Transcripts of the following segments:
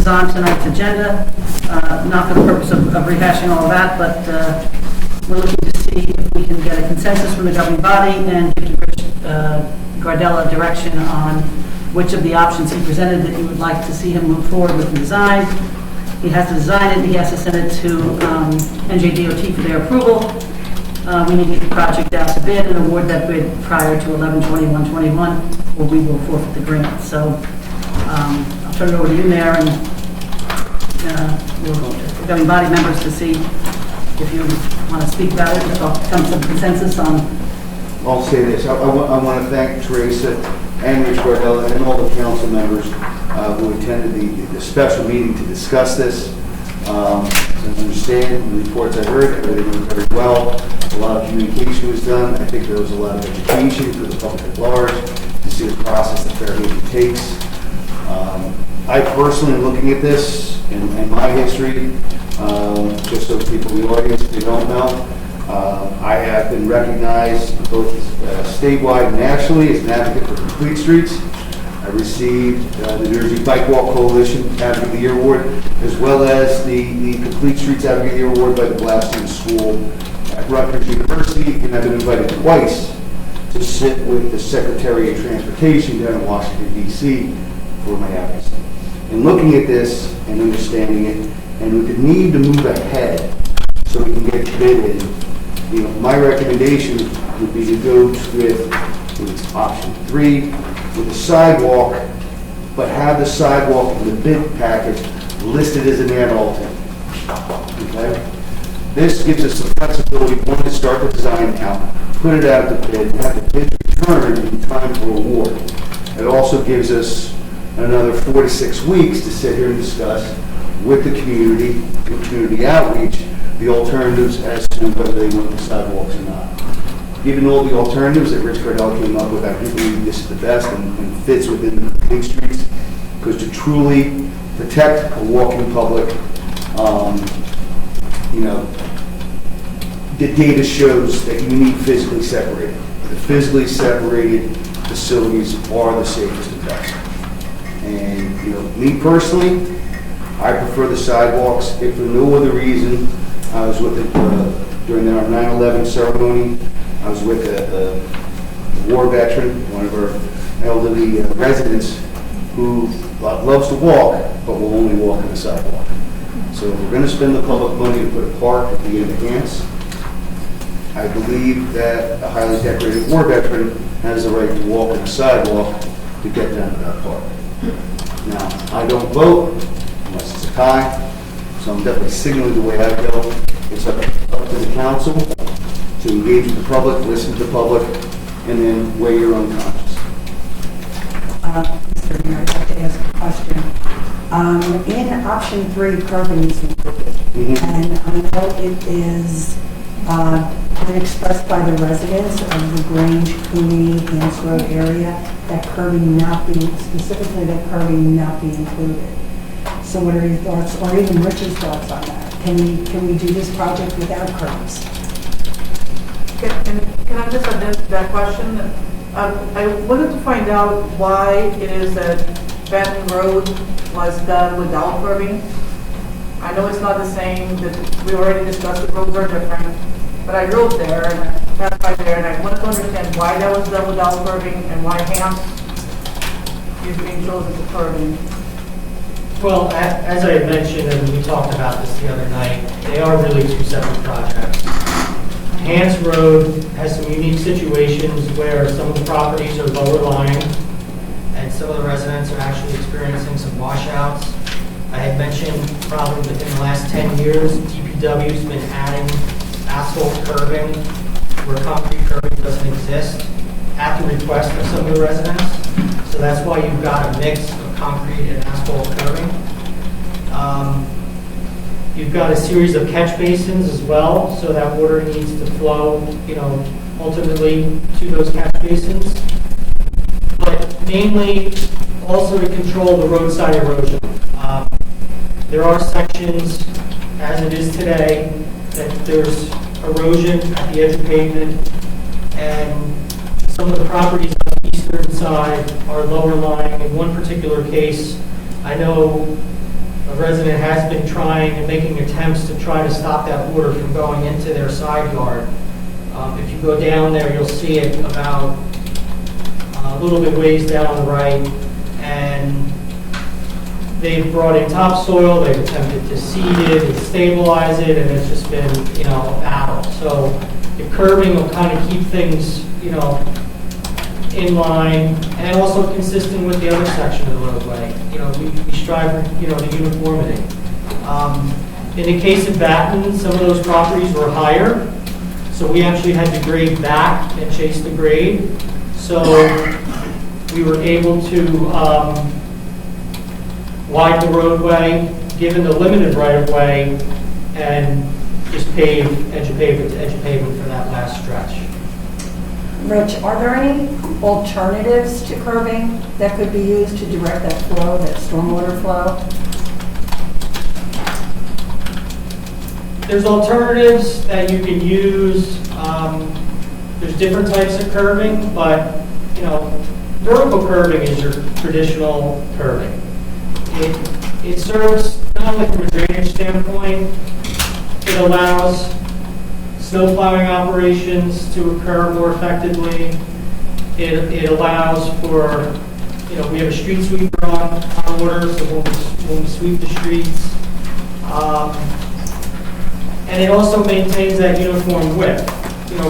is on tonight's agenda, not for the purpose of rehashing all of that, but we're looking to see if we can get a consensus from the governing body and give Rich Gardella direction on which of the options he presented that you would like to see him move forward with the design. He has to design it, he has to send it to NJDOT for their approval. We need to get the project out to bid and award that bid prior to 11/21/21, or we will forfeit the grant. So I'll turn it over to you, Mayor, and we'll go to the governing body members to see if you want to speak about it, or come to some consensus on. I'll say this, I want to thank Teresa and Rich Gardella and all the council members who attended the special meeting to discuss this. I understand the reports I heard, everything went very well. A lot of communication was done. I think there was a lot of education for the public at large to see the process that Fairhaven takes. I personally am looking at this in my history, just so people in the audience, if they don't know, I have been recognized both statewide and nationally as an advocate for complete streets. I received the New Jersey Bike Walk Coalition Advocate of the Year Award, as well as the Complete Streets Advocate of the Year Award by the Blasting School at Rutgers University, and I've been invited twice to sit with the Secretary of Transportation down in Washington, D.C. for my advocacy. And looking at this and understanding it, and with the need to move ahead so we can get bid in, my recommendation would be to go with option 3, with the sidewalk, but have the sidewalk in the bid package listed as an add alternate. Okay? This gives us some flexibility, one, to start the design out, put it out to bid, and have the bid returned in time for award. It also gives us another 4 to 6 weeks to sit here and discuss with the community, with community outreach, the alternatives as to whether they want the sidewalks or not. Given all the alternatives that Rich Gardella came up with, I do believe this is the best and fits within the complete streets, because to truly protect a walking public, the data shows that you need physically separated. The physically separated facilities are the safest and best. And, me personally, I prefer the sidewalks. If for no other reason, I was with it during our 9/11 ceremony. I was with a war veteran, one of our elderly residents, who loves to walk, but will only walk on the sidewalk. So if we're going to spend the public money to put a park at the end of Hance, I believe that a highly decorated war veteran has the right to walk on the sidewalk to get down to that park. Now, I don't vote unless it's a tie, so I'm definitely signaling the way I go. It's up to the council to engage with the public, listen to the public, and then weigh your own conscience. Mr. Mayor, I'd like to ask a question. In option 3, curbing is included, and I know it is been expressed by the residents of the Grange, Cooney, Hance Road area that curbing not be, specifically that curbing not be included. So what are your thoughts, or even Rich's thoughts on that? Can we do this project without curbs? Can I just add that question? I wanted to find out why it is that Basin Road was done without curbing. I know it's not the same, that we already discussed the roads are different, but I drove there and I passed by there and I wanted to understand why that was done without curbing and why Hance is being chosen for curbing. Well, as I had mentioned, and we talked about this the other night, they are really two separate projects. Hance Road has some unique situations where some of the properties are lower lying and some of the residents are actually experiencing some washouts. I had mentioned probably within the last 10 years, DPW's been adding asphalt curbing where concrete curbing doesn't exist at the request of some of the residents. So that's why you've got a mix of concrete and asphalt curbing. You've got a series of catch basins as well, so that water needs to flow, ultimately to those catch basins. But mainly also to control the roadside erosion. There are sections, as it is today, that there's erosion at the edge of pavement, and some of the properties on the eastern side are lower lying. In one particular case, I know resident has been trying and making attempts to try to stop that water from going into their side yard. If you go down there, you'll see it about a little bit ways down on the right, and they've brought in topsoil, they've attempted to seed it and stabilize it, and it's just been, a battle. So the curbing will kind of keep things, in line and also consistent with the other section of the roadway. We strive for, the uniformity. In the case of Baton, some of those properties were higher, so we actually had to grade back and chase the grade. So we were able to widen the roadway, given the limited right-of-way, and just pave edge of pavement to edge of pavement for that last stretch. Rich, are there any alternatives to curbing that could be used to direct that flow, that stormwater flow? There's alternatives that you can use. There's different types of curbing, but, vertical curbing is your traditional curbing. It serves not only from a drainage standpoint, it allows snow plowing operations to occur more effectively. It allows for, we have a street sweeper on order, so when we sweep the streets. And it also maintains that uniform width.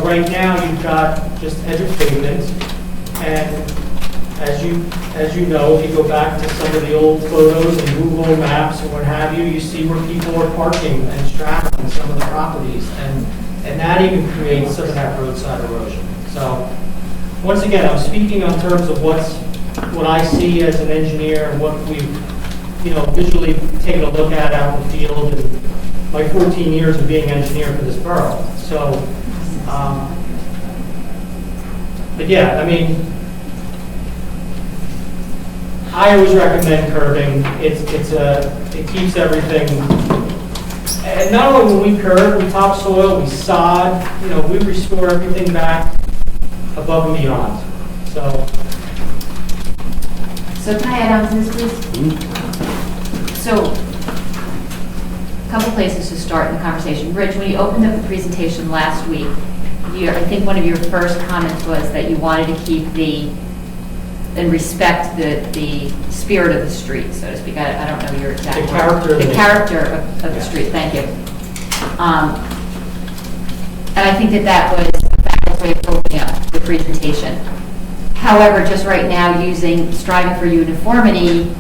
Right now you've got just edge of pavement, and as you know, if you go back to some of the old photos and Google Maps and what have you, you see where people are parking and straddling some of the properties, and that even creates some of that roadside erosion. So, once again, I'm speaking in terms of what I see as an engineer and what we've, visually taken a look at out in the field and my 14 years of being an engineer for this borough. So, but yeah, I always recommend curbing. It keeps everything. And not only when we curb, we topsoil, we sod, we restore everything back above and beyond. So can I add on to this, please? So, a couple places to start in the conversation. Rich, when you opened up the presentation last week, I think one of your first comments was that you wanted to keep and respect the spirit of the street, so to speak. I don't know your exact word. The character of the street. Thank you. And I think that was a fabulous way of opening up the presentation. However, just right now, striving for uniformity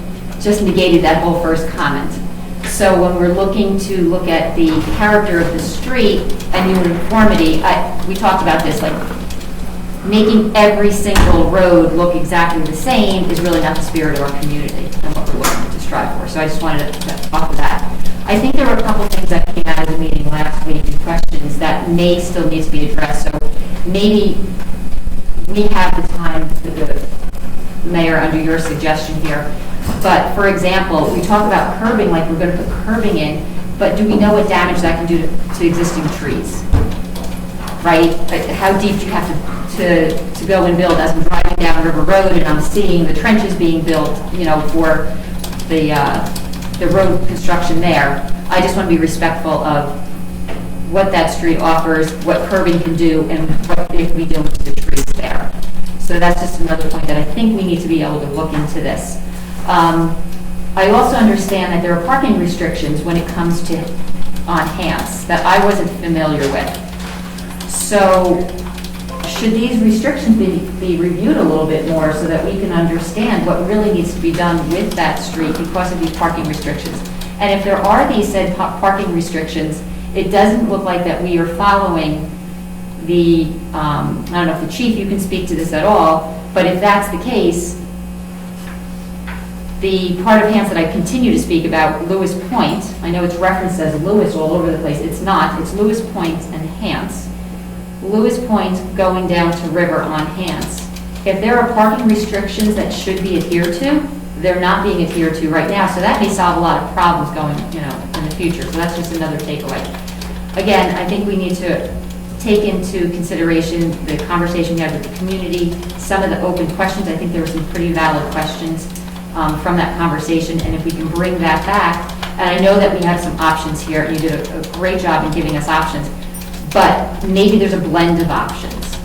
just negated that whole first comment. So when we're looking to look at the character of the street and uniformity, we talked about this, like making every single road look exactly the same is really not the spirit of our community and what we're looking to strive for. So I just wanted to talk about that. I think there were a couple things that came out of the meeting last week and questions that may still need to be addressed. So maybe we have the time, the Mayor, under your suggestion here. But for example, we talk about curbing like we're going to put curbing in, but do we know what damage that can do to existing trees? Right? How deep do you have to go and build? As I'm driving down River Road and I'm seeing the trenches being built, for the road construction there, I just want to be respectful of what that street offers, what curbing can do, and what if we do with the trees there. So that's just another point that I think we need to be able to look into this. I also understand that there are parking restrictions when it comes to on Hance that I wasn't familiar with. So should these restrictions be reviewed a little bit more so that we can understand what really needs to be done with that street because of these parking restrictions? And if there are these said parking restrictions, it doesn't look like that we are following the, I don't know if the chief, you can speak to this at all, but if that's the case, the part of Hance that I continue to speak about, Lewis Point, I know it's referenced as Lewis all over the place. It's not. It's Lewis Point and Hance. Lewis Point going down to River on Hance. If there are parking restrictions that should be adhered to, they're not being adhered to right now. So that may solve a lot of problems going, in the future. So that's just another takeaway. Again, I think we need to take into consideration the conversation we had with the community, some of the open questions. I think there were some pretty valid questions from that conversation, and if we can bring that back and I know that we have some options here, and you did a great job in giving us options, but maybe there's a blend of options.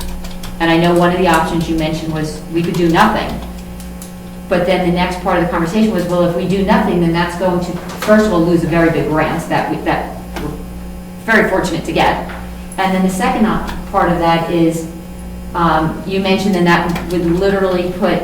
And I know one of the options you mentioned was we could do nothing. But then the next part of the conversation was, well, if we do nothing, then that's going to, first of all, lose a very big grant that we're very fortunate to get. And then the second part of that is, you mentioned that would literally put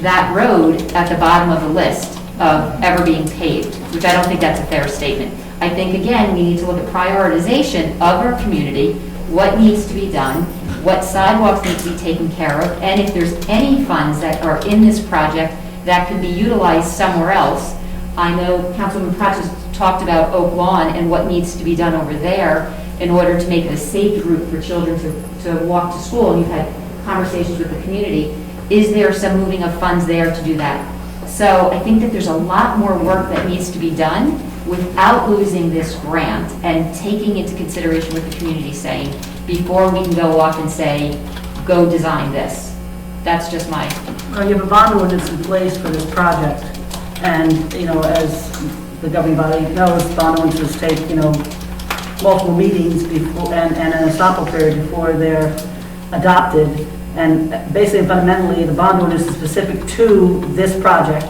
that road at the bottom of the list of ever being paved, which I don't think that's a fair statement. I think, again, we need to look at prioritization of our community, what needs to be done, what sidewalks need to be taken care of, and if there's any funds that are in this project that could be utilized somewhere else. I know Councilwoman Pratchett talked about Oak Lawn and what needs to be done over there in order to make it a safe route for children to walk to school, and you've had conversations with the community. Is there some moving of funds there to do that? So I think that there's a lot more work that needs to be done without losing this grant and taking into consideration what the community is saying before we can go off and say, go design this. That's just my... You have a bond ordinance in place for this project, and, as the governing body knows, bond ordinances take, multiple meetings before, and an estoppel period before they're adopted. And basically, fundamentally, the bond ordinance is specific to this project.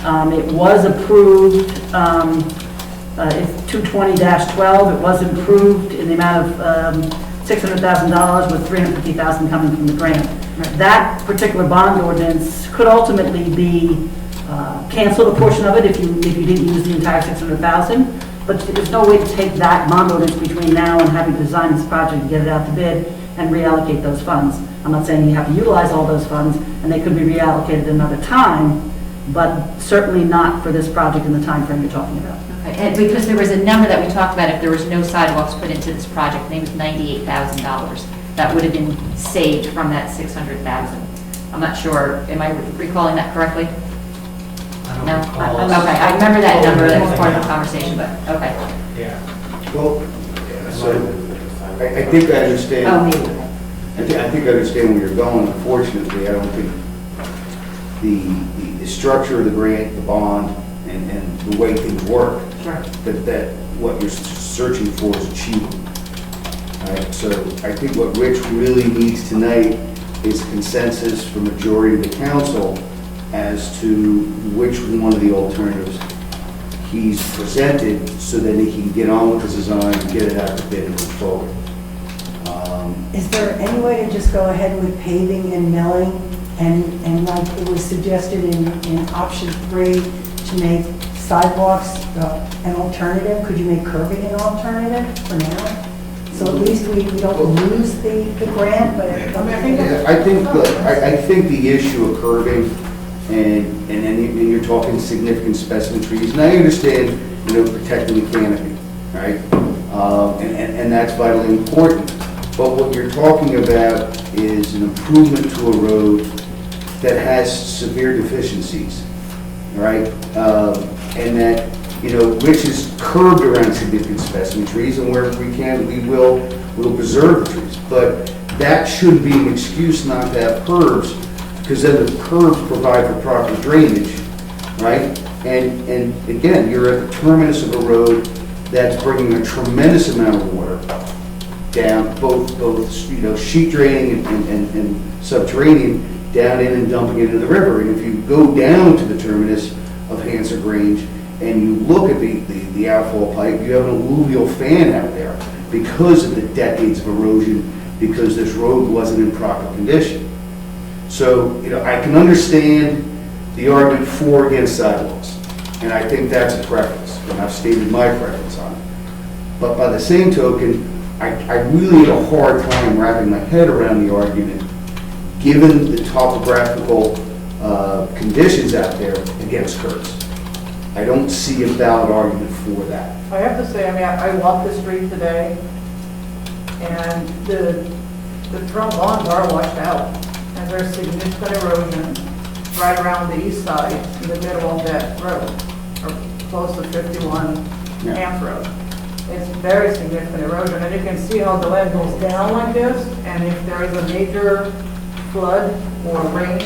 It was approved, it's 220-12. It was approved in the amount of $600,000 with $350,000 coming from the grant. That particular bond ordinance could ultimately be canceled, a portion of it, if you didn't use the entire $600,000. But there's no way to take that bond ordinance between now and having to design this project and get it out to bid and reallocate those funds. I'm not saying you have to utilize all those funds, and they could be reallocated another time, but certainly not for this project in the time frame you're talking about. Okay, and because there was a number that we talked about, if there was no sidewalks put into this project, I think it was $98,000. That would have been saved from that $600,000. I'm not sure, am I recalling that correctly? I don't No? recall. Okay, I remember that number, that was part of the conversation, but, okay. Yeah. Well, so I think I understand. Oh, maybe. I think I understand where you're going. Unfortunately, I don't think the structure of the grant, the bond, and the way things work, Sure. that what you're searching for is achievable. All right, so I think what Rich really needs tonight is consensus from majority of the council as to which one of the alternatives he's presented, so that he can get on with his design, get it out to bid, and move forward. Is there any way to just go ahead with paving and milling, and like it was suggested in option 3, to make sidewalks an alternative? Could you make curbing an alternative for now? So at least we don't lose the grant, but... I think the issue of curbing, and then you're talking significant specimen trees, and I understand, protecting the canopy, right? And that's vitally important. But what you're talking about is an improvement to a road that has severe deficiencies, right? And that, which is curbed around significant specimen trees, and where we can, we'll preserve the trees. But that shouldn't be an excuse not to have curbs, because then the curbs provide for proper drainage, right? And again, you're at the terminus of a road that's bringing a tremendous amount of water down, both sheet draining and subterranean, down in and dumping it into the river. And if you go down to the terminus of Hanson Grange and you look at the outfall pipe, you have an alluvial fan out there because of the decades of erosion, because this road wasn't in proper condition. So, I can understand the argument for against sidewalks, and I think that's a preference, and I've stated my preference on it. But by the same token, I really had a hard time wrapping my head around the argument, given the topographical conditions out there, against curbs. I don't see a valid argument for that. I have to say, I walked the street today, and the front lawns are washed out, and there's significant erosion right around the east side, in the middle of that road, or close to 51 Camp Road. It's very significant erosion, and you can see how the land goes down like this, and if there is a major flood or rain,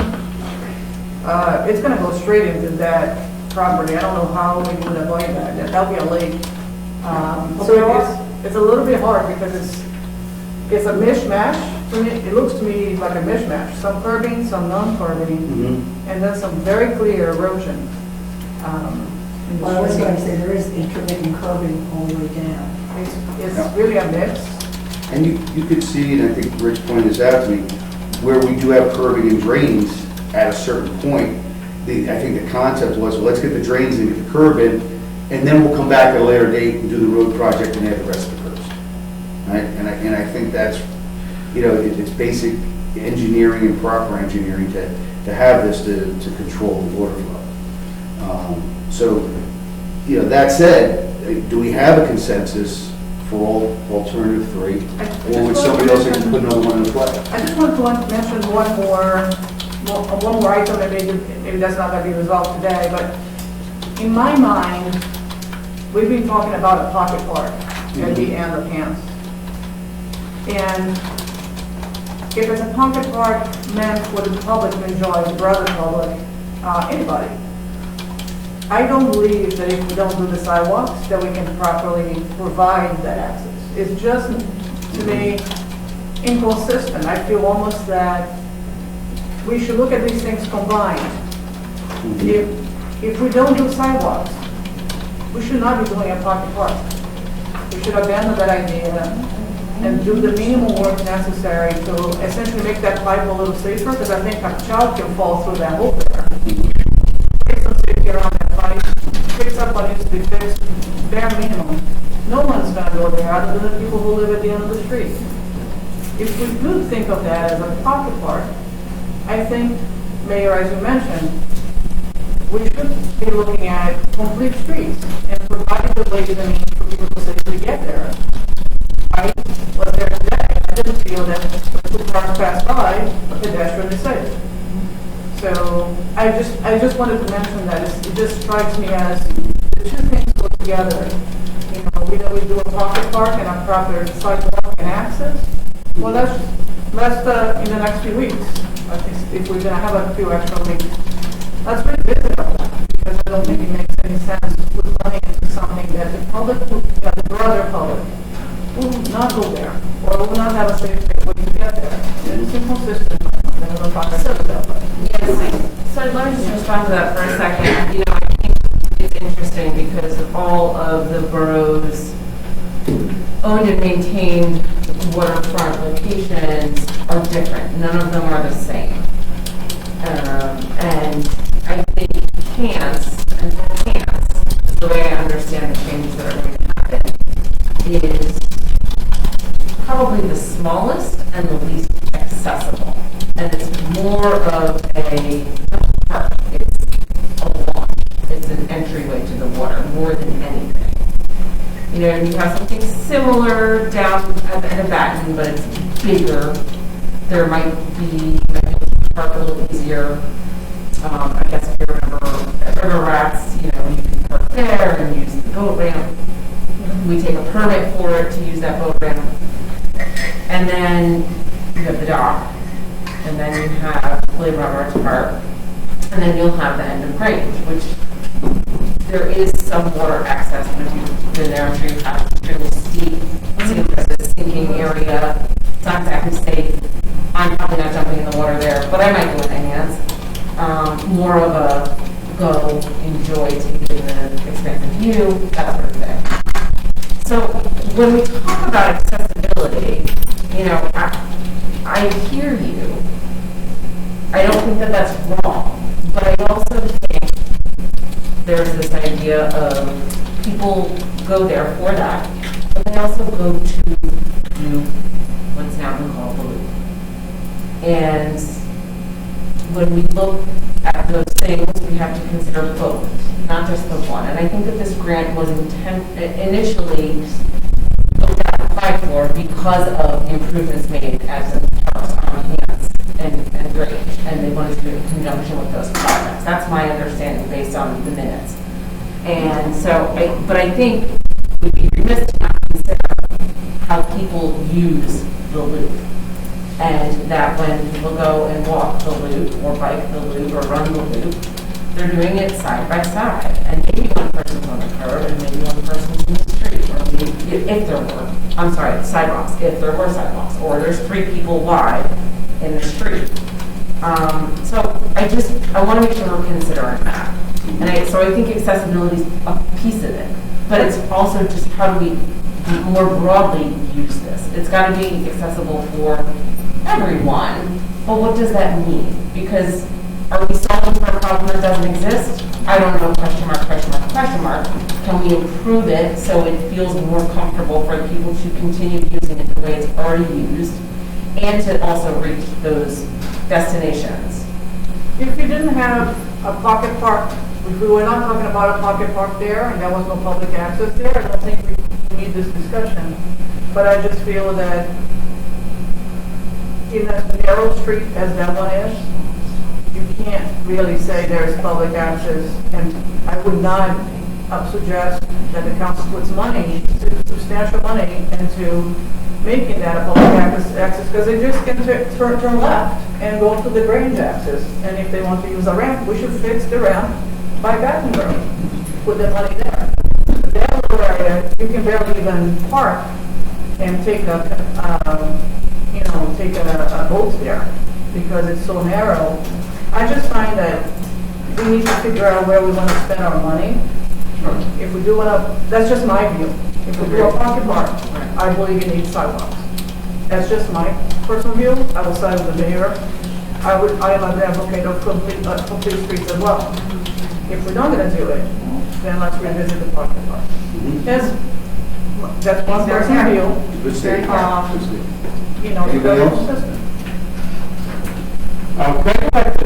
it's going to go straight into that property. I don't know how we would avoid that. That'll be a lake. Okay. So it's a little bit hard because it's a mishmash. To me, it looks to me like a mishmash. Some curbing, some non-curbing, and then some very clear erosion. In the Well, I was street. going to say, there is intermittent curbing all the way down. It's really a mix. And you could see, and I think Rich pointed this out to me, where we do have curbing and drains at a certain point, I think the concept was, well, let's get the drains and get the curb in, and then we'll come back at a later date and do the road project and add the rest of the curbs. Right? And I think that's, it's basic engineering and proper engineering to have this to control the water flow. So, that said, do we have a consensus for alternative 3? Or would somebody else like to put another one in play? I just want to mention one more item, and maybe that's not going to be resolved today, but in my mind, we've been talking about a pocket park at the end of Hance. And if it's a pocket park meant for the public to enjoy, the broader public, anybody, I don't believe that if we don't do the sidewalks, that we can properly provide that access. It's just, to me, inconsistent. I feel almost that we should look at these things combined. If we don't do sidewalks, we should not be doing a pocket park. We should abandon that idea and do the minimum work necessary to essentially make that pipe a little safer, because I think a child can fall through that hole there. Make some safety around that pipe, fix up what needs to be fixed, bare minimum. No one's going to go there other than the people who live at the end of the street. If we do think of that as a pocket park, I think, Mayor, as you mentioned, we should be looking at complete streets and providing the way the means for people to safely get there. I was there today. I didn't feel that when 2 cars passed by, a pedestrian is safe. So I just wanted to mention that it just strikes me as the two things go together. We know we do a pocket park and a proper sidewalk and access. Well, let's in the next few weeks, I think if we're going to have a few extra weeks, let's revisit all that, because I don't think it makes any sense with running into something that the public, the broader public, will not go there, or will not have a safe way when you get there. It's inconsistent. I don't know if I said that, but. Yes, so let me just respond to that for a second. I think it's interesting because all of the boroughs owned and maintained waterfront locations are different. None of them are the same. And I think Hance, the way I understand the changes that are going to happen, is probably the smallest and the least accessible. And it's more of a park. It's a lawn. It's an entryway to the water more than anything. You have something similar down at the end of Basin, but it's bigger. There might be park a little easier. I guess if you remember at River Rats, you can park there and use the boat ramp. We take a permit for it to use that boat ramp. And then you have the dock. And then you have River Rats Park. And then you'll have the end of Grange, which there is some water access. And if you've been there, I'm sure you have. It's really steep. There's a sinking area. It's not exactly safe. I'm probably not jumping in the water there, but I might do it in hands. More of a go, enjoy, taking the expansive view, that sort of thing. So when we talk about accessibility, I hear you. I don't think that that's wrong, but I also think there's this idea of people go there for that, but they also go to do what's now been called the loop. And when we look at those things, we have to consider both, not just the one. And I think that this grant was initially looked at and applied for because of improvements made at the parks on Hance and Grange, and they wanted to do it in conjunction with those projects. That's my understanding based on the minutes. And so, but I think we'd be remiss to not consider how people use the loop. And that when people go and walk the loop, or bike the loop, or run the loop, they're doing it side by side, and maybe one person's on the curb and maybe one person's in the street, or maybe, if there were, I'm sorry, sidewalks, if there were sidewalks, or there's 3 people wide in the street. So I want to make sure we're considering that. And so I think accessibility is a piece of it, but it's also just how do we more broadly use this? It's got to be accessible for everyone, but what does that mean? Because are we solving for a problem that doesn't exist? I don't know, question mark, question mark, question mark. Can we improve it so it feels more comfortable for the people to continue using it the way it's already used and to also reach those destinations? If you didn't have a pocket park, if we were not talking about a pocket park there and there was no public access there, I don't think we need this discussion. But I just feel that in a narrow street as that one is, you can't really say there's public access, and I would not suggest that the council puts money, substantial money, into making that a public access, because they just can turn left and go to the Grange access, and if they want to use a ramp, we should fix the ramp by Basin Road, put the money there. The other area, you can barely even park and take a boat there, because it's so narrow. I just find that we need to figure out where we want to spend our money. If we do want to, that's just my view. If we do a pocket park, I believe you need sidewalks. That's just my personal view. I will side with the mayor. I am an advocate of complete streets as well. If we're not going to do it, then let's revisit the pocket park. That's one personal view. Good statement. Anybody else? Can I go back to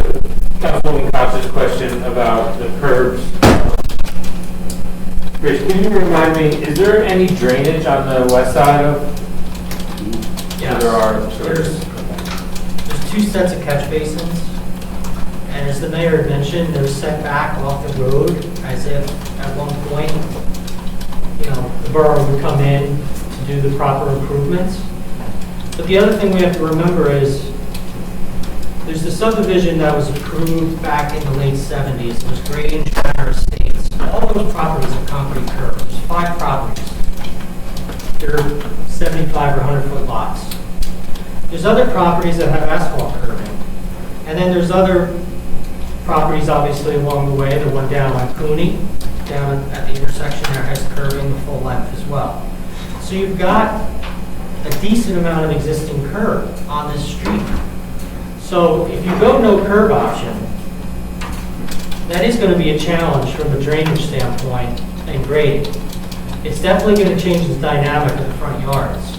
Councilwoman Cox's question about the curbs? Rich, can you remind me, is there any drainage on the west side of? Yes. There's 2 sets of catch basins, and as the mayor had mentioned, they're set back off the road as if at one point, the borough would come in to do the proper improvements. But the other thing we have to remember is there's the subdivision that was approved back in the late 70s. It was Grange Manor Estates. All those properties have concrete curbs, 5 properties. They're 75 or 100-foot lots. There's other properties that have asphalt curbing. And then there's other properties, obviously, along the way. The one down on Cooney, down at the intersection there, has curbing the full length as well. So you've got a decent amount of existing curb on this street. So if you go no curb option, that is going to be a challenge from a drainage standpoint and grading. It's definitely going to change the dynamic of the front yards.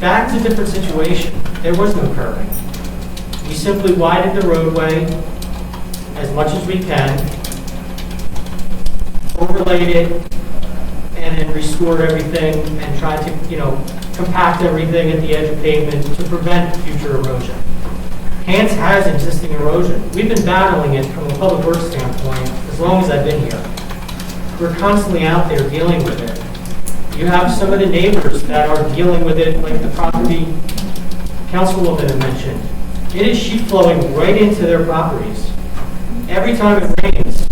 Back to a different situation. There was no curbing. We simply widened the roadway as much as we can, overlaid it, and then restored everything and tried to, compact everything at the edge of pavement to prevent future erosion. Hants has existing erosion. We've been battling it from a public works standpoint as long as I've been here. We're constantly out there dealing with it. You have some of the neighbors that are dealing with it, like the property Councilwoman had mentioned. It is sheet flowing right into their properties. Every time it rains,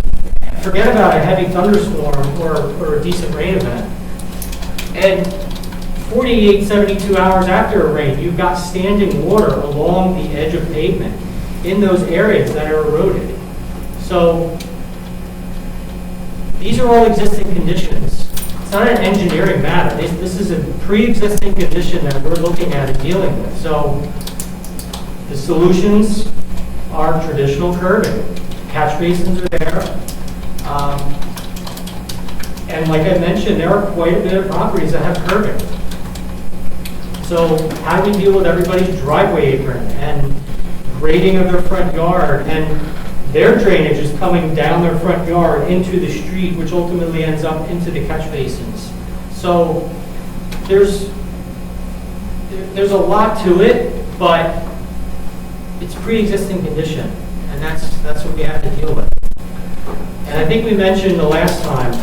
forget about a heavy thunderstorm or a decent rain event. And 48, 72 hours after a rain, you've got standing water along the edge of pavement in those areas that are eroded. So these are all existing conditions. It's not an engineering matter. This is a pre-existing condition that we're looking at and dealing with. So the solutions are traditional curbing. Catch basins are there. And like I mentioned, there are quite a bit of properties that have curbing. So how do we deal with everybody's driveway apron and grading of their front yard, and their drainage is coming down their front yard into the street, which ultimately ends up into the catch basins. So there's a lot to it, but it's pre-existing condition, and that's what we have to deal with. And I think we mentioned the last time,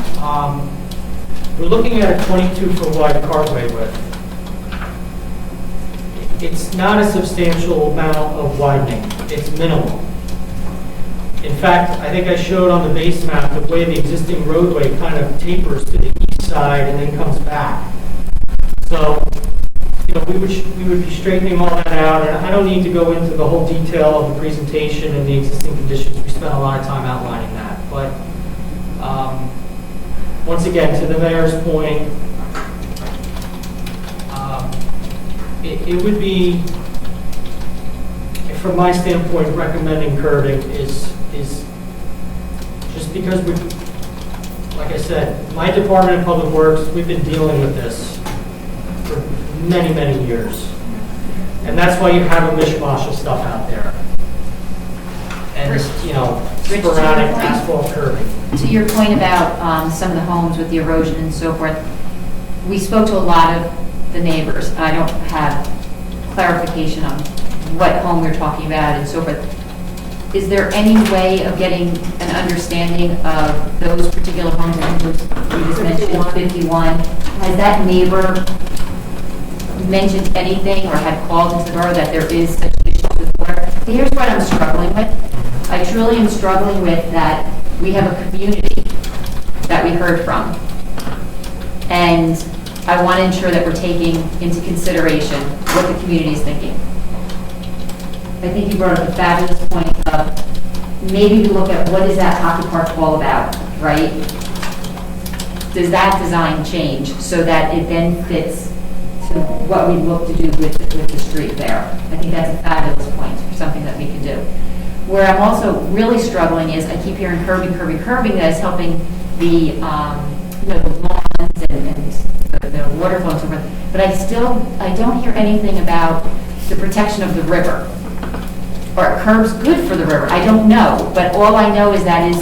we're looking at a 22-foot wide carway width. It's not a substantial amount of widening. It's minimal. In fact, I think I showed on the base map the way the existing roadway kind of tapers to the east side and then comes back. So, you know, we would be straightening all that out, and I don't need to go into the whole detail of the presentation and the existing conditions. We spent a lot of time outlining that. But once again, to the mayor's point, it would be, from my standpoint, recommending curbing is just because we, like I said, my Department of Public Works, we've been dealing with this for many, many years. And that's why you have a mishmash of stuff out there. And, you know, sporadic asphalt curbing. To your point about some of the homes with the erosion and so forth, we spoke to a lot of the neighbors. I don't have clarification on what home we're talking about and so forth. Is there any way of getting an understanding of those particular homes? I think you just mentioned 51. Has that neighbor mentioned anything or had called into the borough that there is such issues with water? Here's what I'm struggling with. I truly am struggling with that we have a community that we heard from. And I want to ensure that we're taking into consideration what the community is thinking. I think you brought up a fabulous point of maybe we look at what is that hockey park all about, right? Does that design change so that it then fits to what we look to do with the street there? I think that's a fabulous point for something that we can do. Where I'm also really struggling is I keep hearing curbing that is helping the, the lawns and the water flow and so forth. But I don't hear anything about the protection of the river. Or curbs good for the river, I don't know, but all I know is that is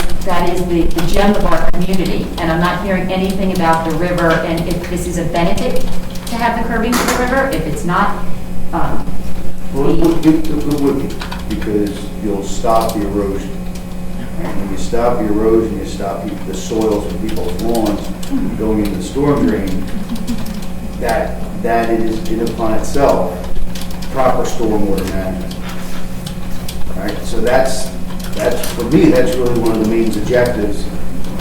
the gem of our community, and I'm not hearing anything about the river, and if this is a benefit to have the curbing for the river, if it's not. Well, it would be, because you'll stop the erosion. When you stop the erosion, you stop the soils from people's lawns going into the storm drain. That is in upon itself proper stormwater management. Right, so that's for me, that's really one of the main objectives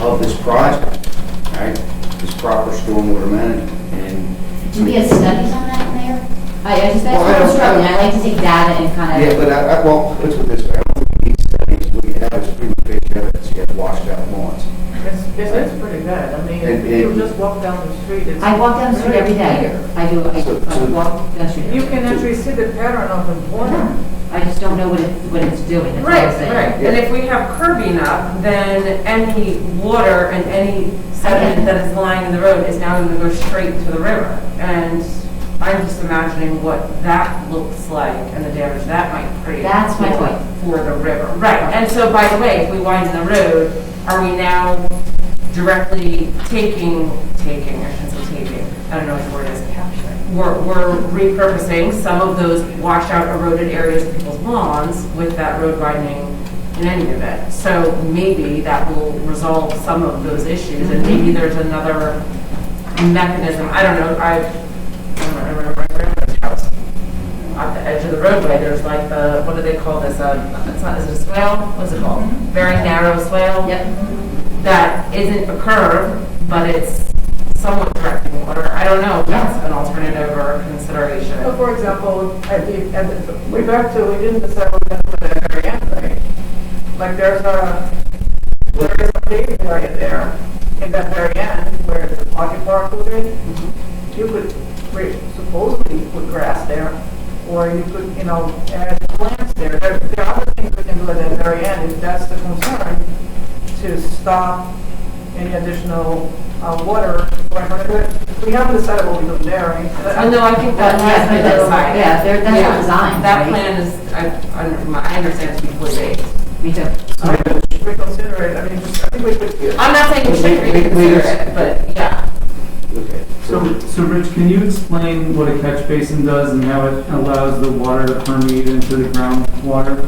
of this project, right? Is proper stormwater management. And Do we have studies on that, Mayor? That's what I'm struggling. I like to take data and kind of. Yeah, but well, let's put it this way. I don't think we need studies. What we have is pretty much evidence. You have washed out lawns. It's pretty good. I mean, if you just walk down the street, it's. I walk down the street every day. I do. I walk down the street. You can actually see the pattern of the water. I just don't know what it's doing. That's all I'm saying. Right. And if we have curbing up, then any water and any sediment that is lying in the road is now going to go straight to the river. And I'm just imagining what that looks like and the damage that might create. That's my point. For the river. Right. And so, by the way, if we widen the road, are we now directly taking, I shouldn't say taking, I don't know what the word is. We're repurposing some of those washed out, eroded areas of people's lawns with that road widening in any event. So maybe that will resolve some of those issues, and maybe there's another mechanism. I don't know. I remember my grandmother's house at the edge of the roadway. There's like the, what do they call this? It's not, is it a swale? What's it called? Very narrow swale. Yep. That isn't a curve, but it's somewhat directing water. I don't know if that's an alternative or a consideration. So for example, we didn't decide what to put at the very end, right? Like there's a paved area there in that very end where the pocket park will be. You could supposedly put grass there, or you could, add plants there. There are other things we can do at that very end if that's the concern, to stop any additional water. We haven't decided what we're doing there, right? Oh, no, I think that has been decided. Yeah, that's not designed. That right? plan is, I understand to be fully baked. Me too. I would reconsider it. I mean, I think we could. I'm not saying we should reconsider it, but yeah. Okay. So Rich, can you explain what a catch basin does and how it allows the water to permeate into the groundwater?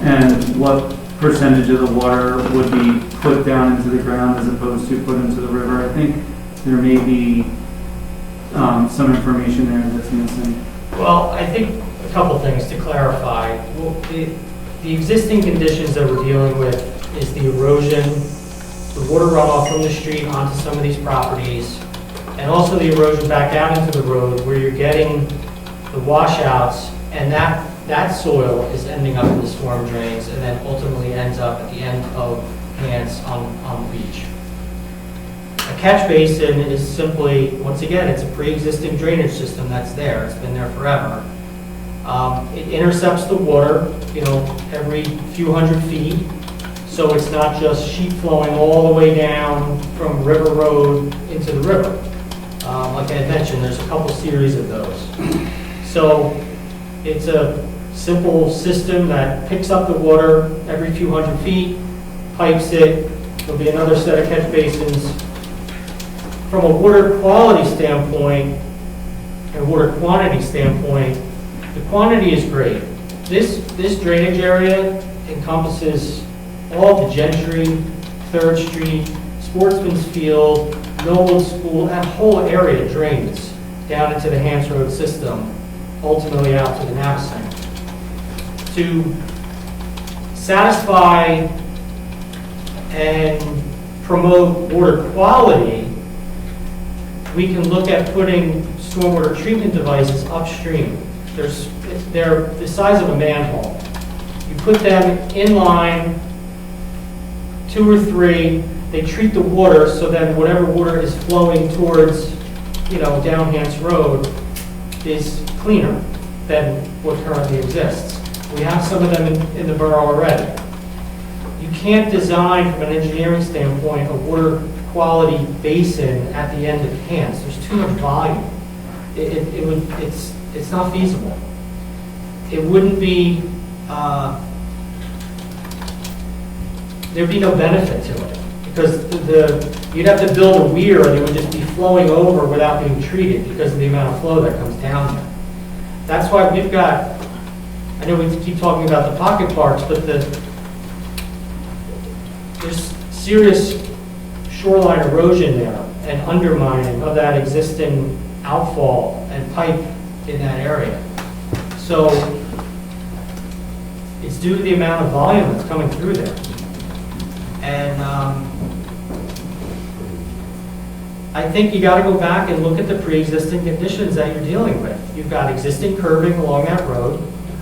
And what percentage of the water would be put down into the ground as opposed to put into the river? I think there may be some information there that's missing. Well, I think a couple things to clarify. Well, the existing conditions that we're dealing with is the erosion, the water runoff from the street onto some of these properties, and also the erosion back out into the road where you're getting the washouts, and that soil is ending up in the storm drains and then ultimately ends up at the end of Hants on the beach. A catch basin is simply, once again, it's a pre-existing drainage system that's there. It's been there forever. It intercepts the water, every few hundred feet. So it's not just sheet flowing all the way down from River Road into the river. Like I had mentioned, there's a couple series of those. So it's a simple system that picks up the water every few hundred feet, pipes it. There'll be another set of catch basins. From a water quality standpoint and water quantity standpoint, the quantity is great. This drainage area encompasses all the Gentry, 3rd Street, Sportsman's Field, Noble School. That whole area drains down into the Hants Road system, ultimately out to the Navigant. To satisfy and promote water quality, we can look at putting stormwater treatment devices upstream. They're the size of a manhole. You put them in line, 2 or 3, they treat the water so then whatever water is flowing towards, down Hants Road is cleaner than what currently exists. We have some of them in the borough already. You can't design from an engineering standpoint a water quality basin at the end of Hants. There's too much volume. It's not feasible. It wouldn't be, there'd be no benefit to it because you'd have to build a weir and it would just be flowing over without being treated because of the amount of flow that comes down there. That's why we've got, I know we keep talking about the pocket parks, but there's serious shoreline erosion there and undermining of that existing outfall and pipe in that area. So it's due to the amount of volume that's coming through there. And I think you got to go back and look at the pre-existing conditions that you're dealing with. You've got existing curbing along that road.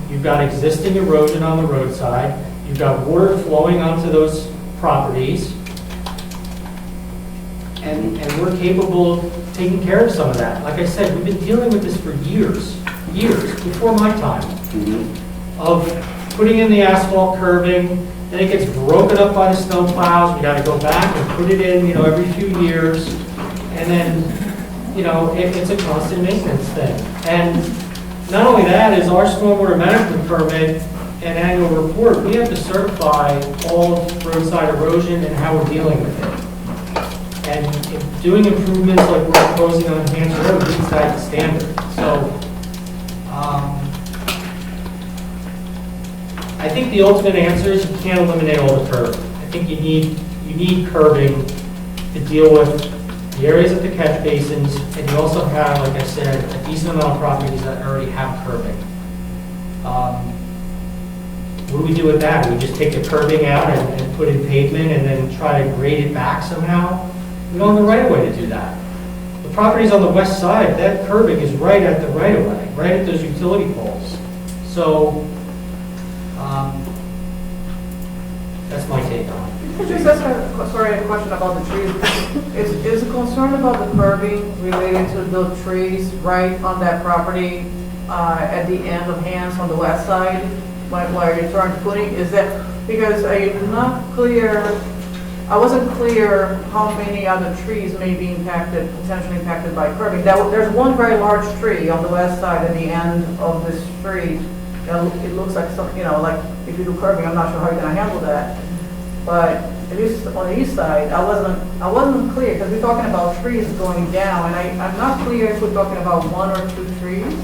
You've got existing erosion on the roadside. You've got water flowing onto those properties. And we're capable of taking care of some of that. Like I said, we've been dealing with this for years, before my time, of putting in the asphalt curbing, then it gets broken up by the snow plows, we gotta go back and put it in, every few years, and then, it's a constant maintenance thing. And not only that, is our stormwater management permit and annual report, we have to certify all roadside erosion and how we're dealing with it. And doing improvements like we're proposing on Hants Road meets that standard. So, I think the ultimate answer is you can't eliminate all the curbing. I think you need curbing to deal with the areas of the catch basins, and you also have, like I said, a decent amount of properties that already have curbing. What do we do with that? We just take the curbing out and put in pavement and then try to grade it back somehow? We don't have the right of way to do that. The properties on the west side, that curbing is right at the right of way, right at those utility poles. So, that's my take on it. Just a question about the trees. Is the concern about the curbing related to the trees right on that property at the end of Hants on the west side, where you're trying to put it? Is that because I'm not clear? I wasn't clear how many other trees may be potentially impacted by curbing. There's one very large tree on the west side at the end of the street. It looks like like if you do curbing, I'm not sure how you're going to handle that. But at least on the east side, I wasn't clear because we're talking about trees going down, and I'm not clear if we're talking about 1 or 2 trees.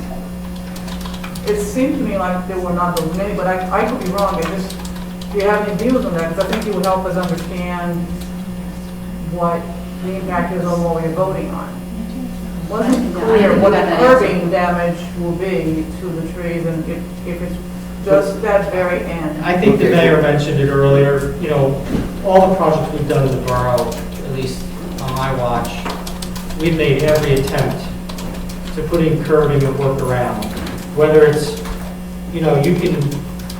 It seemed to me like there were not those many, but I could be wrong. Do you have any views on that? Because I think it would help us understand what the impact is on what we're voting on. Wasn't clear what the curbing damage will be to the trees, and if it's just that very end. I think the Okay. mayor mentioned it earlier, you know, all the projects we've done in the borough, at least on my watch, we've made every attempt to put in curbing and work around. Whether it's, you know, you can,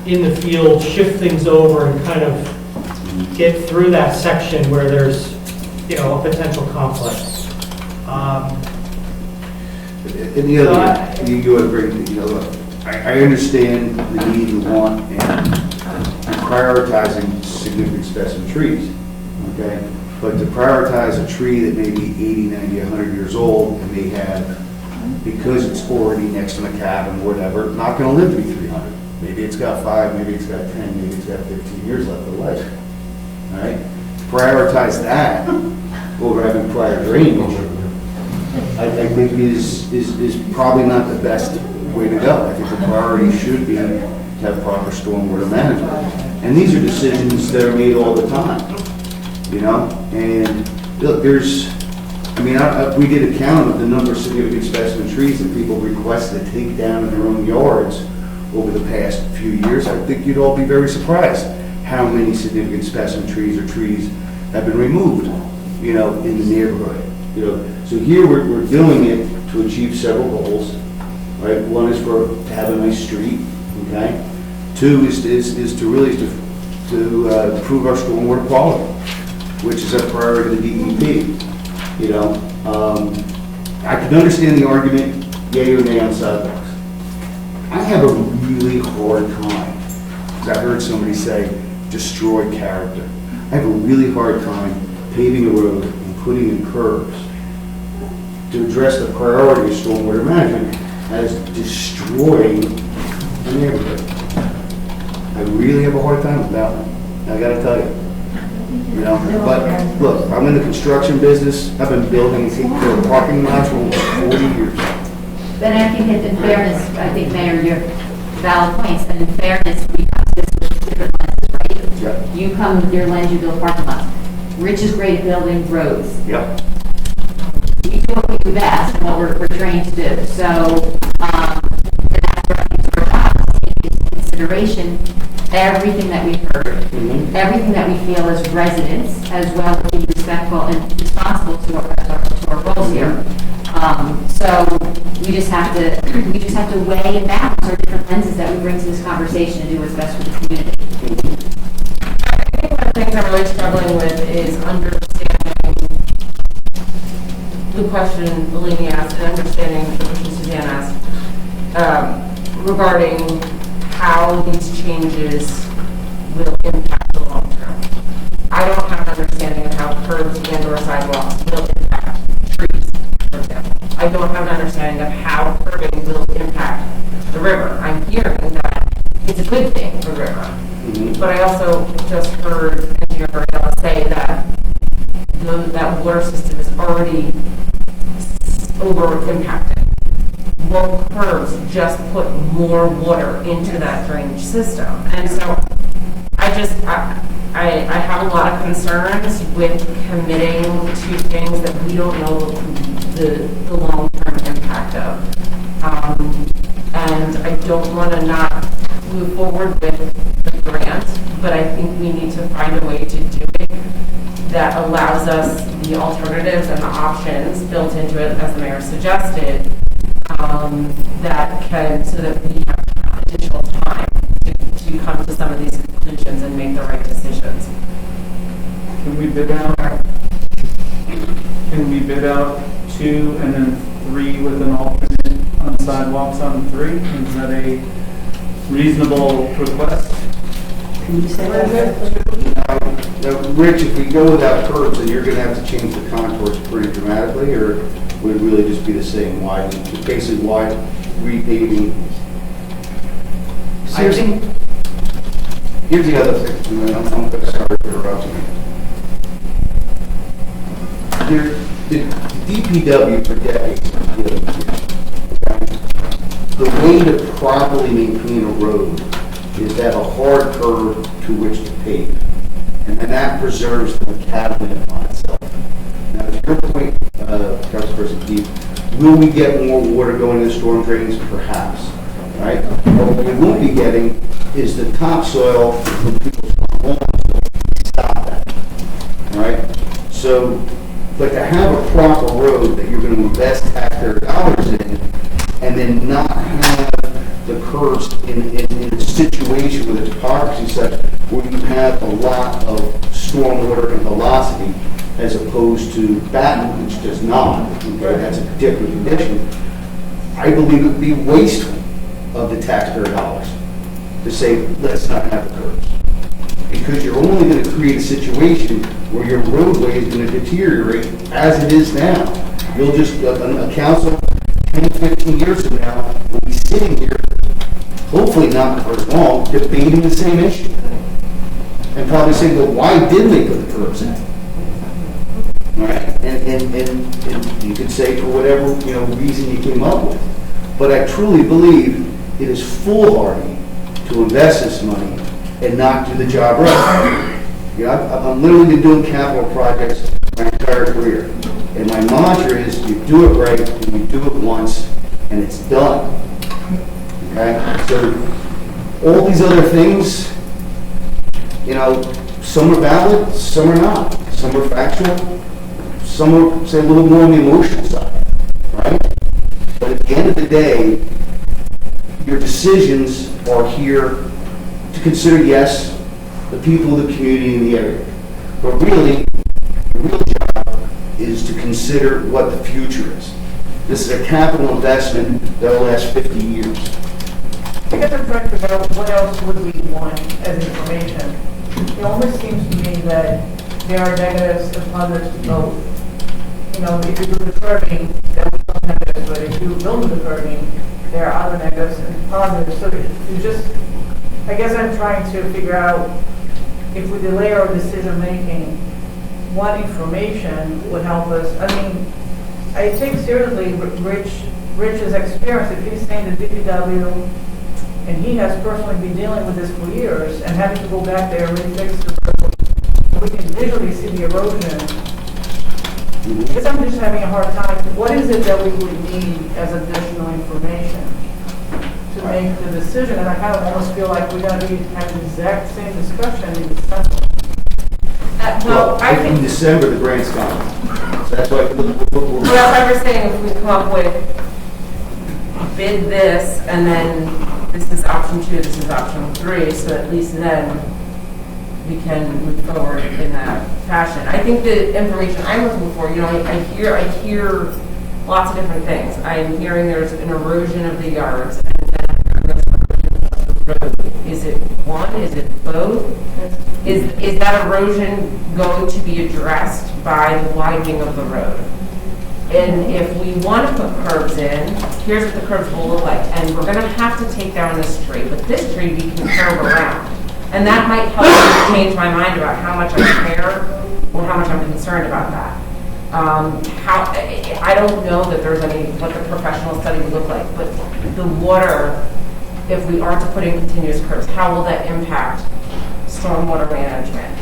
in the field, shift things over and kind of get through that section where there's, you know, a potential conflict. And the other, you would agree, you know, look, I understand the need, the want, and prioritizing significant specimen trees, okay? But to prioritize a tree that may be 80, 90, 100 years old, and may have, because it's already next to a cabin, whatever, not gonna live to be 300. Maybe it's got 5, maybe it's got 10, maybe it's got 15 years left of life, all right? Prioritize that over having prior drainage, I think is probably not the best way to go. I think the priority should be to have proper stormwater management. And these are decisions that are made all the time, you know? And look, there's, I mean, we did a count of the number of significant specimen trees that people requested to take down in their own yards over the past few years. I think you'd all be very surprised how many significant specimen trees or trees have been removed, you know, in the neighborhood. You know, so here we're doing it to achieve several goals, right? One is to have a nice street, okay? 2 is to really to improve our stormwater quality, which is a priority to the DEP. You know, I can understand the argument, yay or nay on sidewalks. I have a really hard time, because I heard somebody say, destroy character. I have a really hard time paving a road and putting in curbs to address the priority of stormwater management as destroying the neighborhood. I really have a hard time with that one. I gotta tell you. You know, but look, I'm in the construction business. I've been building and taking care of parking lots for over 40 years. Then I think that in fairness, I think, Mayor, your valid points, and in fairness, we come to this with different lenses, right? Yep. You come with your lens, you build parking lots. Rich is great at building roads. Yep. We do what we do best and what we're trained to do. So, that's where I think it's worth taking into consideration everything that we've heard, everything that we feel as residents, as well as being respectful and responsible to our goals here. So we just have to weigh and balance our different lenses that we bring to this conversation and do what's best for the community. I think one of the things I'm really struggling with is understanding the question Eleni asked and understanding the question Suzanne asked regarding how these changes will impact the long term. I don't have an understanding of how curbs and or sidewalks will impact trees, for example. I don't have an understanding of how curbing will impact the river. I'm hearing that it's a good thing for the river. But I also just heard Engineer Borough say that that water system is already over-impacted. Well, curbs just put more water into that drainage system. And so I have a lot of concerns with committing to things that we don't know the long-term impact of. And I don't want to not move forward with the grant, but I think we need to find a way to do it that allows us the alternatives and the options built into it, as the mayor suggested, that can, so that we have additional time to come to some of these conclusions and make the right decisions. Can we bid out 2 and then 3 with an alternate on sidewalks on 3? Is that a reasonable request? Can you say that? Now, Rich, if we go without curbs, then you're gonna have to change the contours pretty dramatically, or would it really just be the same wide, basically wide repaving? I think, Here's the other thing, and I'm sorry for interrupting you. The DPW for decades, the way to properly maintain a road is to have a hard curve to which to pave. And that preserves the cabinet on itself. Now, to your point, Councilperson Keith, will we get more water going into storm drains? Perhaps, right? But what we won't be getting is the topsoil from people's homes. Stop that. All right? So, but to have a proper road that you're going to invest taxpayer dollars in, and then not have the curves in a situation with a topography such where you have a lot of stormwater and velocity, as opposed to Baton, which does not. Okay, that's a particular condition. I believe it would be wasteful of the taxpayer dollars to say, let's not have the curves. Because you're only going to create a situation where your roadway is going to deteriorate as it is now. You'll just, a council 10, 15 years from now will be sitting here, hopefully not for as long, debating the same issue. And probably saying, well, why didn't they put the curbs in? All right? And you could say for whatever, reason you came up with. But I truly believe it is foolhardy to invest this money and not do the job right. I've literally been doing capital projects my entire career. And my mantra is, you do it right, and you do it once, and it's done. Okay? So, all these other things, some are valid, some are not. Some are factual, some are, say, a little more on the emotional side. Right? But at the end of the day, your decisions are here to consider, yes, the people of the community in the area. But really, the real job is to consider what the future is. This is a capital investment that will last 50 years. I guess I'm trying to figure out what else would we want as information. It almost seems to me that there are negatives and positives to both. If you do the curbing, there are some negatives, but if you don't do the curbing, there are other negatives and positives. So you just, I guess I'm trying to figure out if we delay our decision making, what information would help us. I take seriously Rich's experience. If he's saying the DPW, and he has personally been dealing with this for years, and having to go back there and refix the road, we can visually see the erosion. Because I'm just having a hard time. What is it that we would need as additional information to make the decision? And I kind of almost feel like we're going to be having the exact same discussion in December. I think in December, the grant's gone. So that's why well, I was saying if we come up with bid this, and then this is option 2, this is option 3, so at least then we can move forward in that fashion. I think the information I'm looking for, I hear lots of different things. I'm hearing there's an erosion of the yards, and then there's erosion of the road. Is it one? Is it both? Is that erosion going to be addressed by the widening of the road? And if we want to put curbs in, here's what the curbs will look like. And we're going to have to take down this tree, but this tree we can curve around. And that might help me change my mind about how much I care or how much I'm concerned about that. I don't know that there's what the professional study would look like, but the water, if we are to put in continuous curbs, how will that impact stormwater management?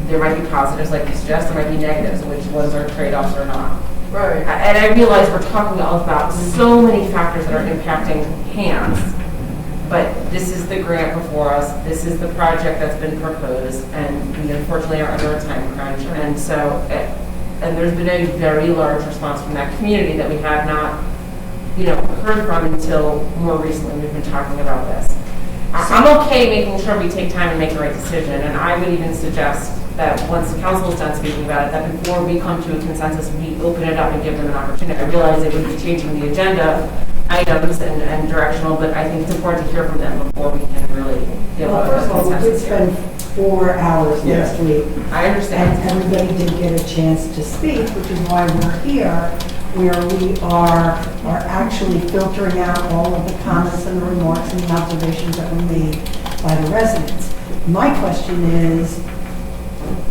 There might be positives, like you suggest, there might be negatives, which ones are trade-offs or not. Right. And I realize we're talking about so many factors that are impacting hands, but this is the grant before us, this is the project that's been proposed, and we unfortunately are under a time crunch, and so, and there's been a very large response from that community that we have not, heard from until more recently we've been talking about this. I'm okay making sure we take time and make the right decision, and I would even suggest that once the council is done speaking about it, that before we come to a consensus, we open it up and give them an opportunity. I realize it would be changing the agenda items and directional, but I think it's important to hear from them before we can really give a First of all, we did consensus here. spend 4 hours last week. I understand. And everybody did get a chance to speak, which is why we're here, where we are actually filtering out all of the comments and the remarks and the observations that were made by the residents. My question is,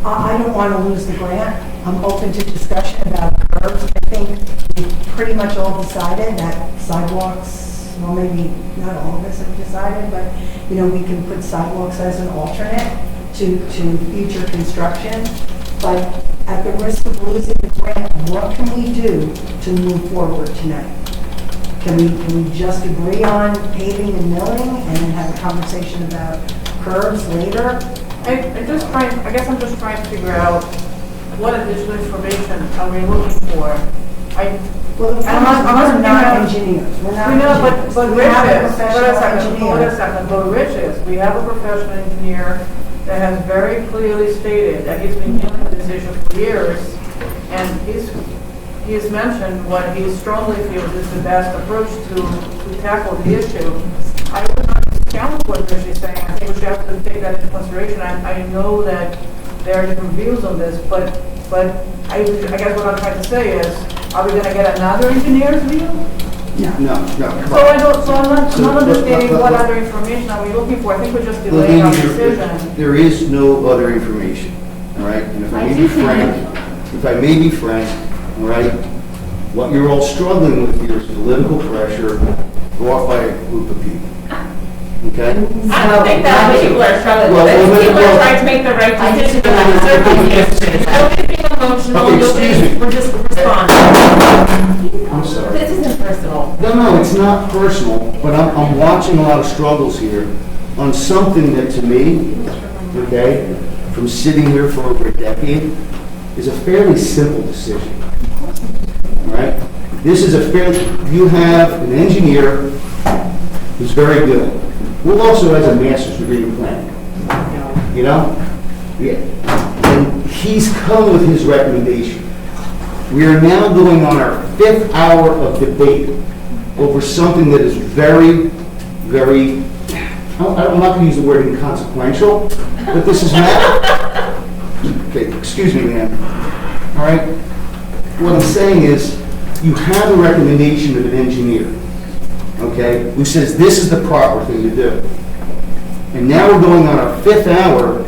I don't want to lose the grant. I'm open to discussion about curbs. I think we pretty much all decided that sidewalks, well, maybe not all of us have decided, but, we can put sidewalks as an alternate to future construction. But at the risk of losing the grant, what can we do to move forward tonight? Can we just agree on paving and milling and then have a conversation about curbs later? I guess I'm just trying to figure out what additional information are we looking for? Well, I'm we're not not- engineers. We're not We know, engineers. but We Rich have a is, wait a professional second, hold a engineer. second, but Rich is, we have a professional engineer that has very clearly stated that he's been dealing with this issue for years, and he's mentioned what he strongly feels is the best approach to tackle the issue. I would not challenge what Rich is saying, I think we should have to take that into consideration. I know that there are different views on this, but I guess what I'm trying to say is, are we gonna get another engineer's view? No. So I'm not understanding what other information are we looking for? I think we're just delaying our decision. There is no other information, all right? And if I may be frank, all right, what you're all struggling with here is political pressure brought by a group of people, okay? I don't think that's what people are struggling with. Well, People well, are trying to make the right decision under circumstances. Nobody's being emotional, Okay, excuse me. we're just responding. I'm sorry. This isn't personal. No, it's not personal, but I'm watching a lot of struggles here on something that to me, okay, from sitting here for over a decade, is a fairly simple decision. All right? This is you have an engineer who's very good, who also has a master's degree in planning. You know? Yeah. And he's come with his recommendation. We are now going on our 5th hour of debate over something that is very, very, I'm not going to use the word inconsequential, but this is not. Okay, excuse me, ma'am. All right? What I'm saying is, you have a recommendation of an engineer, okay, who says this is the proper thing to do. And now we're going on our 5th hour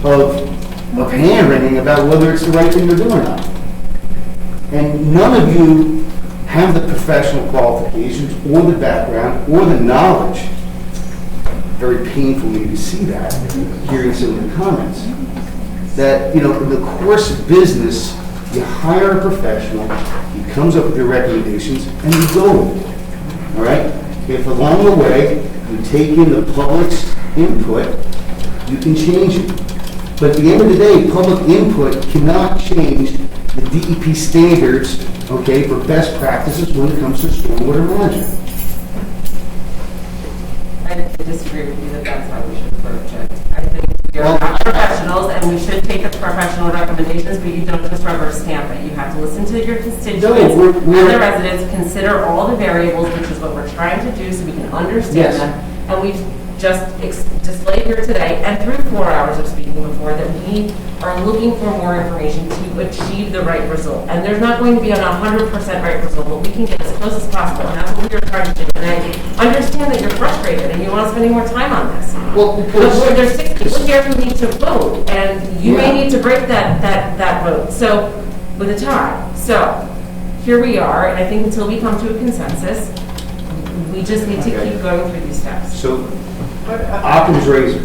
of hand-wringing about whether it's the right thing to do or not. And none of you have the professional qualifications or the background or the knowledge. Very painful for me to see that, hearing some of the comments. That, in the course of business, you hire a professional, he comes up with your recommendations, and you go with it. All right? If along the way, you take in the public's input, you can change it. But at the end of the day, public input cannot change the DEP standards, okay, for best practices when it comes to stormwater management. I disagree with you that that's how we should approach it. I think we are not professionals and we should take the professional recommendations, but you don't just rubber stamp it. You have to listen to your constituents and the residents, consider all the variables, which is what we're trying to do so we can understand them. And we've just displayed here today and through 4 hours of speaking before that we are looking for more information to achieve the right result. And there's not going to be an 100% right result, but we can get as close as possible. And that's what we are trying to do. And I understand that you're frustrated and you want to spend more time on this. Well, But there's 6 people here who need to vote, and you may need to break that vote. So, with a tie. So, here we are, and I think until we come to a consensus, we just need to keep going through these steps. So, Occam's razor,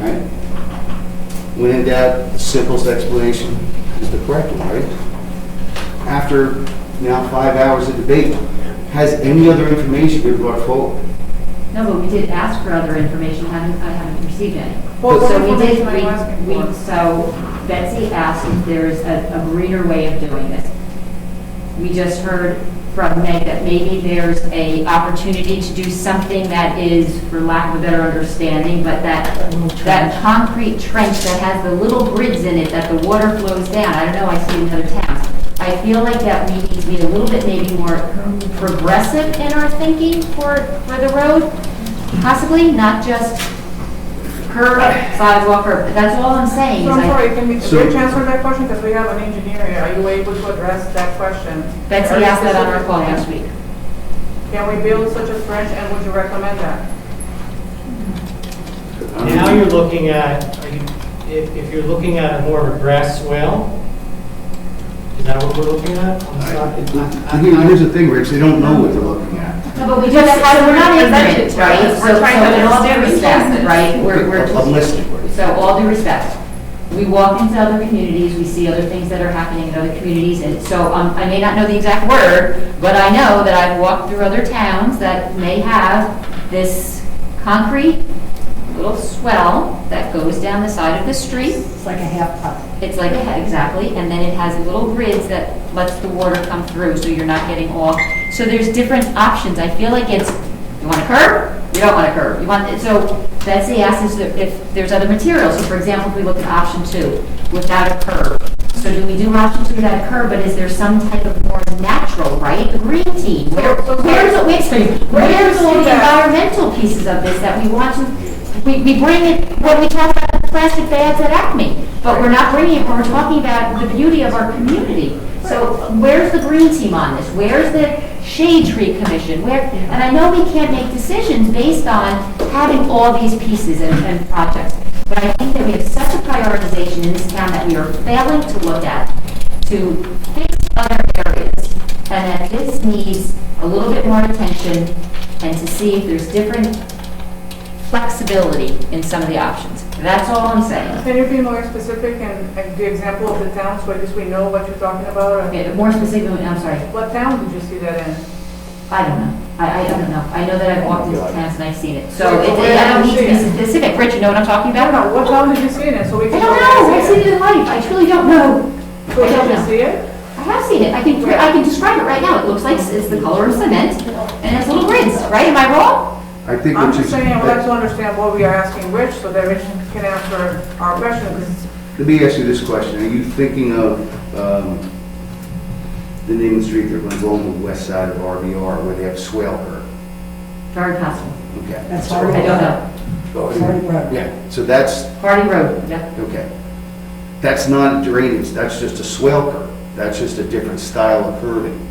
right? When in doubt, the simplest explanation is the correct one, right? After now 5 hours of debate, has any other information been brought forward? No, but we did ask for other information, I haven't received any. Well, So what we did, information are you asking for? so Betsy asked if there's a greener way of doing this. We just heard from Meg that maybe there's a opportunity to do something that is, for lack of a better understanding, but that concrete trench that has the little grids in it that the water flows down. I don't know, I see it in other towns. I feel like that we need to be a little bit maybe more progressive in our thinking for the road, possibly, not just curb, sidewalk, curb. That's all I'm saying. So is I'm sorry, can we, So- Rich answer that question? Because we have an engineer here. Are you able to address that question? Betsy asked that on our call last week. Can we build such a trench, and would you recommend that? Now you're looking at, if you're looking at a more of a grass swale, is that what we're looking at? Here's the thing, Rich, they don't know what they're looking at. No, but we just, we're not ignorant, right? We're trying to in all understand due the respect, cases. right? I'm listening. So all due respect, we walk into other communities, we see other things that are happening in other communities, and so I may not know the exact word, but I know that I've walked through other towns that may have this concrete little swell that goes down the side of the street. It's like a half pipe. It's like a, exactly, and then it has little grids that lets the water come through, so you're not getting all, so there's different options. I feel like it's, you want a curb? You don't want a curb. You want, so that's the ask is that if there's other materials. So for example, if we look at option 2, without a curb. So do we do option 2 without a curb, but is there some type of more natural, right? The green team, where's all the environmental pieces of this that we want to, we bring it, when we talk about the plastic bags at Acme, but we're not bringing it when we're talking about the beauty of our community. So where's the green team on this? Where's the shade tree commission? And I know we can't make decisions based on having all these pieces and projects, but I think that we have such a prioritization in this town that we are failing to look at to fix other areas, and that this needs a little bit more attention and to see if there's different flexibility in some of the options. That's all I'm saying. Can you be more specific and the example of the town so at least we know what you're talking about? Okay, more specifically, I'm sorry, What town did you see that in? I don't know. I don't know. I know that I've walked into towns and I've seen it. So Wait, I don't need to be see it. specific. Rich, you know what I'm talking I about? don't know, what town did you see it in? So we I can. don't know. I've seen it in life. I truly don't know. So I don't did you know. see it? I have seen it. I can describe it right now. It looks like it's the color of cement and it's little grids, right? Am I wrong? I think I'm what just you- saying, I would like to understand what we are asking Rich so that Rich can answer our question, because Let me ask you this question. Are you thinking of the name of the street they're going to go on the west side of RVR where they have swale curb? Very possible. Okay. That's Hardy I don't Road. know. Hardy Road. Yeah, so that's, Hardy Road, yeah. okay. That's not drainage, that's just a swale curb. That's just a different style of curving.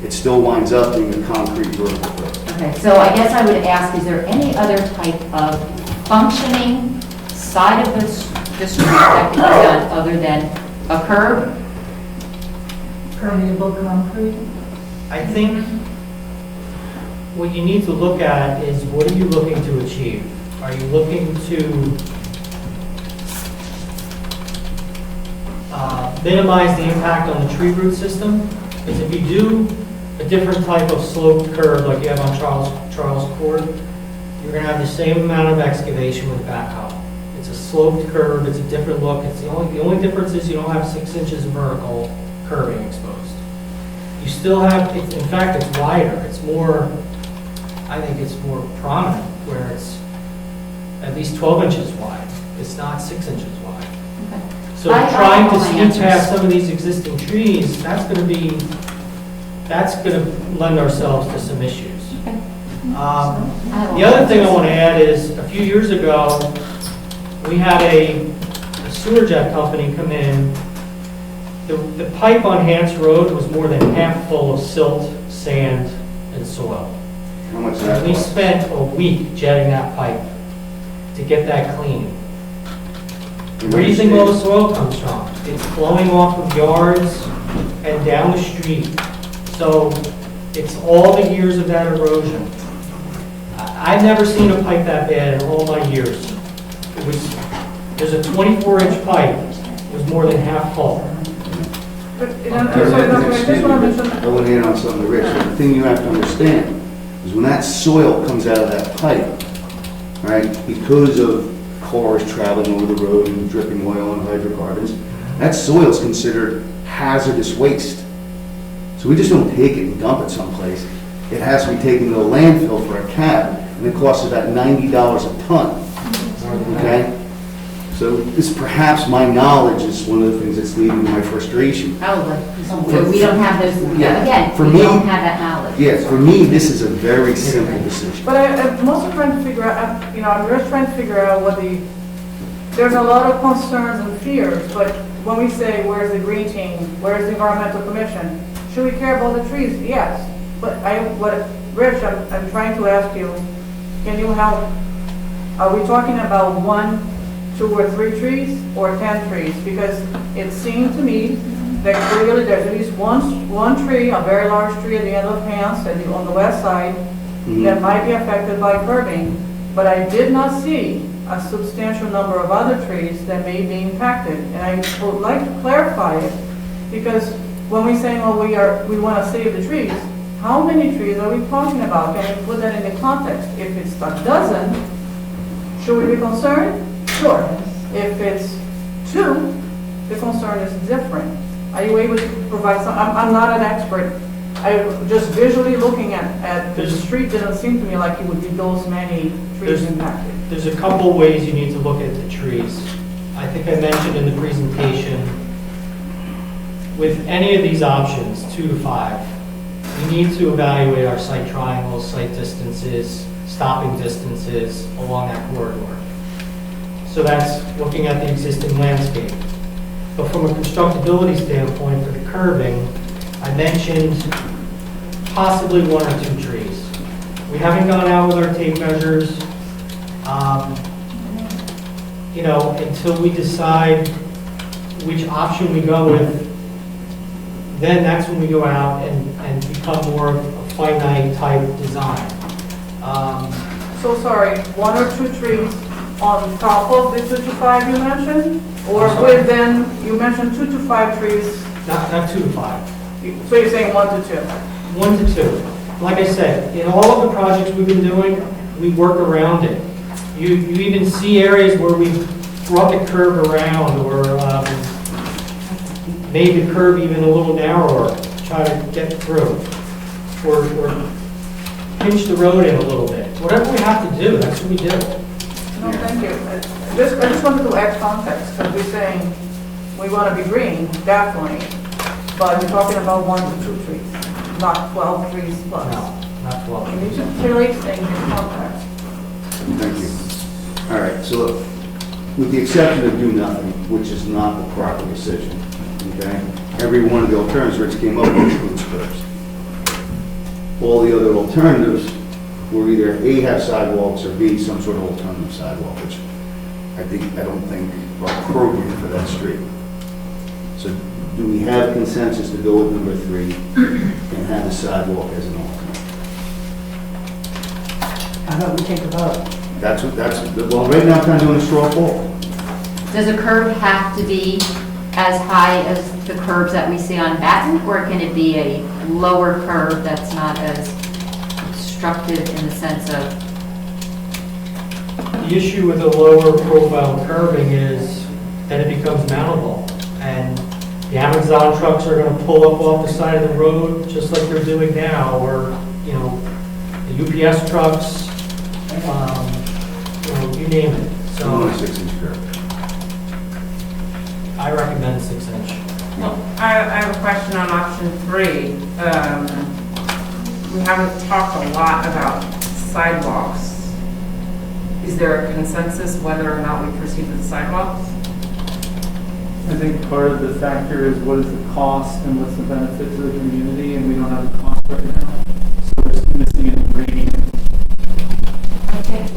It still winds up being a concrete vertical curb. Okay, so I guess I would ask, is there any other type of functioning side of the street that can be done other than a curb? Permeable concrete? I think what you need to look at is what are you looking to achieve? Are you looking to minimize the impact on the tree root system? Because if you do a different type of sloped curb like you have on Charles Court, you're going to have the same amount of excavation with backhoe. It's a sloped curb, it's a different look. It's the only difference is you don't have 6 inches of vertical curbing exposed. You still have, in fact, it's wider. It's more, I think it's more prominent where it's at least 12 inches wide. It's not 6 inches wide. Okay. So I trying to have all my see answers. past some of these existing trees, that's going to lend ourselves to some issues. The other thing I want to add is, a few years ago, we had a sewer jet company come in. The pipe on Hance Road was more than half full of silt, sand, and soil. How much is that? We spent a week jetting that pipe to get that clean. Where do you think all the soil comes from? It's flowing off of yards and down the street. So it's all the years of that erosion. I've never seen a pipe that bad in all my years. There's a 24-inch pipe, it was more than half full. But, I just want to mention, I want to hit on something, Rich. The thing you have to understand is when that soil comes out of that pipe, right, because of cars traveling over the road and dripping oil and hydrocarbons, that soil is considered hazardous waste. So we just don't take it and dump it someplace. It has to be taken to a landfill for a cap, and it costs about $90 a ton. Okay? So this, perhaps my knowledge is one of the things that's leading to my frustration. Oh, we don't have those, Yeah. again, For we me- don't have that knowledge. Yes, for me, this is a very simple decision. but I'm also trying to figure out, I'm just trying to figure out there's a lot of concerns and fears, but when we say, where's the green team, where's the environmental commission, should we care about the trees? Yes. But Rich, I'm trying to ask you, can you help? Are we talking about 1, 2, or 3 trees, or 10 trees? Because it seemed to me that clearly there's at least one tree, a very large tree at the end of Hance on the west side, that might be affected by curbing, but I did not see a substantial number of other trees that may be impacted. And I would like to clarify it, because when we say, oh, we want to save the trees, how many trees are we talking about? Can we put that in the context? If it's a dozen, should we be concerned? Sure. If it's 2, the concern is different. Are you able to provide some, I'm not an expert. I just visually looking at the street, didn't seem to me like it would be those many trees impacted. There's a couple ways you need to look at the trees. I think I mentioned in the presentation, with any of these options, 2 to 5, we need to evaluate our site triangles, site distances, stopping distances along that corridor. So that's looking at the existing landscape. But from a constructability standpoint for the curbing, I mentioned possibly 1 or 2 trees. We haven't gone out with our tape measures. You know, until we decide which option we go with, then that's when we go out and become more of a finite type design. So sorry, 1 or 2 trees on top of the 2 to 5 you mentioned? Or with then, you mentioned 2 to 5 trees? Not 2 to 5. So you're saying 1 to 2? 1 to 2. Like I said, in all of the projects we've been doing, we work around it. You even see areas where we brought the curve around or made the curve even a little narrower to try to get through. Or pinch the road in a little bit. Whatever we have to do, that's what we do. No, thank you. I just wanted to add context, because we're saying we want to be green, definitely, but we're talking about 1 to 2 trees, not 12 trees plus. No, not 12. Can you just clearly explain in context? Thank you. All right, so look, with the exception of do nothing, which is not the proper decision, okay? Every one of the alternatives Rich came up with includes curbs. All the other alternatives were either A, have sidewalks, or B, some sort of alternative sidewalk, which I don't think are appropriate for that street. So do we have consensus to go with number 3 and have the sidewalk as an alternate? How about we take a vote? Well, right now I'm kind of doing a straw poll. Does a curb have to be as high as the curbs that we see on Basin, or can it be a lower curb that's not as obstructive in the sense of? The issue with a lower profile curbing is that it becomes mountable. And the Amazon trucks are going to pull up off the side of the road just like they're doing now, or, you know, the UPS trucks, you name it. So Only 6-inch curb. I recommend 6-inch. Well, I have a question on option 3. We haven't talked a lot about sidewalks. Is there a consensus whether or not we proceed with sidewalks? I think part of the factor is what is the cost and what's the benefit to the community, and we don't have the cost right now. So we're just missing an ingredient. Okay.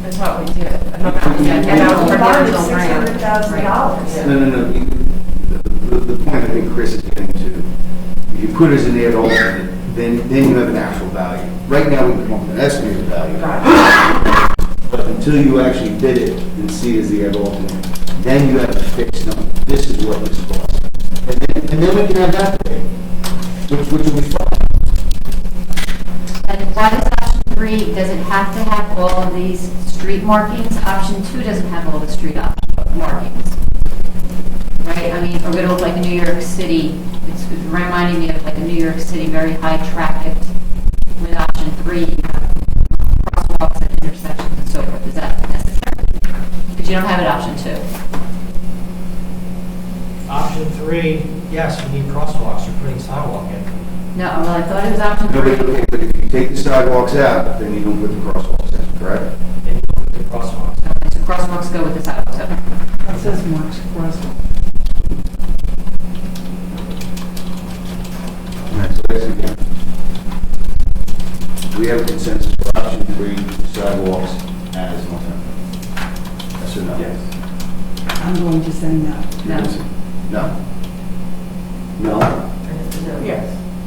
I thought we did. I thought that was And our bond is $600,000. No. The point I think Chris is getting to, if you put it as an add alternate, then you have an actual value. Right now, we can come up with an estimated value. But until you actually bid it and see it as the add alternate, then you have a fixed number. This is what this costs. And then we can have that pay, which will be fine. And why does option 3, does it have to have all of these street markings? Option 2 doesn't have all the street markings. Right, I mean, we're going to look like a New York City, it's reminding me of like a New York City, very high traffic. With option 3, you have crosswalks and intersections and so forth. Is that necessary? But you don't have it option 2. Option 3, yes, you need crosswalks, you're putting sidewalk in. No, well, I thought it was option No, 3. but if you take the sidewalks out, then you don't put the crosswalks in, correct? And you don't put the crosswalks. Okay, so crosswalks go with the sidewalks. Okay. It says Mark's Crosswalk. All right, so that's again. We have a consensus for option 3, sidewalks as an alternative. Yes or no? Yes. I'm going to say no. No. No. No? Yes.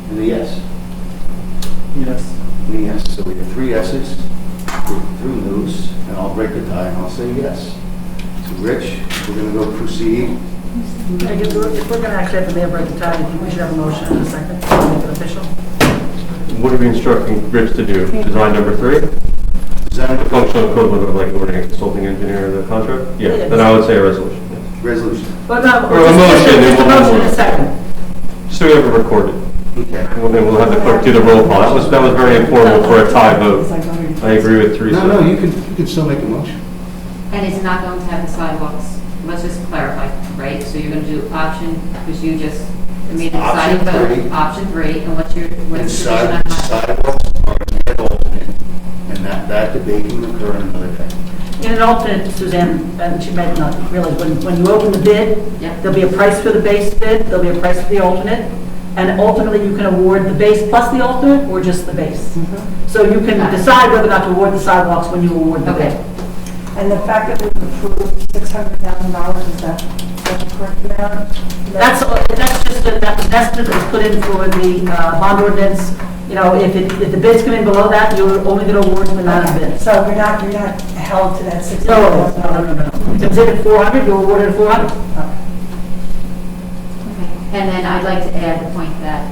And a yes. Yes. And a yes. So we have 3 yeses, 3 no's, and I'll break the tie and I'll say yes. So Rich, we're going to go proceed. I guess if we're going to actually have to labor at the time, I think we should have a motion in a second to make it official. What are we instructing Rich to do? Design number 3? Design The functional equivalent of like ordinary consulting engineer in the contract? Yeah, Yes. then I would say a resolution. Yes. resolution. Well, no, Or a motion, just a and we'll- motion in a second. So we have it recorded. Okay. Well, then we'll have the clerk do the roll call. That was very informal for a tie vote. I agree with Teresa. No, you can still make a motion. And it's not going to have the sidewalks. Let's just clarify, right? So you're going to do option, because you just made the deciding Option vote. Option 3, and what's your And position on that? sidewalks are an alternate, and that debate can occur another day. In an alternate, Suzanne, and she might not realize, when you open the bid, Yeah. there'll be a price for the base bid, there'll be a price for the alternate, and ultimately you can award the base plus the alternate, or just the base. So you can decide whether or not to award the sidewalks when you award the bid. Okay. And the fact that we've approved $600,000, is that the correct amount? That's just, that was an estimate that was put in for the bond ordinance. You know, if the bids come in below that, you're only going to award the amount of bids. So you're not held to that No, $600,000? no. If it comes in at 400, you're awarded at 400. And then I'd like to add the point that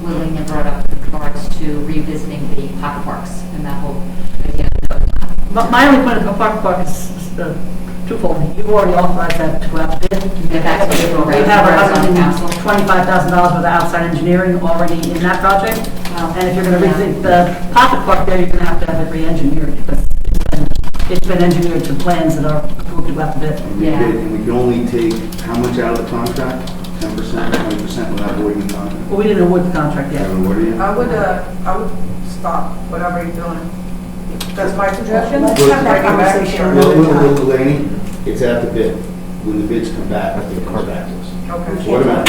Lillian brought up in regards to revisiting the pocket parks and that whole idea. But my only point of park is twofold. You've already authorized that to go out to bid. Get back to April, We right? have Whereas on the council. $125,000 worth of outside engineering already in that project. Wow. And if you're going to rethink the pocket park there, you're going to have it re-engineered because it's been engineered to plans that are approved to go out to bid. And we Yeah. bid, and we can only take how much out of the contract? 10%, 20% without awarding the contract? Well, we didn't award the contract yet. Haven't awarded it? I would stop whatever you're doing. That's my suggestion. Let's have that conversation Well, another time. Laney, it's at the bid. When the bids come back, I think it comes back to us. Okay. What about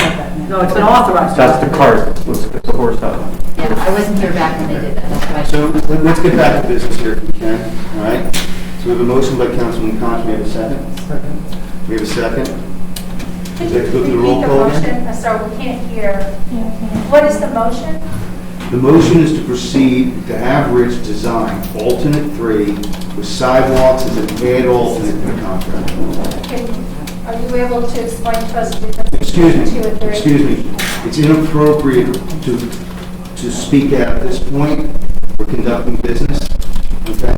No, it's been authorized. That's the cart. Let's get the horse out. Yeah, I wasn't here back when they did that. That's what I So let's get back to business here if we can, all right? So we have a motion by Councilman Conch, we have a second? We have a second? Could Let's go you through the repeat roll the call again. motion? Sorry, we can't hear. What is the motion? The motion is to proceed to have Rich design alternate 3 with sidewalks as an add alternate to the contract. Are you able to explain to us the difference Excuse between 2 and 3? me, it's inappropriate to speak out at this point. We're conducting business, okay?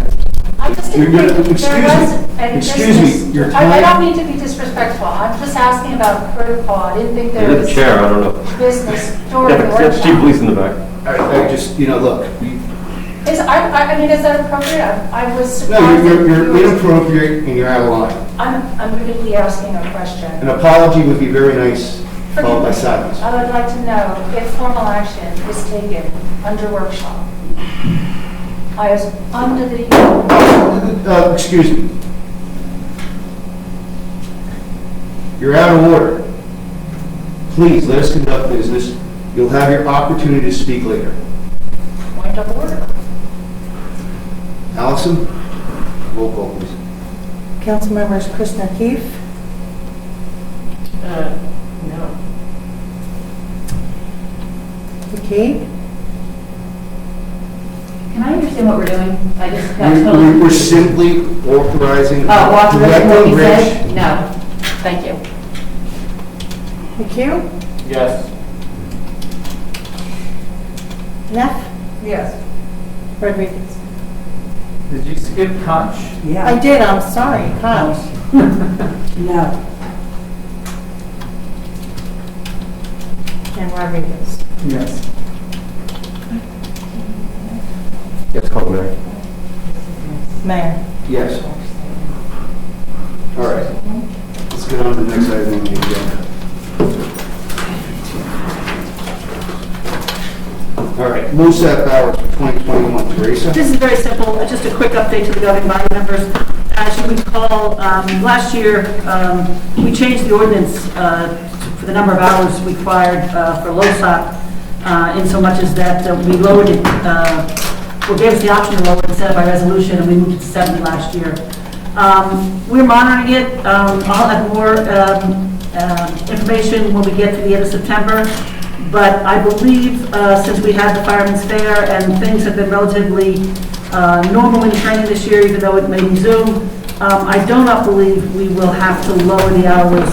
I just You're didn't gonna- think there was a excuse me, business. your I don't time- mean to be disrespectful. I'm just asking about protocol. I didn't think there You're the was chair, I don't know. business during the Yeah, Chief workshop. Police in the back. I just, look, I mean, is that appropriate? I was no, surprised. you're that you were- inappropriate and you're out of line. I'm really asking a question. An apology would be very nice, followed by Forgive me. silence. I would like to know if formal action is taken under workshop. I was under the, Excuse me. You're out of order. Please, let us conduct business. You'll have your opportunity to speak later. point of order. Allison, roll call, please. Councilmembers Krishna Keefe, No. McKee, Can I understand what we're doing? I just got We're totally... simply authorizing. Oh, authorizing what we Rich. said? No. Thank you. McHugh, Yes. Neff, Yes. Rodriguez. Did you skip Conch? Yeah. I did, I'm sorry, Conch. No. And Rodriguez. Yes. Yes, call the mayor. Mayor. Yes. All right. Let's get on to the next item on the agenda. All right, LoSAP hours for 2021. Teresa? This is very simple, just a quick update to the governing body members. As you recall, last year, we changed the ordinance for the number of hours required for LoSAP in so much as that we lowered it, well, gave us the option to lower it instead of by resolution, and we moved it to 70 last year. We're monitoring it. I'll have more information when we get to the end of September. But I believe, since we had the Fireman's Fair and things have been relatively normal in training this year, even though it may be Zoom, I do not believe we will have to lower the hours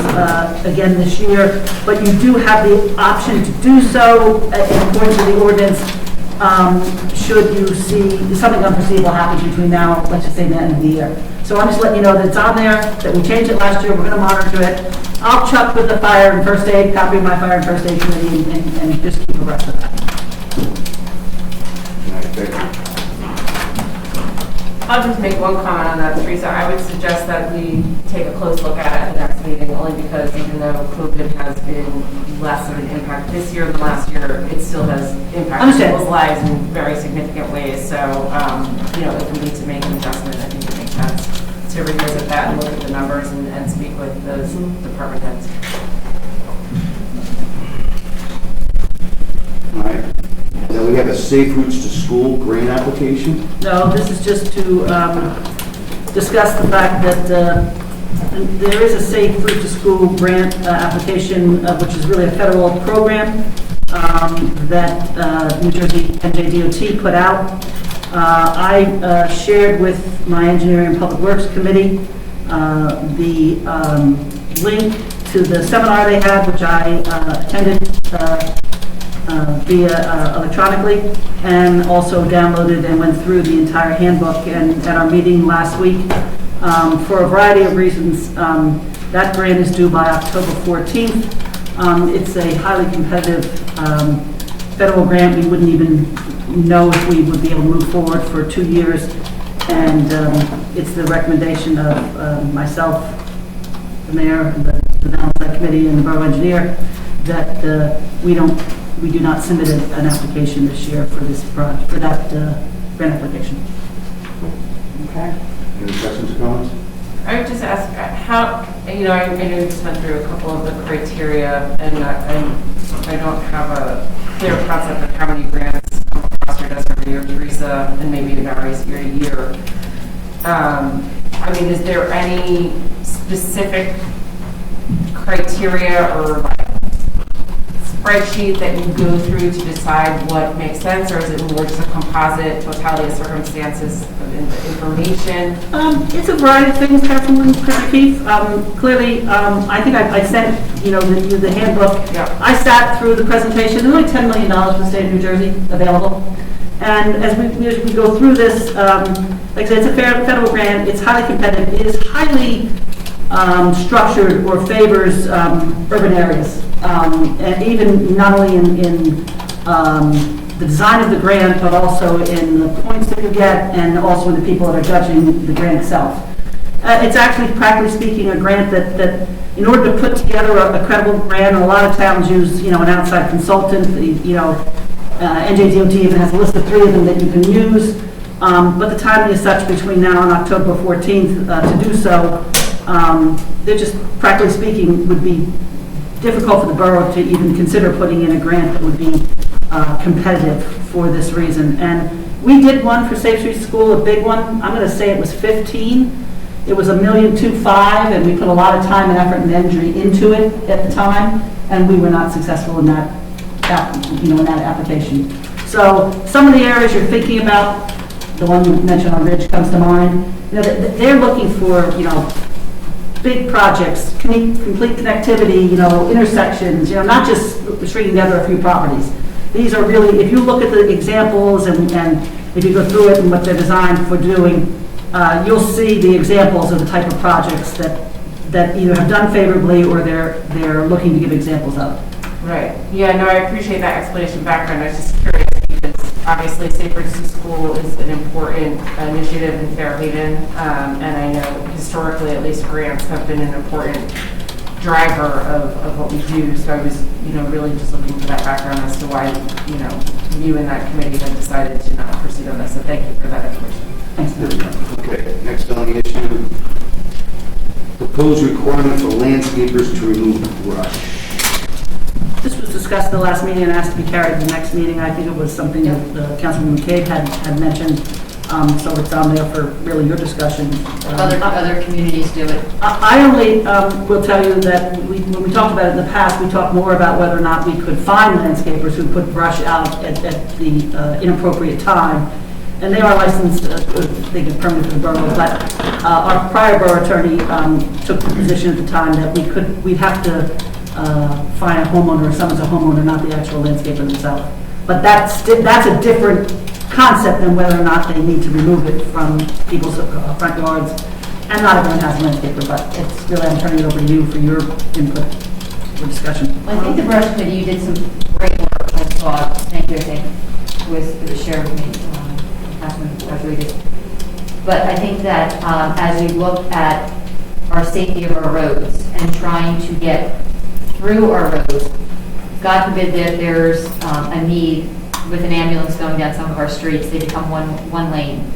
again this year, but you do have the option to do so according to the ordinance, should you see something unforeseeable happen between now, let's just say the end of the year. So I'm just letting you know that it's on there, that we changed it last year, we're going to monitor it. I'll check with the fire and first aid, copy of my fire and first aid committee, and just keep abreast of that. All right, thank you. I'll just make one comment on that, Teresa. I would suggest that we take a close look at it at the next meeting, only because even though COVID has been less of an impact this year than last year, it still has impacted people's lives in very significant ways. So, if we need to make an adjustment, I think it makes sense to revisit that and look at the numbers and speak with those department heads. All right. Now we have a Safe Routes to School grant application. No, this is just to discuss the fact that there is a Safe Route to School grant application, which is really a federal program that New Jersey NJDOT put out. I shared with my Engineering and Public Works Committee the link to the seminar they had, which I attended via electronically, and also downloaded and went through the entire handbook. And at our meeting last week, for a variety of reasons, that grant is due by October 14th. It's a highly competitive federal grant. We wouldn't even know if we would be able to move forward for 2 years. And it's the recommendation of myself, the mayor, and the Balance Committee, and the borough engineer that we do not submit an application this year for this project, for that grant application. Okay. Any questions or comments? I would just ask how, I know you just went through a couple of the criteria, and I don't have a clear concept of how many grants come across your desk every year, Teresa, and maybe it varies year to year. Is there any specific criteria or spreadsheet that you go through to decide what makes sense, or is it more just a composite totality of circumstances of information? It's a variety of things, Councilman Keith. Clearly, I think I sent the handbook. Yeah. I sat through the presentation. There's only $10 million for the state of New Jersey available. And as we go through this, like I said, it's a federal grant. It's highly competitive. It is highly structured or favors urban areas. And even not only in the design of the grant, but also in the points that you get, and also in the people that are judging the grant itself. It's actually, practically speaking, a grant that in order to put together a credible grant, a lot of towns use an outside consultant. NJDOT even has a list of 3 of them that you can use. But the timing is such between now and October 14th to do so. They're just, practically speaking, would be difficult for the borough to even consider putting in a grant that would be competitive for this reason. And we did one for Safe Street School, a big one. I'm going to say it was 15. It was $1,250,000, and we put a lot of time and effort and energy into it at the time, and we were not successful in that application. So some of the areas you're thinking about, the one you mentioned on Ridge comes to mind. They're looking for big projects, complete connectivity, intersections, not just stringing together a few properties. These are really, if you look at the examples and if you go through it and what they're designed for doing, you'll see the examples of the type of projects that either have done favorably or they're looking to give examples of. Right. Yeah, no, I appreciate that explanation background. I was just curious because obviously Safe Routes to School is an important initiative in Fairhaven, and I know historically at least grants have been an important driver of what we do. So I was, really just looking for that background as to why, you and that committee had decided to not proceed on this. So thank you for that information. Thanks. Okay, next on the issue. Proposed requirement for landscapers to remove brush. This was discussed at the last meeting and asked to be carried to the next meeting. I think it was something that Councilman McCabe had mentioned, so it's on there for really your discussion. Other communities do it. I only will tell you that when we talked about it in the past, we talked more about whether or not we could find landscapers who put brush out at the inappropriate time. and they are licensed, they get permit for the borough, but our prior borough attorney took the position at the time that we'd have to find a homeowner, or someone's a homeowner, not the actual landscaper themselves. But that's a different concept than whether or not they need to remove it from people's front yards. And not everyone has a landscaper, but it's really, I'm turning it over to you for your input for discussion. Well, I think the brush committee, you did some great work. I saw, thank you, I think, it was shared with me, Councilman Rodriguez. But I think that as we look at our safety of our roads and trying to get through our roads, God forbid that there's a need with an ambulance going down some of our streets, they become one lane.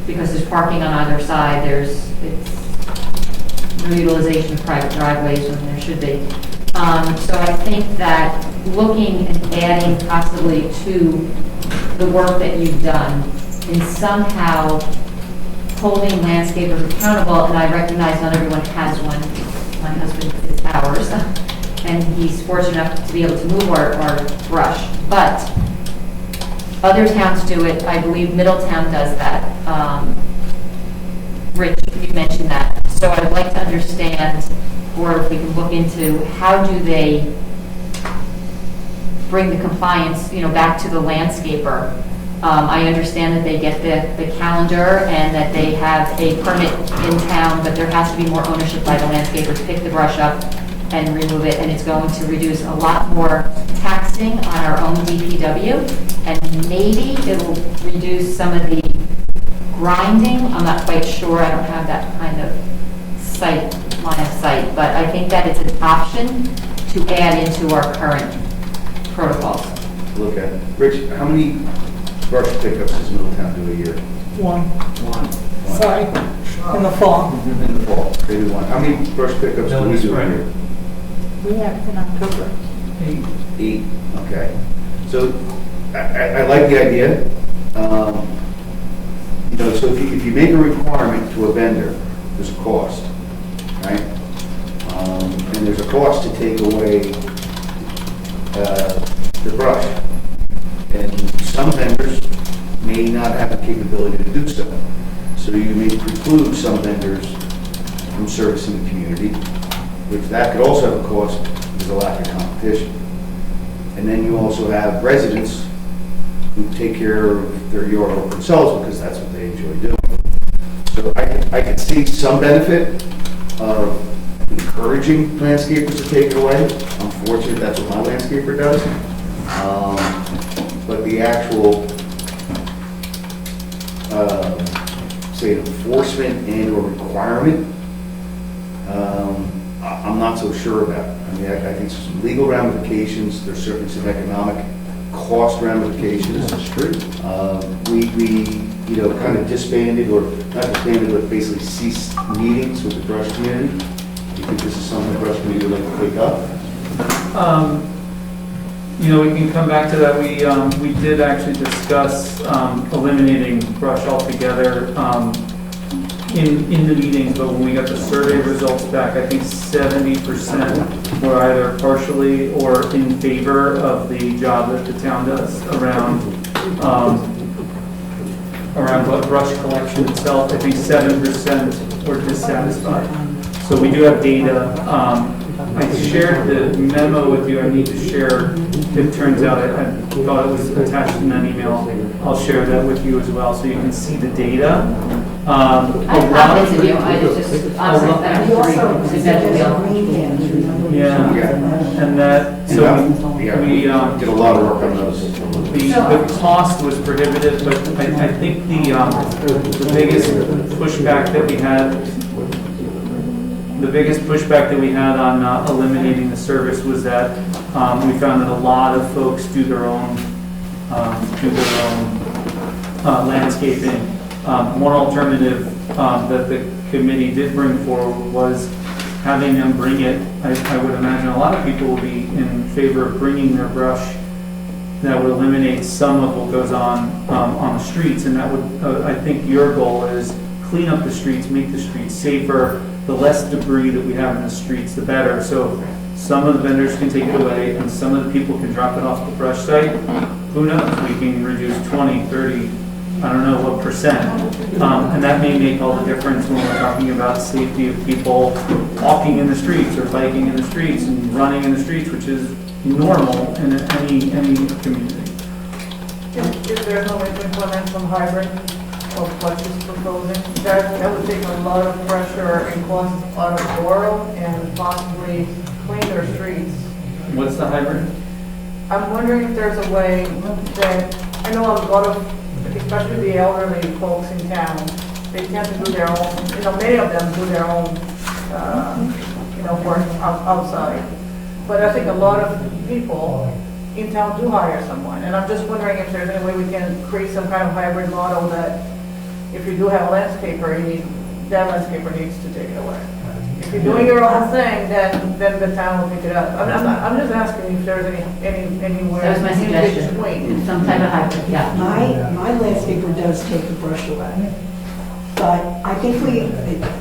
Because there's parking on either side, it's no utilization of private driveways when there should be. So I think that looking and adding possibly to the work that you've done and somehow holding landscapers accountable, and I recognize not everyone has one. My husband is ours, and he's fortunate enough to be able to move our brush. But other towns do it. I believe Middletown does that. Rich, you mentioned that. So I'd like to understand, or if we can look into, how do they bring the compliance, back to the landscaper? I understand that they get the calendar and that they have a permit in town, but there has to be more ownership by the landscaper to pick the brush up and remove it, and it's going to reduce a lot more taxing on our own DPW, and maybe it'll reduce some of the grinding. I'm not quite sure. I don't have that kind of line of sight, but I think that it's an option to add into our current protocols. Look at, Rich, how many brush pickups does Middletown do a year? One. One. Sorry, in the fall. In the fall, they do one. How many brush pickups do we do a year? We have in October. 8, okay. So I like the idea. So if you make a requirement to a vendor, there's a cost, right? And there's a cost to take away the brush. And some vendors may not have the capability to do so. So you may preclude some vendors from servicing the community, which that could also have a cost because of lack of competition. And then you also have residents who take care of their yard themselves because that's what they enjoy doing. So I could see some benefit of encouraging landscapers to take it away. I'm fortunate that's what my landscaper does. But the actual, say, enforcement and or requirement, I'm not so sure about. I mean, I think there's some legal ramifications. There's certainly some economic cost ramifications. That's true. We kind of disbanded, or not disbanded, but basically ceased meetings with the brush community. Do you think this is something the brush community would like to pick up? We can come back to that. We did actually discuss eliminating brush altogether in the meetings, but when we got the survey results back, I think 70% were either partially or in favor of the job that the town does around brush collection itself. I think 7% were dissatisfied. So we do have data. I shared the memo with you. I need to share. It turns out I thought it was attached in that email. I'll share that with you as well, so you can see the data. I have copies of you. I just and that. So we did a lot of work on those. The cost was prohibitive, but I think the biggest pushback that we had. The biggest pushback that we had on eliminating the service was that we found that a lot of folks do their own landscaping. One alternative that the committee did bring forward was having them bring it. I would imagine a lot of people will be in favor of bringing their brush. That would eliminate some of what goes on the streets, and that would, I think your goal is clean up the streets, make the streets safer. The less debris that we have in the streets, the better. So some of the vendors can take it away, and some of the people can drop it off the brush site. who knows, we can reduce 20, 30, I don't know what percent. And that may make all the difference when we're talking about safety of people walking in the streets or biking in the streets and running in the streets, which is normal in any community. Is there no way to implement some hybrid of what she's proposing? That would take a lot of pressure and costs out of Borough and possibly cleaner streets. What's the hybrid? I'm wondering if there's a way that, I know a lot of, especially the elderly folks in town, they tend to do their own, many of them do their own, work outside. But I think a lot of people in town do hire someone, and I'm just wondering if there's any way we can create some kind of hybrid model that if you do have a landscaper, that landscaper needs to take it away. If you're doing your own thing, then the town will pick it up. I'm just asking if there's anywhere. That was my suggestion. Between. Some type of hybrid, yeah. My landscaper does take the brush away. But I think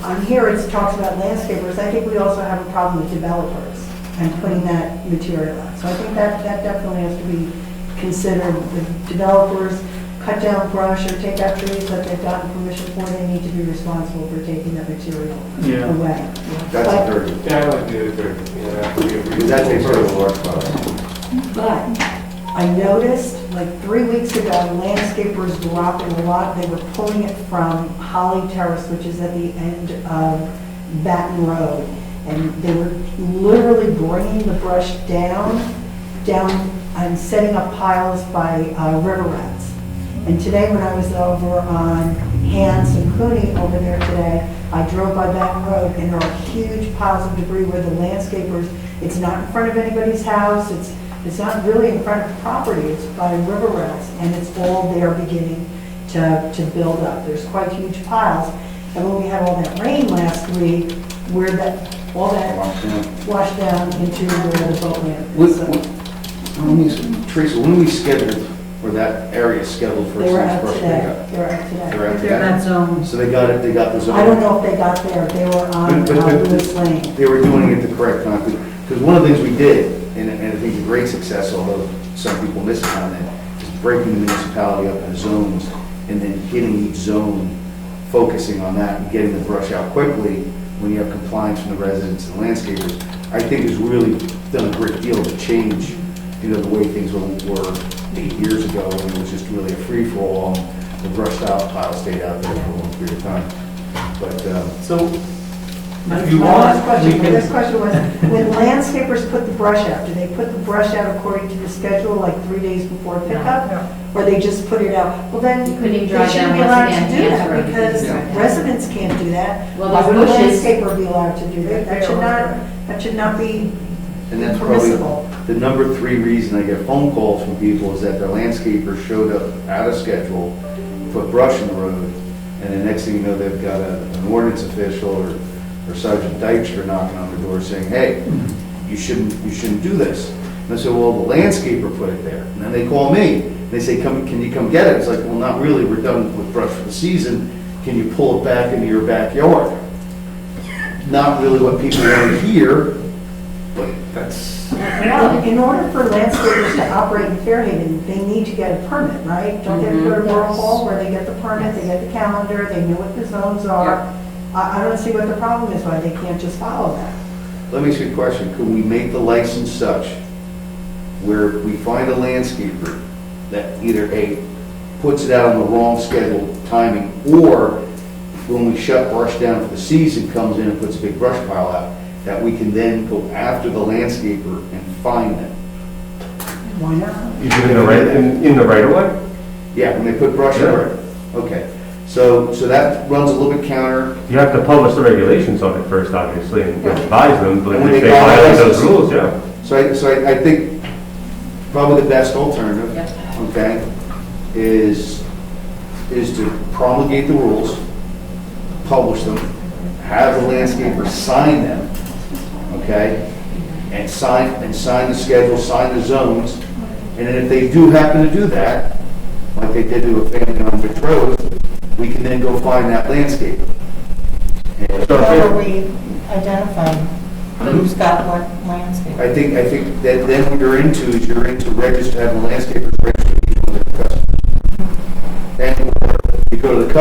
on here it talks about landscapers, I think we also have a problem with developers and putting that material on. So I think that definitely has to be considered. With developers cut down brush or take out trees that they've gotten permission for, they need to be responsible for taking that material away. That's a 30. Yeah, I like the other 30. Yeah, we agree. Because that takes care of the large cost. But I noticed, like 3 weeks ago, landscapers dropping a lot. They were pulling it from Holly Terrace, which is at the end of Basin Road. And they were literally bringing the brush down and setting up piles by river rats. And today, when I was over on Hans and Cooney over there today, I drove by Basin Road, and there are huge piles of debris where the landscapers, it's not in front of anybody's house, it's not really in front of property, it's by river rats, and it's all there beginning to build up. There's quite huge piles. And when we had all that rain last week, where all that washed down into where the boat landed. Teresa, when we scheduled, or that area scheduled for? They were out brush today. pickup? They were out today. They're out They're in that today? zone. So they got the zone? I don't know if they got there. They were on Lewis Lane. They were doing it the correct time, because one of the things we did, and I think a great success, although some people miss it on that, is breaking the municipality up into zones, and then hitting each zone, focusing on that, and getting the brush out quickly when you have compliance from the residents and landscapers, I think has really done a great deal to change, the way things were 8 years ago, when it was just really a free-for-all, the brushed out pile stayed out there for a long period of time. But, So, My if you last want, we question can, was, when landscapers put the brush out, do they put the brush out according to the schedule, like 3 days before pickup? No. Or they just put it out? Well, then, You couldn't even they drive shouldn't down be allowed once to again, do Hans that, Road, because you couldn't drive down. residents can't do that. Well, Why would a those bushes- landscaper be allowed to do that? That should not be and that's probably permissible. the number 3 reason I get phone calls from people is that their landscaper showed up out of schedule, put brush in the road, and the next thing you know, they've got an ordinance official or Sergeant Dykstra knocking on the door saying, hey, you shouldn't do this. And I said, well, the landscaper put it there. And then they call me, and they say, can you come get it? It's like, well, not really, we're done with brush for the season. Can you pull it back into your backyard? Not really what people want to hear, but that's... In order for landscapers to operate in Fairhaven, they need to get a permit, right? Don't they go to Borough Hall where they get the permit, they get the calendar, they know what the zones are? I don't see what the problem is, why they can't just follow that. Let me ask you a question. Could we make the license such where we find a landscaper that either A, puts it out on the wrong schedule timing, or when we shut brush down for the season, comes in and puts a big brush pile out, that we can then go after the landscaper and fine them? Why not? You do in the right of way? Yeah, when they put brush Yeah. over it. Okay. So that runs a little bit counter. You have to publish the regulations on it first, obviously, and advise them, but And if they they violate those violate rules, yeah. So I think probably the best alternative, okay, is to promulgate the rules, publish them, have the landscaper sign them, okay, and sign the schedule, sign the zones, and then if they do happen to do that, like they did to a family on Rich Road, we can then go find that landscaper. And How are we identifying who's got what landscape? I think that then what you're into is you're into having landscapers register to be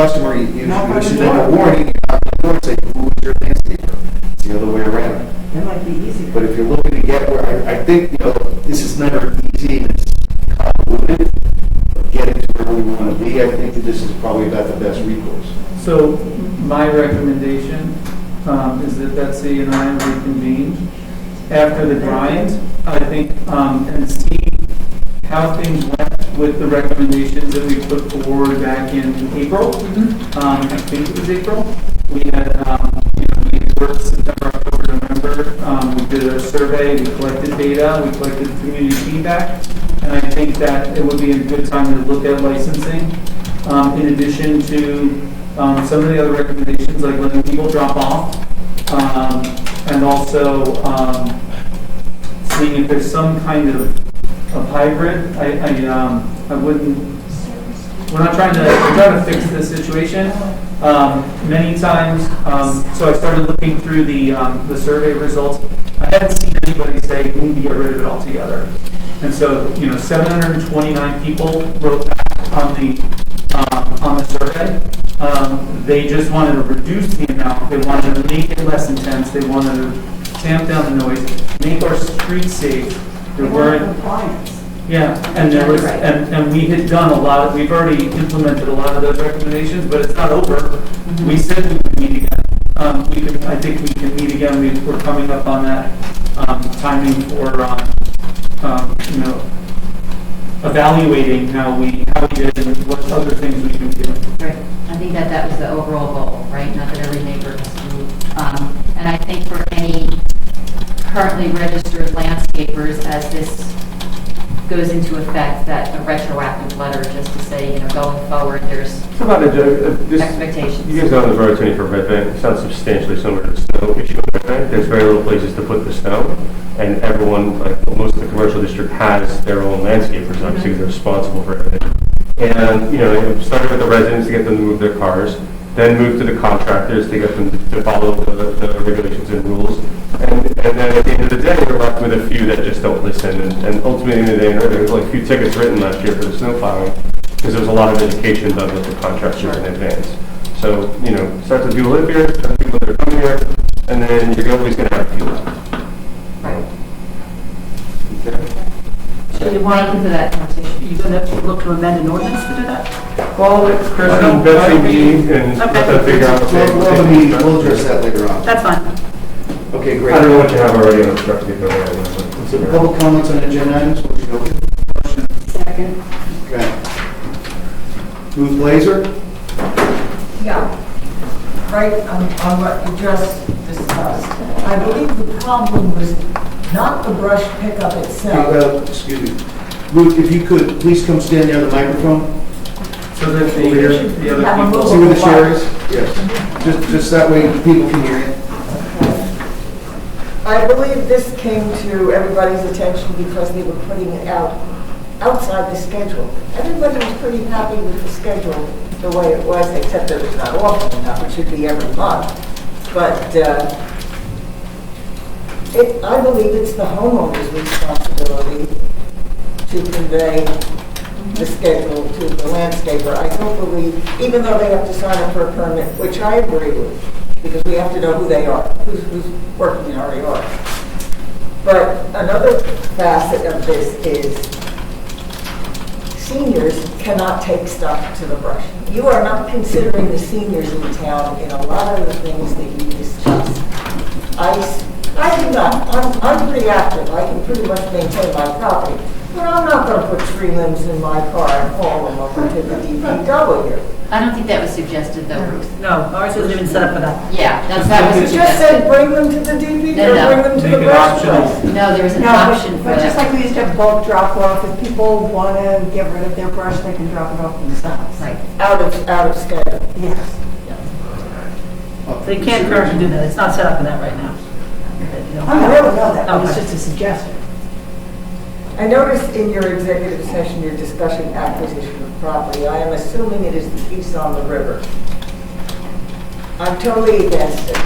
customer, you Knock on the submit a door. warning, you knock on the door and say, who is your landscaper? It's the other way around. That might be easier. But if you're looking to get where, I think, this is never easy, and it's convoluted, but getting to where we want to be, I think that this is probably about the best recourse. So my recommendation is that Betsy and I reconvene after the grind, I think, and see how things went with the recommendations that we put forward back in April. I think it was April. We had, we worked September, October, November. We did a survey, we collected data, we collected community feedback, and I think that it would be a good time to look at licensing. In addition to some of the other recommendations, like letting people drop off, and also seeing if there's some kind of hybrid. I wouldn't, we're trying to fix this situation. Many times, so I started looking through the survey results. I haven't seen anybody say we need to get rid of it altogether. And so, 729 people wrote back on the survey. They just wanted to reduce the amount. They wanted to make it less intense. They wanted to tamp down the noise, make our streets safe. They want compliance. Yeah, and there was, and we had done a lot of, we've already implemented a lot of those recommendations, but it's not over. We said we would meet again. I think we can meet again. We're coming up on that timing for, evaluating how we did and what other things we can do. Right. I think that was the overall goal, right? Not that every neighbor has to move. And I think for any currently registered landscapers, as this goes into effect, that a retroactive letter just to say, going forward, there's expectations. You guys know the borough attorney for Red Bank. It sounds substantially similar to the snow issue in Red Bank. There's very little places to put the snow, and everyone, most of the commercial district, has their own landscapers, obviously, because they're responsible for everything. And it started with the residents to get them to move their cars, then moved to the contractors to get them to follow the regulations and rules. And then at the end of the day, we're left with a few that just don't listen. And ultimately, at the end of the day, there was like a few tickets written last year for the snow plowing because there was a lot of education done with the contractors in advance. So, start to people live here, start to people that are coming here, and then you're always going to have a few left. Okay. So you want to do that conversation? You're going to look to amend an ordinance to do that? Well, it's Kristen, Betsy, me, and let them figure out. We'll address that later on. That's fine. Okay, great. I don't know what you have already on the structure. Right. So public comments on agenda items, which you open? Second. Okay. Ruth Blazer? Yeah, right on what you just discussed. I believe the problem was not the brush pickup itself. Excuse me. Ruth, if you could, please come stand near the microphone. So that the other people. See where the chair is? Yes. Just that way people can hear you. I believe this came to everybody's attention because they were putting it outside the schedule. Everybody was pretty happy with the schedule the way it was, except that it's not often enough. It should be every month. But I believe it's the homeowner's responsibility to convey the schedule to the landscaper. I don't believe, even though they have to sign up for a permit, which I agree with, because we have to know who they are, who's working in our yard. But another facet of this is seniors cannot take stuff to the brush. You are not considering the seniors in town in a lot of the things that you discuss. I do not. I'm pretty active. I can pretty much maintain my property. But I'm not going to put tree limbs in my car and haul them over to the DPW. I don't think that was suggested though, Ruth. No, ours isn't even set up for that. Yeah, that was You just suggested. said bring them to the DPW No, or bring them to Make the it brush optional. place. No, there was an No, option for but just that. like we used to have bulk drop off, if people want to get rid of their brush, they can drop it off themselves. Right. Out of schedule. Yes. So you can't currently do that. It's not set up for that right now. I don't know that, but it's Okay. just a suggestion. I noticed in your executive session, you're discussing acquisition of property. I am assuming it is the piece on the river. I'm totally against it.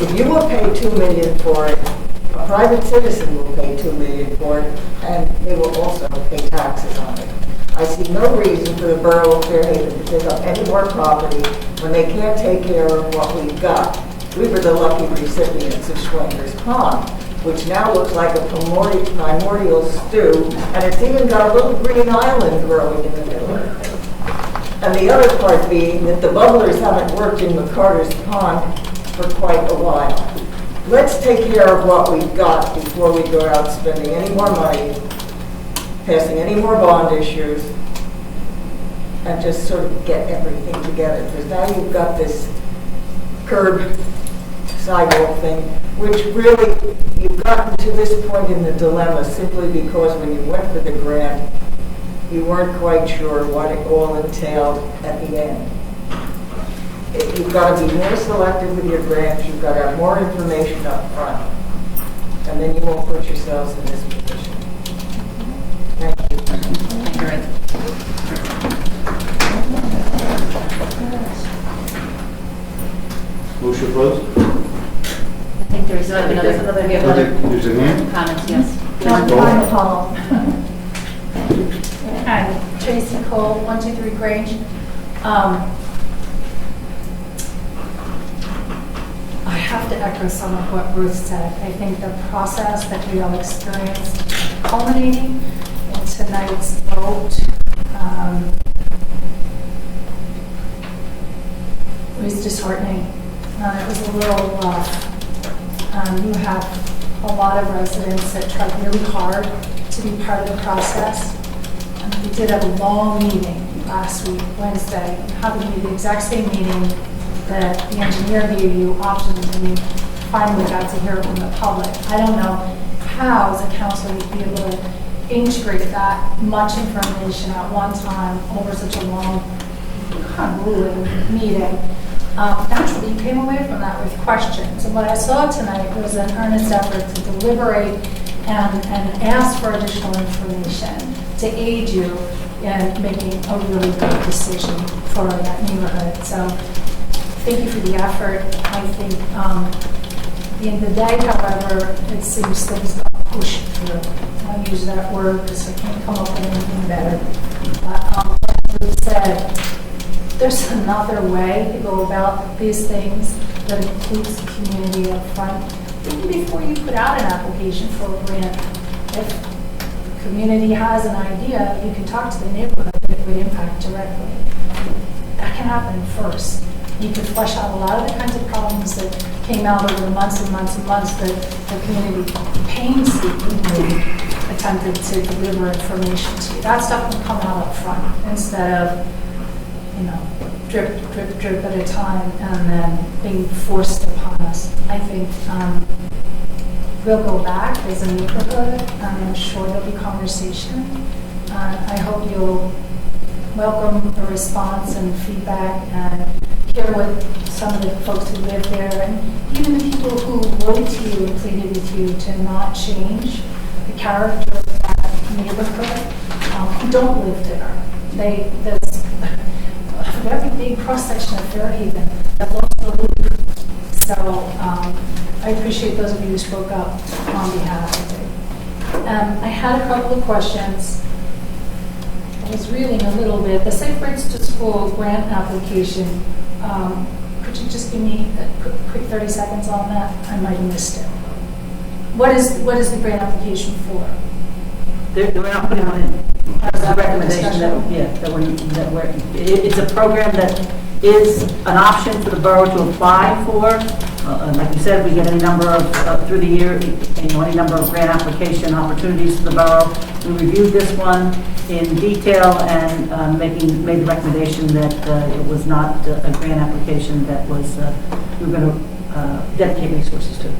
If you will pay $2 million for it, a private citizen will pay $2 million for it, and they will also pay taxes on it. I see no reason for the Borough of Fairhaven to pick up any more property when they can't take care of what we've got. We were the lucky recipients of Schwenker's Pond, which now looks like a primordial stew, and it's even got a little green island growing in the middle of it. And the other part being that the bubblers haven't worked in McCarter's Pond for quite a while. Let's take care of what we've got before we go out spending any more money, passing any more bond issues, and just sort of get everything together. Because now you've got this curb sidewalk thing, which really, you've gotten to this point in the dilemma simply because when you went for the grant, you weren't quite sure what it all entailed at the end. You've got to be more selective with your grants, you've got to have more information up front, and then you won't put yourselves in this position. Thank you. Thank you, Rick. Motion closed? I think there's another, we have other There's a hand? comments, yes. Hi, Tracy Cole, 123 Grange. I have to echo some of what Ruth said. I think the process that we all experienced culminating in tonight's vote was disheartening. It was a little rough. You have a lot of residents that tried really hard to be part of the process. We did have a long meeting last week, Wednesday, having the exact same meeting that the engineer gave you options, and you finally got to hear it from the public. I don't know how, as a council, you'd be able to integrate that much information at one time over such a long, convoluted meeting. Naturally, you came away from that with questions. And what I saw tonight was an earnest effort to deliberate and ask for additional information to aid you in making a really good decision for that neighborhood. So thank you for the effort. I think at the end of the day, however, it seems things got pushed through. I use that word because I can't come up with anything better. But like Ruth said, there's another way to go about these things that includes the community up front. Even before you put out an application for a grant, if the community has an idea, you can talk to the neighborhood that it would impact directly. That can happen first. You can flesh out a lot of the kinds of problems that came out over the months and months and months that the community painstakingly attempted to deliver information to you. That stuff can come out up front instead of, drip, drip, drip at a time and then being forced upon us. I think we'll go back as a neighborhood, and I'm sure there'll be conversation. I hope you'll welcome the response and feedback and hear what some of the folks who live there and even the people who wrote to you and pleaded with you to not change the character of that neighborhood, who don't live there. There's a very big cross-section of Fairhaven that lost the loop. So I appreciate those of you who spoke up on behalf of it. I had a couple of questions. I was reading a little bit. The Safe Routes to School grant application, could you just give me a quick 30 seconds on that? I might have missed it. What is the grant application for? We're not putting one in. It's a recommendation it's a program that is an option for the borough to apply for. Like you said, we get any number of, through the year, any number of grant application opportunities for the borough. We reviewed this one in detail and made the recommendation that it was not a grant application that was, we were going to dedicate resources to.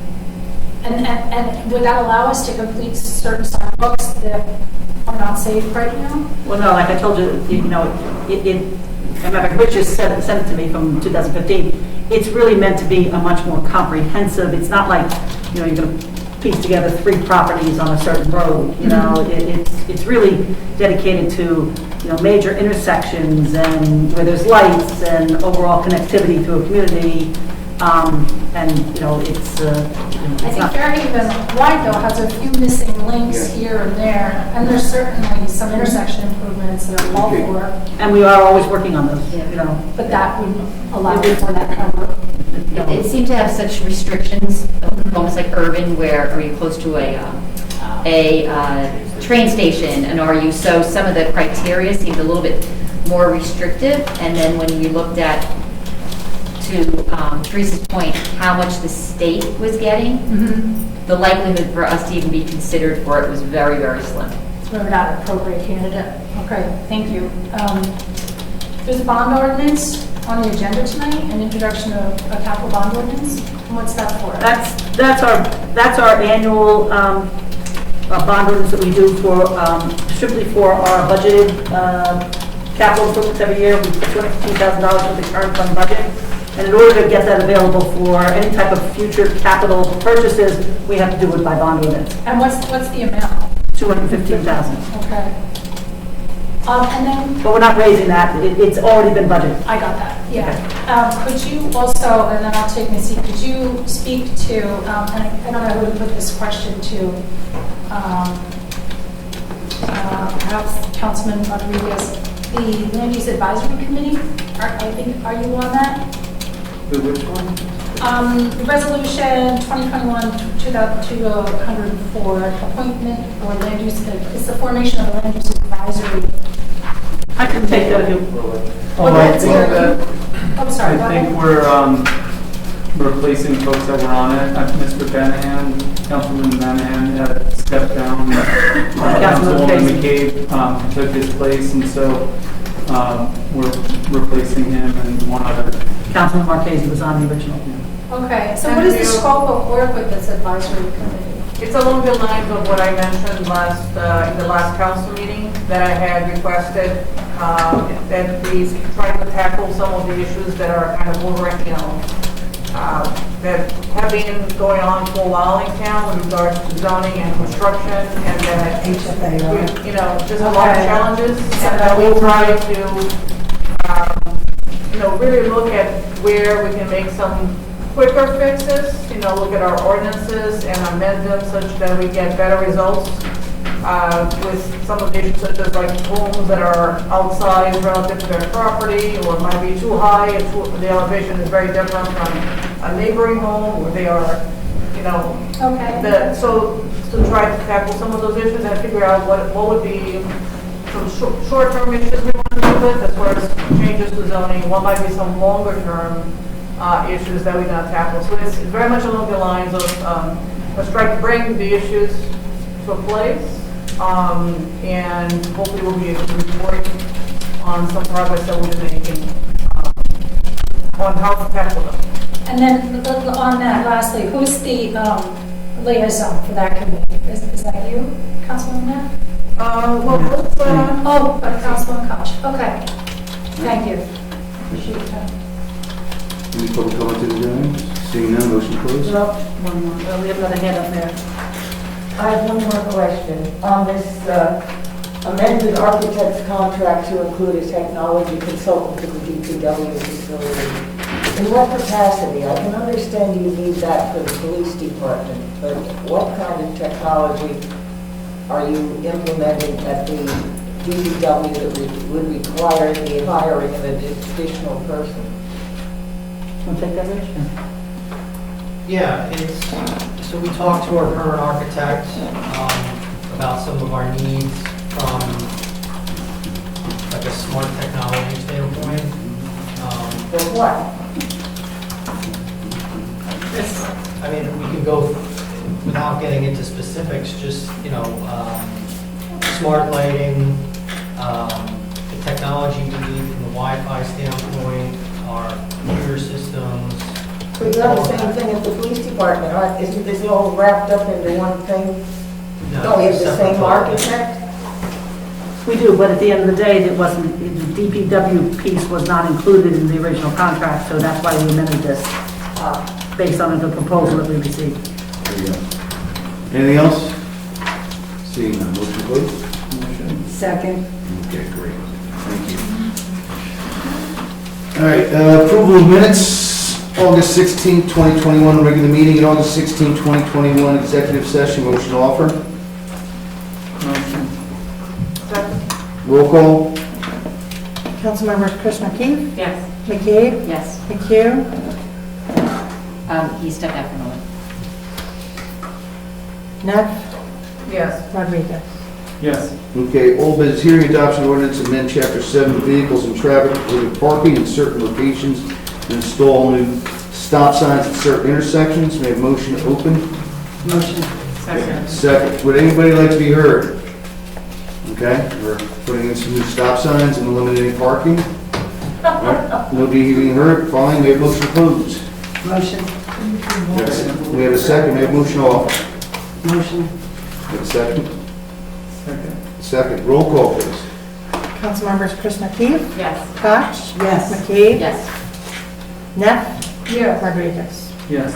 And would that allow us to complete certain sidewalks that are not safe right now? Well, no, like I told you, Rich just sent it to me from 2015. It's really meant to be a much more comprehensive. It's not like, you're going to piece together 3 properties on a certain road. It's really dedicated to, major intersections and where there's lights and overall connectivity to a community. And, you know, it's I it's think not, Fairhaven Wide, though, has a few missing links Yeah. here and there, and there's certainly some intersection improvements that are called Okay. for, and we are always working on those, you know. but that would allow for that cover. It seemed to have such restrictions, almost like urban, where are you close to a train station, and are you, so some of the criteria seemed a little bit more restrictive, and then when you looked at, to Teresa's point, how much the state was getting, the likelihood for us to even be considered for it was very, very slim. So we're not an appropriate candidate. Okay, thank you. There's a bond ordinance on the agenda tonight, an introduction of a capital bond ordinance. What's that for? That's our annual bond ordinance that we do for, strictly for our budgeted capital improvements every year. We put $215,000 in the current fund budget. And in order to get that available for any type of future capital purchases, we have to do it by bond ordinance. And what's the amount? $215,000. Okay. And then, But we're not raising that. It's already been budgeted. I got that, yeah. Could you also, and then I'll take my seat, could you speak to, and I don't know who to put this question to, perhaps Councilman Rodriguez, the Land Use Advisory Committee, are you on that? The which one? Resolution 2021-204, appointment for land use, it's the formation of a land use advisory. I can take that if you. I'm sorry, I go think ahead. we're replacing folks that were on it. Mr. Banahan, Councilman Banahan had stepped down. Councilwoman McCabe took his place, and so we're replacing him and one other. Councilman Marquez was on the original. Okay, so what is the scope of work with this advisory committee? It's along the lines of what I mentioned in the last council meeting, that I had requested, that we try to tackle some of the issues that are kind of over, that have been going on for a while in town with regards to zoning and construction, and that, HFA, right? just a lot of challenges, and that we try to, really look at where we can make some quicker fixes, look at our ordinances and amend them such that we get better results with some of the issues such as like homes that are outside relative to their property, or it might be too high, the elevation is very different from a neighboring home, or they are, Okay. so to try to tackle some of those issues and figure out what would be some short-term issues we want to deal with as far as changes to zoning, what might be some longer-term issues that we not tackle. So it's very much along the lines of let's try to bring the issues to a place, and hopefully we'll be able to report on some progress that we've been making on how to tackle them. And then on that, lastly, who's the liaison for that committee? Is that you, Councilwoman Knapp? Councilwoman Koch. Okay. Thank you. Appreciate your time. Any public comment to the hearing? Seeing none, motion closed. No, one more. We have another hand up there. I have one more question. On this amended architect's contract to include a technology consultant for the DPW facility, in what capacity? I can understand you need that for the police department, but what kind of technology are you implementing at the DPW that would require the hiring of an additional person? Want to take that, Rich? Yeah, so we talked to our current architect about some of our needs from like a smart technology standpoint. For what? I mean, we can go without getting into specifics, just, smart lighting, the technology we need from the Wi-Fi standpoint, our computer systems. We got the same thing at the police department, right? Isn't this all wrapped up into one thing? Don't we have the separate same architect? We do, but at the end of the day, the DPW piece was not included in the original contract, so that's why we amended this, based on the proposal that we received. There you go. Anything else? Seeing none, motion closed. Second. Okay, great. Thank you. All right, approval of minutes. August 16, 2021, regular meeting, and August 16, 2021, executive session. Motion to offer. Motion. Roll call. Councilmembers Chris McKee, Yes. McCabe, Yes. McHugh, He stepped out for a moment. Neff, Yes. Rodriguez. Yes. Okay, old business hearing adoption ordinance amend chapter 7 vehicles and traffic, including parking in certain locations, and install new stop signs at certain intersections. May I have a motion to open? Motion. Second. Would anybody like to be heard? Okay, we're putting in some new stop signs and eliminating parking. All right, nobody being heard, fine, we have motion to close. Motion. We have a second, we have motion to offer. Motion. We have a second? Second. Second, roll call please. Councilmembers Chris McKee, Yes. Koch, Yes. McCabe, Yes. Neff, Yes. Rodriguez. Yes.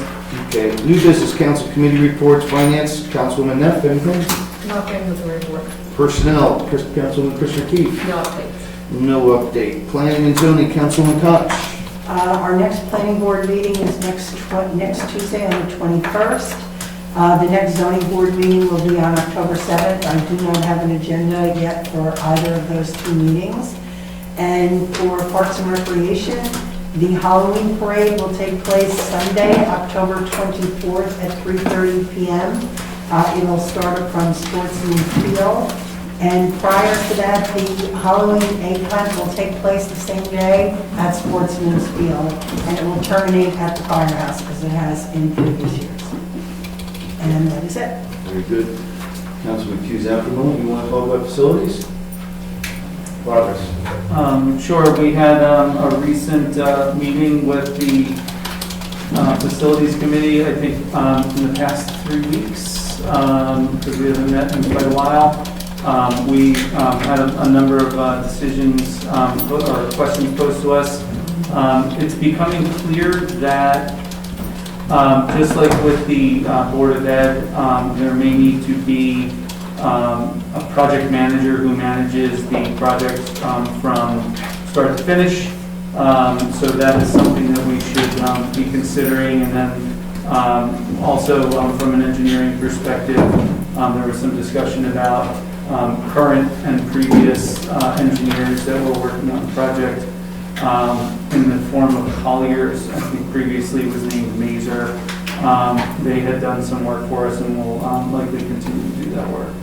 Okay, new business council committee reports, finance, Councilwoman Neff, anything? Nothing with the report. Personnel, Councilwoman Christopher Keefe. No updates. No update. Planning and zoning, Councilwoman Koch. Our next planning board meeting is next Tuesday on the 21st. The next zoning board meeting will be on October 7th. I do not have an agenda yet for either of those two meetings. And for Parks and Recreation, the Halloween parade will take place Sunday, October 24th at 3:30 p.m. It'll start from Sportsman's Field. And prior to that, the Halloween egg hunt will take place the same day at Sportsman's Field. And it will terminate at the firehouse, as it has in previous years. And that is it. Very good. Councilman Hughes, after a moment, you want to talk about facilities? Progress. Sure, we had a recent meeting with the Facilities Committee, I think, in the past 3 weeks, because we haven't met in quite a while. We had a number of decisions or questions posed to us. It's becoming clear that just like with the Board of Ed, there may need to be a project manager who manages the project from start to finish. So that is something that we should be considering. And then also from an engineering perspective, there was some discussion about current and previous engineers that were working on the project in the form of Colliers. I think previously it was named Mazer. They had done some work for us and will likely continue to do that work.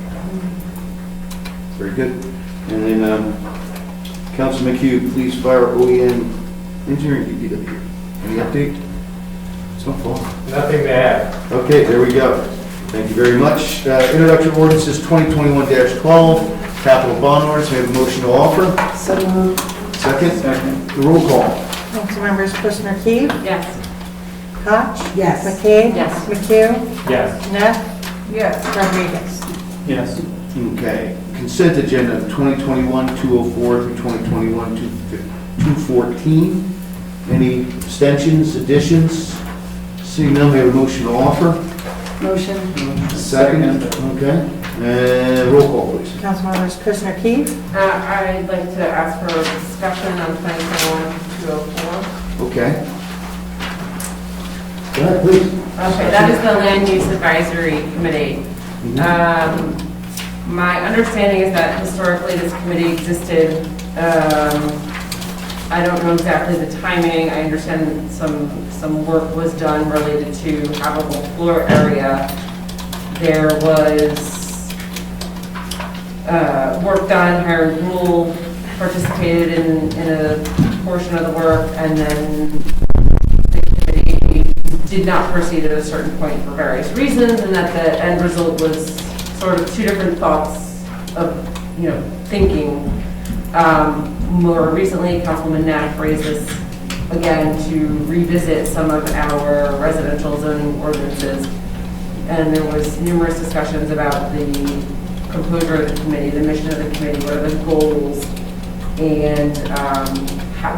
Very good. And then, Councilman McHugh, police, fire, OEM, engineering, DPW. Any update? So far. Nothing to add. Okay, there we go. Thank you very much. Introduction ordinances 2021-12, capital bond ordinance. May I have a motion to offer? So moved. Second? Second. The roll call. Councilmembers Chris McKee, Yes. Koch, Yes. McCabe, Yes. McHugh, Yes. Neff, Yes. Rodriguez. Yes. Okay. Consent agenda 2021-204 through 2021-214. Any abstentions, additions? Seeing none, may I have a motion to offer? Motion. Second? Okay. And roll call, please. Councilmembers Chris McKee, I'd like to ask for a discussion on 2021-204. Okay. Go ahead, please. Okay, that is the Land Use Advisory Committee. My understanding is that historically this committee existed. I don't know exactly the timing. I understand some work was done related to habitable floor area. There was work done, Hiram Rule participated in a portion of the work, and then the committee did not proceed at a certain point for various reasons, and that the end result was sort of two different thoughts of, thinking. More recently, Councilwoman Nash raised this again to revisit some of our residential zoning ordinances. And there was numerous discussions about the composure of the committee, the mission of the committee, what are the goals, and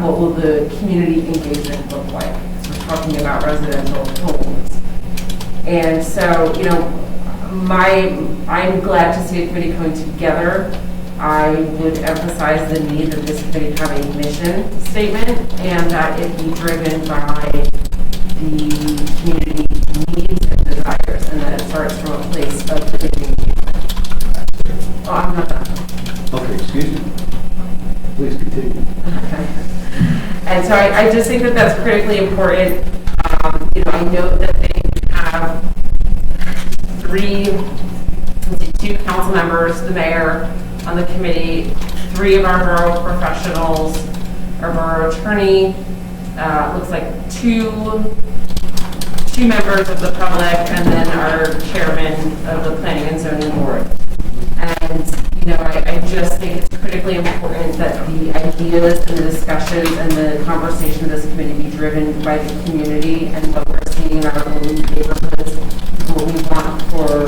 what will the community engagement look like. So we're talking about residential homes. And so, I'm glad to see a committee coming together. I would emphasize the need that this committee have a mission statement and that it be driven by the community needs and desires, and that it starts from a place of community. Oh, I'm not done. Okay, excuse me. Please continue. And so I just think that that's critically important. I know that they have two council members, the mayor on the committee, 3 of our borough professionals, our borough attorney, looks like two members of the public, and then our chairman of the planning and zoning board. And, I just think it's critically important that the ideas and the discussions and the conversation of this committee be driven by the community and what we're seeing in our own neighborhoods, what we want for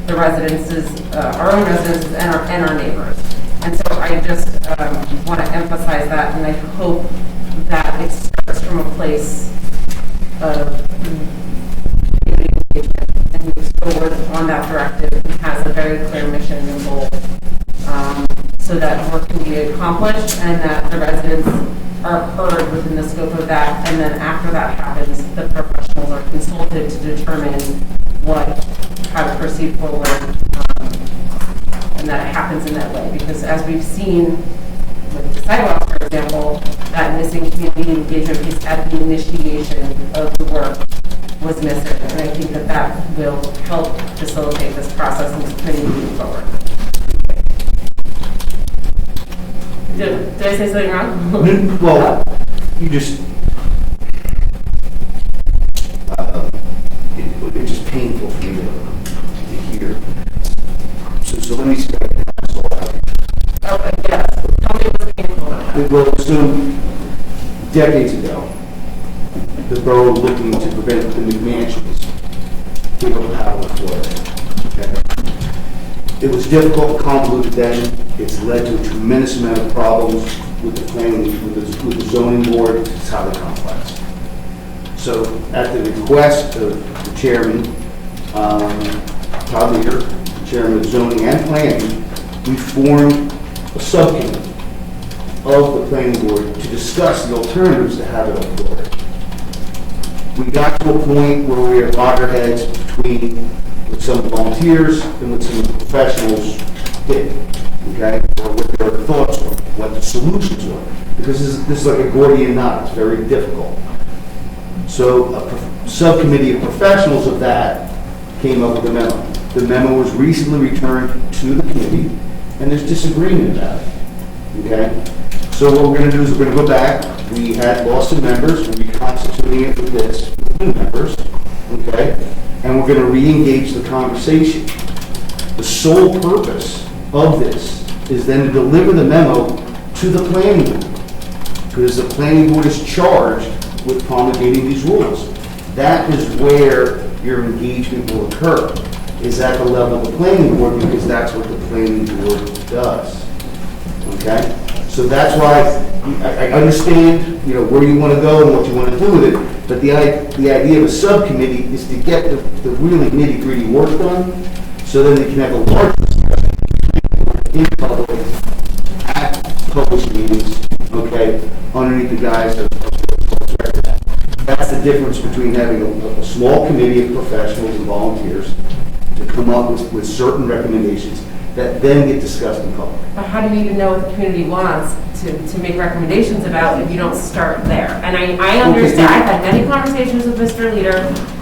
the residences, our own residences and our neighbors. And so I just want to emphasize that, and I hope that it starts from a place of community engagement and moves forward on that directive and has a very clear mission and goal, so that work can be accomplished and that the residents are heard within the scope of that. And then after that happens, the professionals are consulted to determine how to proceed forward, and that it happens in that way. Because as we've seen with the sidewalks, for example, that missing community engagement piece at the initiation of the work was missing. And I think that will help facilitate this process and continue moving forward. Did I say something wrong? Well, you just, it's just painful for me to hear. So let me see if I can pass all out. Okay, yes. Tell me what's painful about that. Well, so decades ago, the borough looking to prevent the McMansions gave up power to Florida. Okay? It was difficult and convoluted then. It's led to a tremendous amount of problems with the planning, with the zoning board. It's highly complex. So at the request of the chairman, Todd Leader, the chairman of zoning and planning, we formed a subcommittee of the planning board to discuss the alternatives to have it on Florida. We got to a point where we were at loggerheads with some volunteers and with some professionals did, okay, or what their thoughts were, what the solutions were, because this is like a Gordian knot. It's very difficult. So a subcommittee of professionals of that came up with a memo. The memo was recently returned to the committee, and there's disagreement about it, okay? So what we're going to do is we're going to go back. We had lost some members. We're reconstituting it with new members, okay? And we're going to re-engage the conversation. The sole purpose of this is then to deliver the memo to the planning board, because the planning board is charged with promulgating these rules. That is where your engagement will occur, is at the level of the planning board, because that's what the planning board does. Okay? So that's why I understand, where you want to go and what you want to do with it, but the idea of a subcommittee is to get the really nitty-gritty work done, so then they can have a large discussion in public, at published meetings, okay, underneath the guise of that's the difference between having a small committee of professionals and volunteers to come up with certain recommendations that then get discussed in public. But how do you even know what the community wants to make recommendations about if you don't start there? And I understand, I've had many conversations with Mr. Leader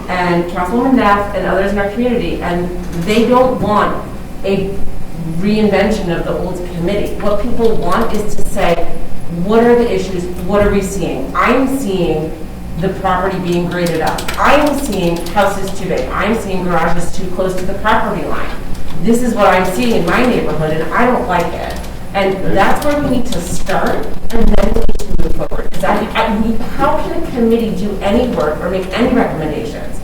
and Councilwoman Neff and others in our community, and they don't want a reinvention of the old committee. What people want is to say, what are the issues? What are we seeing? I'm seeing the property being graded up. I'm seeing houses too big. I'm seeing garages too close to the property line. This is what I'm seeing in my neighborhood, and I don't like it. And that's where we need to start, and then we need to move forward. Because how can a committee do any work or make any recommendations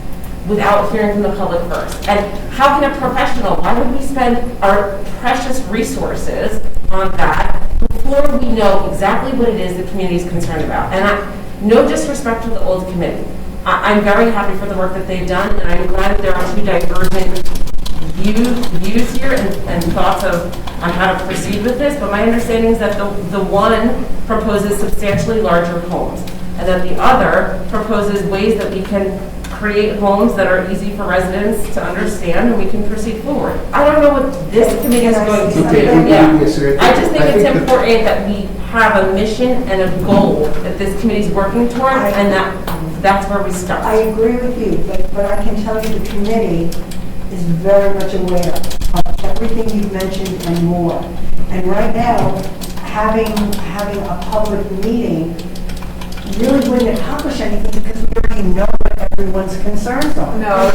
without hearing from the public first? And how can a professional, why would we spend our precious resources on that before we know exactly what it is the community is concerned about? And no disrespect to the old committee. I'm very happy for the work that they've done, and I'm glad that there are two divergent views here and thoughts on how to proceed with this. But my understanding is that the one proposes substantially larger homes, and then the other proposes ways that we can create homes that are easy for residents to understand, and we can proceed forward. I don't know what this committee is going to do. Okay, Yeah. yes, sir. I just think it's the- important that we have a mission and a goal that this committee's working toward, and that's where we start. I agree with you, but I can tell you the committee is very much aware of everything you've mentioned and more. And right now, having a public meeting really wouldn't accomplish anything because we already know what everyone's concerns are. No.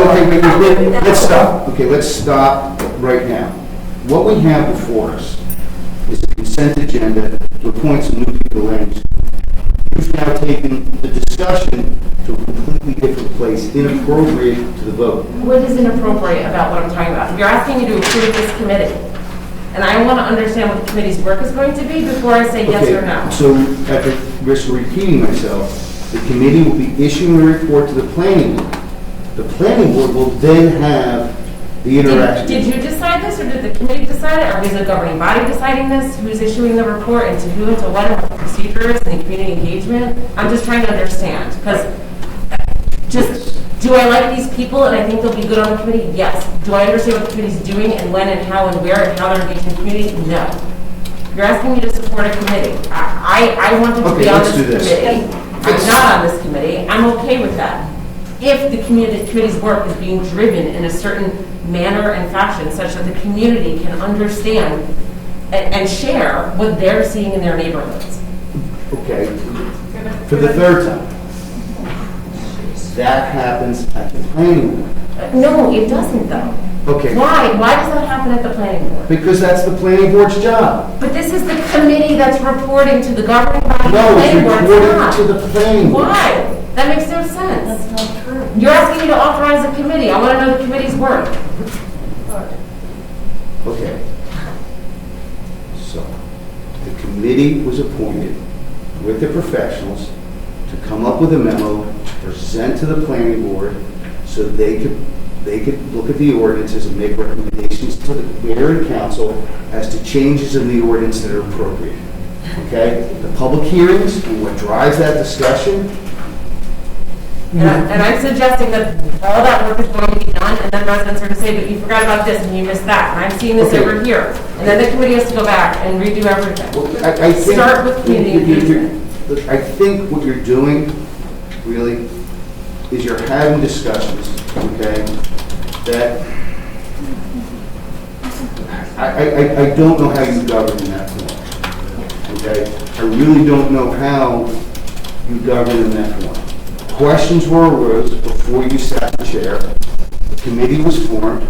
Okay, let's stop. Okay, let's stop right now. What we have before us is a consent agenda to appoint some new people to land use. You've now taken the discussion to a completely different place, inappropriate to the vote. What is inappropriate about what I'm talking about? You're asking me to approve this committee, and I want to understand what the committee's work is going to be before I say yes Okay, or no. so at the risk of repeating myself, the committee will be issuing a report to the planning board. The planning board will then have the interaction. Did you decide this, or did the committee decide it? Or is the governing body deciding this? Who's issuing the report, and to who, and to what, and what the procedure is, and the community engagement? I'm just trying to understand, because do I like these people, and I think they'll be good on the committee? Yes. Do I understand what the committee's doing, and when, and how, and where, and how they're engaging the community? No. You're asking me to support a committee. I want to be on let's do this this. committee. I'm not on this committee. I'm okay with that. If the committee's work is being driven in a certain manner and fashion such that the community can understand and share what they're seeing in their neighborhoods. Okay, for the third time. That happens at the planning board. No, it doesn't though. Okay. Why? Why does that happen at the planning board? Because that's the planning board's job. But this is the committee that's reporting to the governing body. No, The it's planning board. reporting not. to the planning board. Why? That makes no sense. That's not true. You're asking me to authorize a committee. I want to know the committee's work. Okay. So, the committee was appointed with the professionals to come up with a memo, present to the planning board, so they could look at the ordinances and make recommendations to the mayor and council as to changes in the ordinance that are appropriate. Okay? The public hearings and what drives that discussion. And I'm suggesting that all that work is going to be done, and then residents are going to say, but you forgot about this and you missed that, and I'm seeing this Okay. over here. And then the committee has to go back and redo everything. Well, I think- Start with community engagement. I think what you're doing, really, is you're having discussions, okay, that I don't know how you govern in that form, okay? I really don't know how you govern in that form. Questions were arose before you sat in the chair, the committee was formed,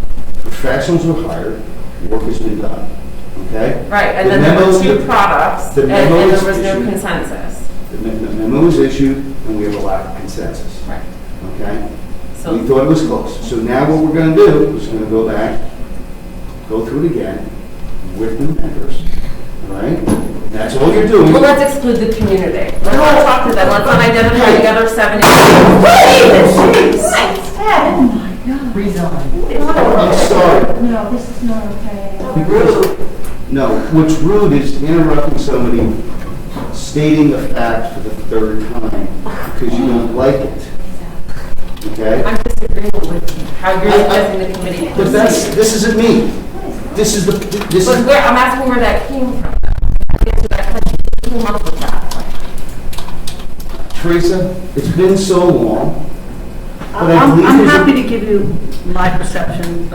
professionals were hired, work has been done, okay? Right, and The then there memo- were two products, the and memo there was was no issued. consensus. The memo was issued, and we have a lack of consensus, Right. okay? So, We thought it was close. So now what we're going to do is going to go back, go through it again with the members, all right? That's all you're doing. well, let's exclude the community. Let's not talk to them. Let's not identify the other 7 I'm sorry. No, this is not okay. Because, no, what's rude is interrupting somebody stating a fact for the third time because you don't like it, okay? I'm disagreeing with how you're suggesting the committee. But this isn't me. This is But I'm asking where that came from. Answer that question. Who came up with that? Teresa, it's been so long. But I I'm believe there's a- happy to give you my perception,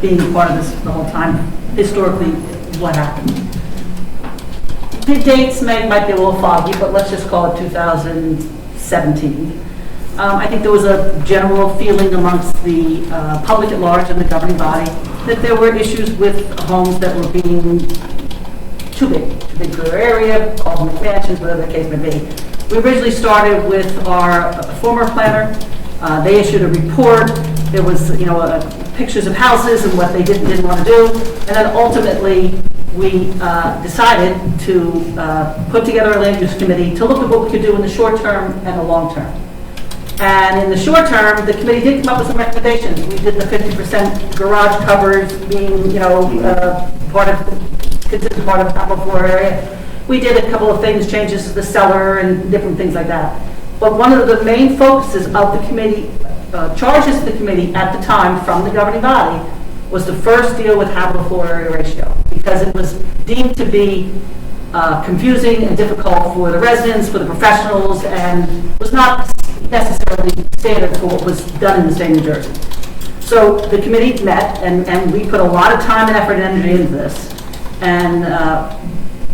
being a part of this the whole time, historically, what happened. The dates might be a little foggy, but let's just call it 2017. I think there was a general feeling amongst the public at large and the governing body that there were issues with homes that were being too big for their area, call them expansions, whatever the case may be. We originally started with our former planner. They issued a report. There was, pictures of houses and what they didn't want to do. And then ultimately, we decided to put together a land use committee to look at what we could do in the short term and the long term. And in the short term, the committee did come up with some recommendations. We did the 50% garage covers being, considered part of the top floor area. we did a couple of things, changes to the cellar and different things like that. But one of the main focuses of the committee, charges to the committee at the time from the governing body, was to first deal with habitable floor area ratio, because it was deemed to be confusing and difficult for the residents, for the professionals, and was not necessarily standard for what was done in the state of New Jersey. So the committee met, and we put a lot of time and effort and energy into this, and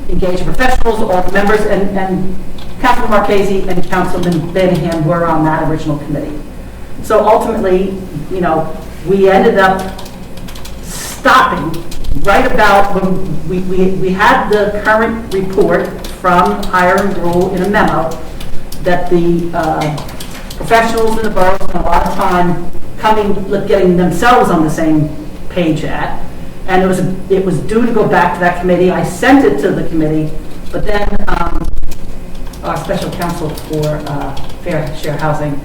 engaged professionals, all the members, and Councilman Marchese and Councilman Banahan were on that original committee. So ultimately, you know, we ended up stopping right about when we had the current report from Hiram Rule in a memo that the professionals in the borough spent a lot of time getting themselves on the same page at, and it was due to go back to that committee. I sent it to the committee, but then our special counsel for fair share housing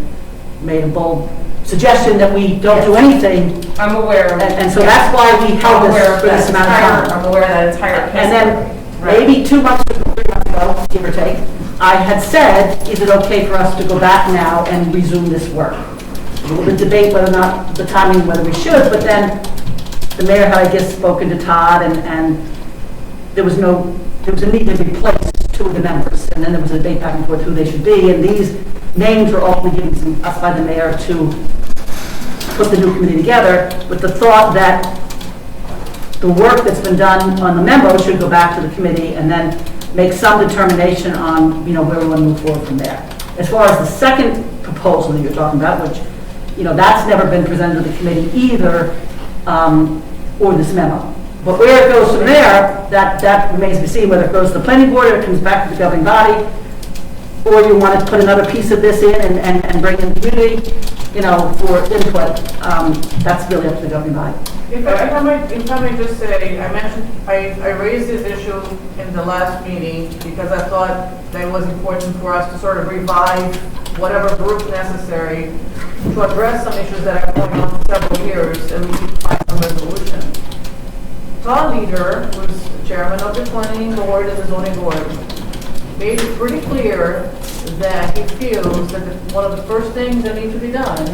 made a bold suggestion that we don't do anything. I'm aware of it. And so that's why we held I'm this aware of for this that amount of entire, time. I'm aware of that entire case. And then maybe 2 months ago, 3 months ago, give or take, I had said, is it okay for us to go back now and resume this work? A little bit debate whether or not the timing, whether we should, but then the mayor had, I guess, spoken to Todd, and there was a need to replace 2 of the members, and then there was a debate back and forth who they should be, and these names were ultimately given to us by the mayor to put the new committee together with the thought that the work that's been done on the memo should go back to the committee and then make some determination on, you know, where we want to move forward from there. As far as the second proposal that you're talking about, which, you know, that's never been presented to the committee either, or this memo. But where it goes from there, that remains to be seen, whether it goes to the planning board or it comes back to the governing body, or you want to put another piece of this in and bring in the community, you know, for input. That's really up to the governing body. If I may just say, I raised this issue in the last meeting because I thought that it was important for us to sort of revive whatever group necessary to address some issues that have been going on for several years and we can find some resolution. Todd Leader, who's the chairman of the planning board and the zoning board, made it pretty clear that he feels that one of the first things that need to be done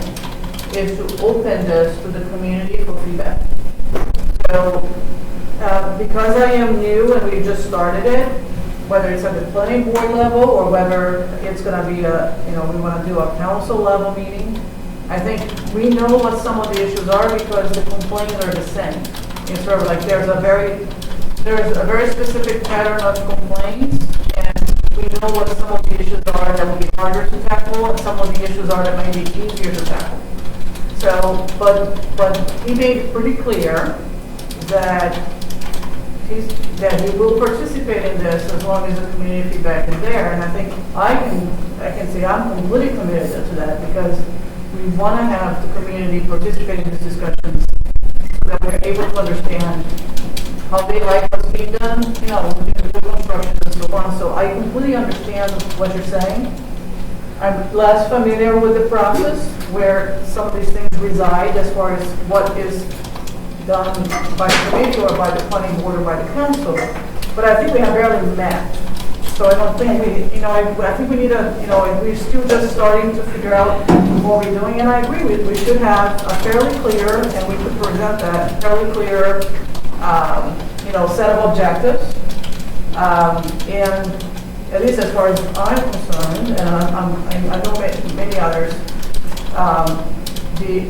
is to open this to the community for feedback. So, because I am new and we just started it, whether it's at the planning board level or whether it's going to be we want to do a council level meeting, I think we know what some of the issues are because the complaints are the same. It's sort of like there's a very specific pattern of complaints, and we know what some of the issues are that will be harder to tackle, and some of the issues are that might be easier to tackle. So, but he made it pretty clear that he will participate in this as long as the community feedback is there. And I think I can say I'm completely committed to that because we want to have the community participate in these discussions so that we're able to understand how they like what's being done, you know, the construction and so on. So I completely understand what you're saying. I'm less familiar with the process where some of these things reside as far as what is done by the committee or by the planning board or by the council. But I think we have barely met. So I don't think we, I think we need we're still just starting to figure out what we're doing. And I agree with, we should have a fairly clear, and we could present that, fairly clear, set of objectives. And at least as far as I'm concerned, and I know many others, the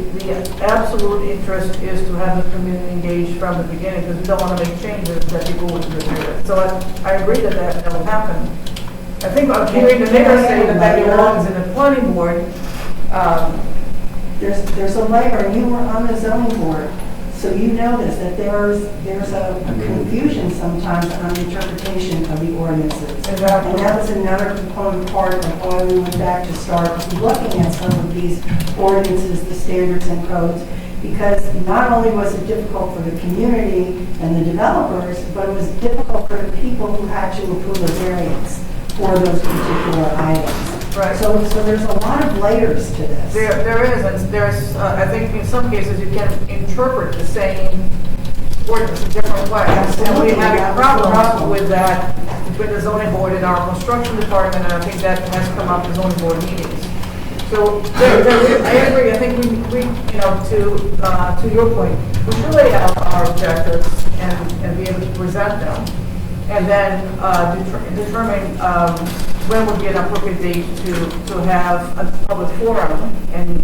absolute interest is to have the community engaged from the beginning because we don't want to make changes that people wouldn't agree with. So I agree that will happen. I think I'm hearing the mayor say that belongs in the planning board. There's a layer, and you were on the zoning board, so you know this, that there's a confusion sometimes on the interpretation of the ordinances. Exactly. And that was another component part of why we went back to start looking at some of these ordinances, the standards and codes, because not only was it difficult for the community and the developers, but it was difficult for the people who had to approve a variance for those particular items. Right. So there's a lot of layers to this. There is, and there's, I think in some cases you can interpret the same ordinance in different ways. And we have problems with that between the zoning board and our construction department, and I think that has come up in zoning board meetings. So, I agree, I think we, to your point, we should lay out our objectives and be able to present them, and then determine when would be an appropriate date to have a public forum, and, in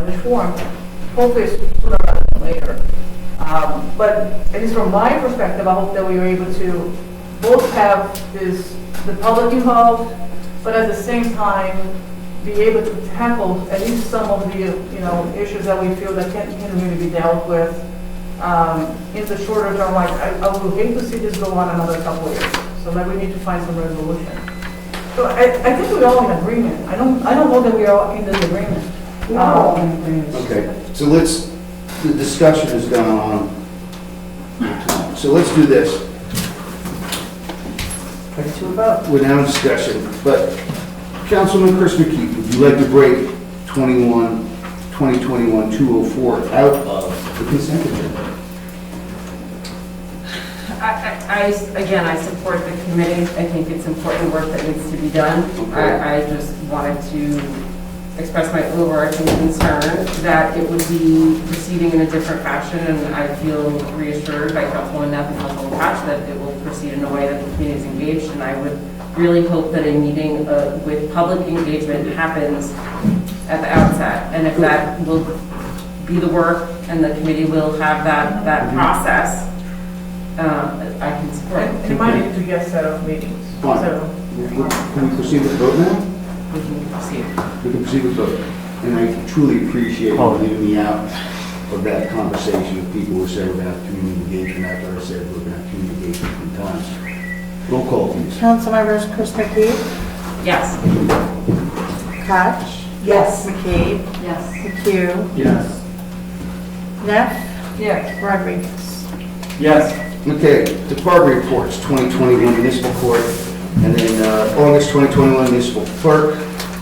which form, hopefully sooner rather than later. But at least from my perspective, I hope that we are able to both have the public involved, but at the same time, be able to tackle at least some of the, issues that we feel that can really be dealt with in the shorter term. Like, I would hate to see this go on another couple of years, so that we need to find some resolution. So I think we're all in agreement. I don't know that we are all in disagreement. We're all in agreement. Okay, so the discussion has gone on. So let's do this. Ready to vote? We're now in discussion, but Councilman Chris McKee, would you like to break 2021-204 out of the consent agenda? Again, I support the committee. I think it's important work that needs to be done. Okay. I just wanted to express my overarching concern that it would be proceeding in a different fashion, and I feel reassured by Councilwoman Knapp and Councilwoman Koch that it will proceed in a way that the community is engaged, and I would really hope that a meeting with public engagement happens at the outset, and if that will be the work and the committee will have that process, I can support it. And it might need to get a set of meetings. Fine. So, Can we proceed with the vote now? We can proceed. We can proceed with vote. And I truly appreciate you leaving me out of that conversation with people who said we're going to have community engagement after I said we're going to have community engagement 3 times. Roll call, please. Councilmembers Chris McKee, Yes. Koch, Yes. McKee, Yes. McHugh, Yes. Neff, yeah. Rodriguez. Yes. Okay, department reports, 2021 municipal court, and then August 2021 municipal clerk,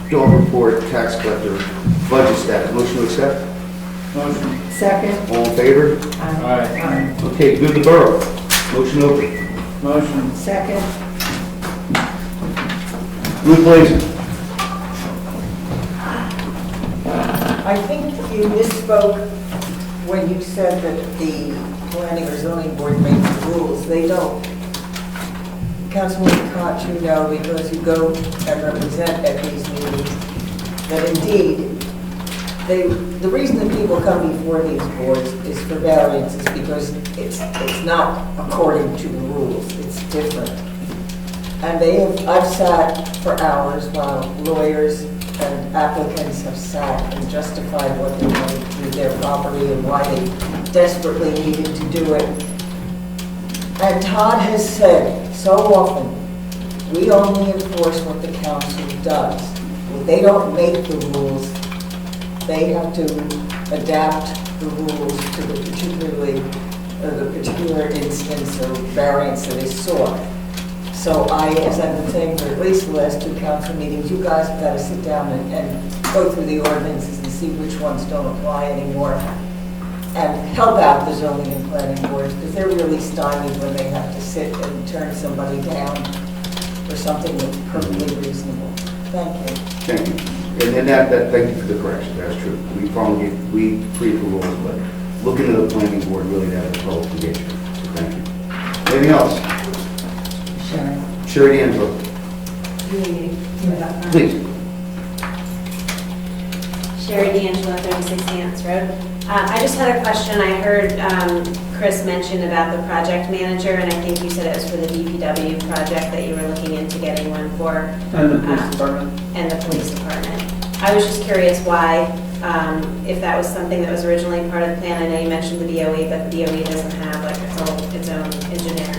dog report, tax collector, budget status. Motion to accept? Motion. Second. All in favor? Aye. Okay, good to Borough. Motion open. Motion. Second. Ruth Blazen. I think you misspoke when you said that the planning or zoning board makes the rules. They don't. Councilwoman Koch, you know, because you go and represent at these meetings, that indeed, the reason that people come before these boards is for variances because it's not according to the rules. It's different. And I've sat for hours while lawyers and applicants have sat and justified what they wanted to do with their property and why they desperately needed to do it. And Todd has said so often, we only enforce what the council does. They don't make the rules. They have to adapt the rules to the particular instance or variance that is sought. So as I've been saying for at least the last 2 council meetings, you guys have got to sit down and go through the ordinances and see which ones don't apply anymore. And help out the zoning and planning boards, because they're really stymied when they have to sit and turn somebody down for something that's perfectly reasonable. Thank you. Thank you. And that thank you for the correction. That's true. We create the rules, but looking at the planning board really to have a public engagement. So thank you. Anything else? Sherry D'Angelo. Please. Sherry D'Angelo, 36 Ants Road. I just had a question. I heard Chris mention about the project manager, and I think you said it was for the DPW project that you were looking into getting one for. And the police department. And the police department. I was just curious why, if that was something that was originally part of the plan. I know you mentioned the BOE, but the BOE doesn't have like its own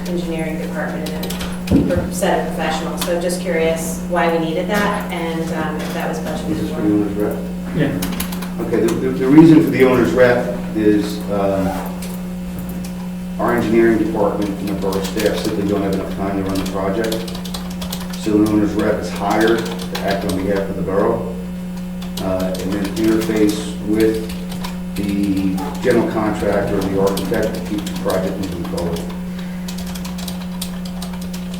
engineering department and a set of professionals. So just curious why we needed that and if that was This budgeted is for for. the owner's rep. Yeah. Okay, the reason for the owner's rep is our engineering department and the borough staff simply don't have enough time to run the project. So the owner's rep is hired to act on behalf of the borough and then interface with the general contractor or the architect to keep the project moving forward.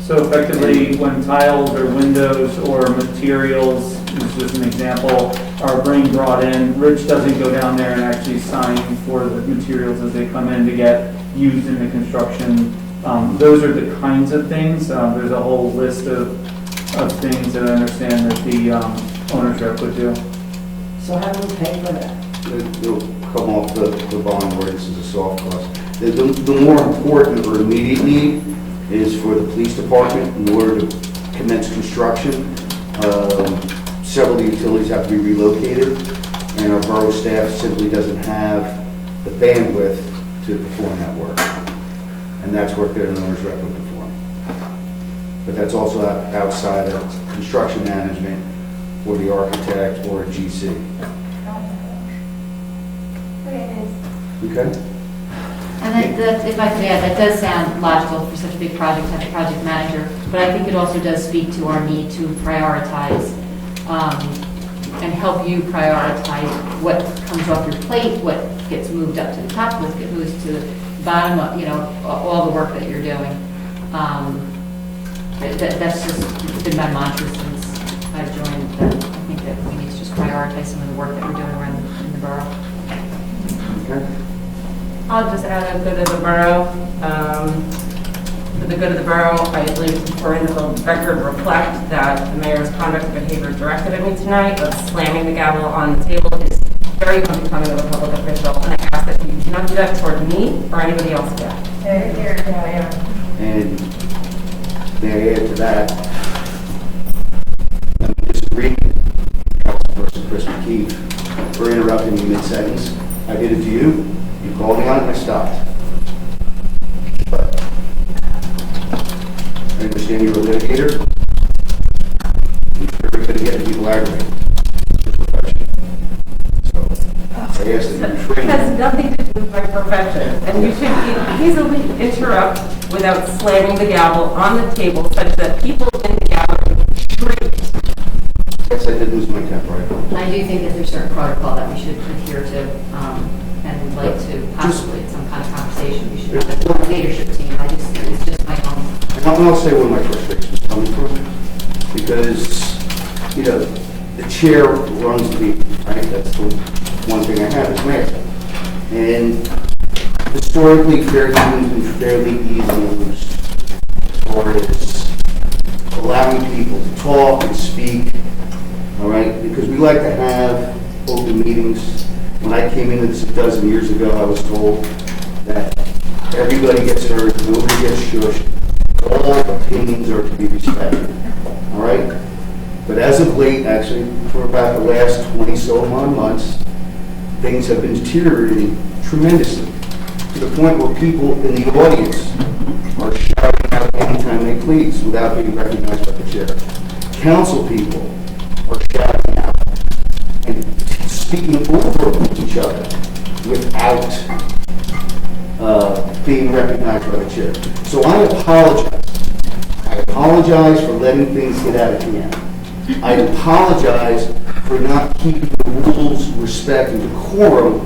So effectively, when tiles or windows or materials, this is just an example, are being brought in, Rich doesn't go down there and actually sign for the materials as they come in to get used in the construction. Those are the kinds of things. There's a whole list of things that I understand that the owner's rep would do. So how do we pay for that? It'll come off the bond where this is a soft cost. The more important or immediate need is for the police department in order to commence construction. Several utilities have to be relocated, and our borough staff simply doesn't have the bandwidth to perform that work. And that's work that an owner's rep would perform. But that's also outside of construction management or the architect or a GC. Okay? And that, if I could add, that does sound logical for such a big project to have a project manager, but I think it also does speak to our need to prioritize and help you prioritize what comes off your plate, what gets moved up to the top, what gets moved to the bottom, all the work that you're doing. That's just been my mantra since I've joined. I think that we need to just prioritize some of the work that we're doing around in the borough. Okay. I'll just add a good of the borough. For the good of the borough, I believe it's important that the record reflect that the mayor's conduct and behavior directed at me tonight of slamming the gavel on the table is very unbecoming of a public official, and I ask that you do not do that toward me or anybody else again. And may I add to that, let me disagree with Councilperson Chris McKee for interrupting me mid-sentence. I did it to you, you called me on it, and I stopped. But I understand you're a litigator. You're very good at getting people aggravated. So I ask that you It train. has nothing to do with my profession, and you should easily interrupt without slamming the gavel on the table such that people in the gallery shriek. Yes, I did lose my temper. I do think that there's certain protocol that we should adhere to, and would like to possibly, at some kind of conversation, we should have a leadership team. It's just my own. And I'll say where my frustration is coming from, because, the chair runs the meeting, right? That's the one thing I have as mayor. And historically, fair dealing's been fairly easily used as far as allowing people to talk and speak, all right? Because we like to have open meetings. When I came into this a dozen years ago, I was told that everybody gets heard, nobody gets shushed, all opinions are to be respected, all right? But as of late, actually, for about the last 20-so-odd months, things have been deteriorating tremendously, to the point where people in the audience are shouting out anytime they please without being recognized by the chair. Council people are shouting out and speaking over each other without being recognized by the chair. So I apologize. I apologize for letting things get out of hand. I apologize for not keeping the rules, respect, and decorum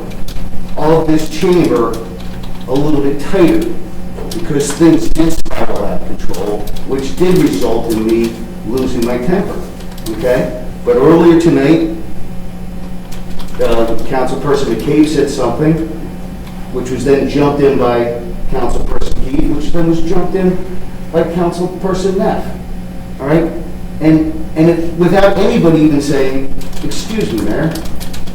of this chamber a little bit tighter, because things did spiral out of control, which did result in me losing my temper, okay? But earlier tonight, Councilperson McCabe said something, which was then jumped in by Councilperson Keith, which then was jumped in by Councilperson Neff, all right? And without anybody even saying, excuse me, Mayor.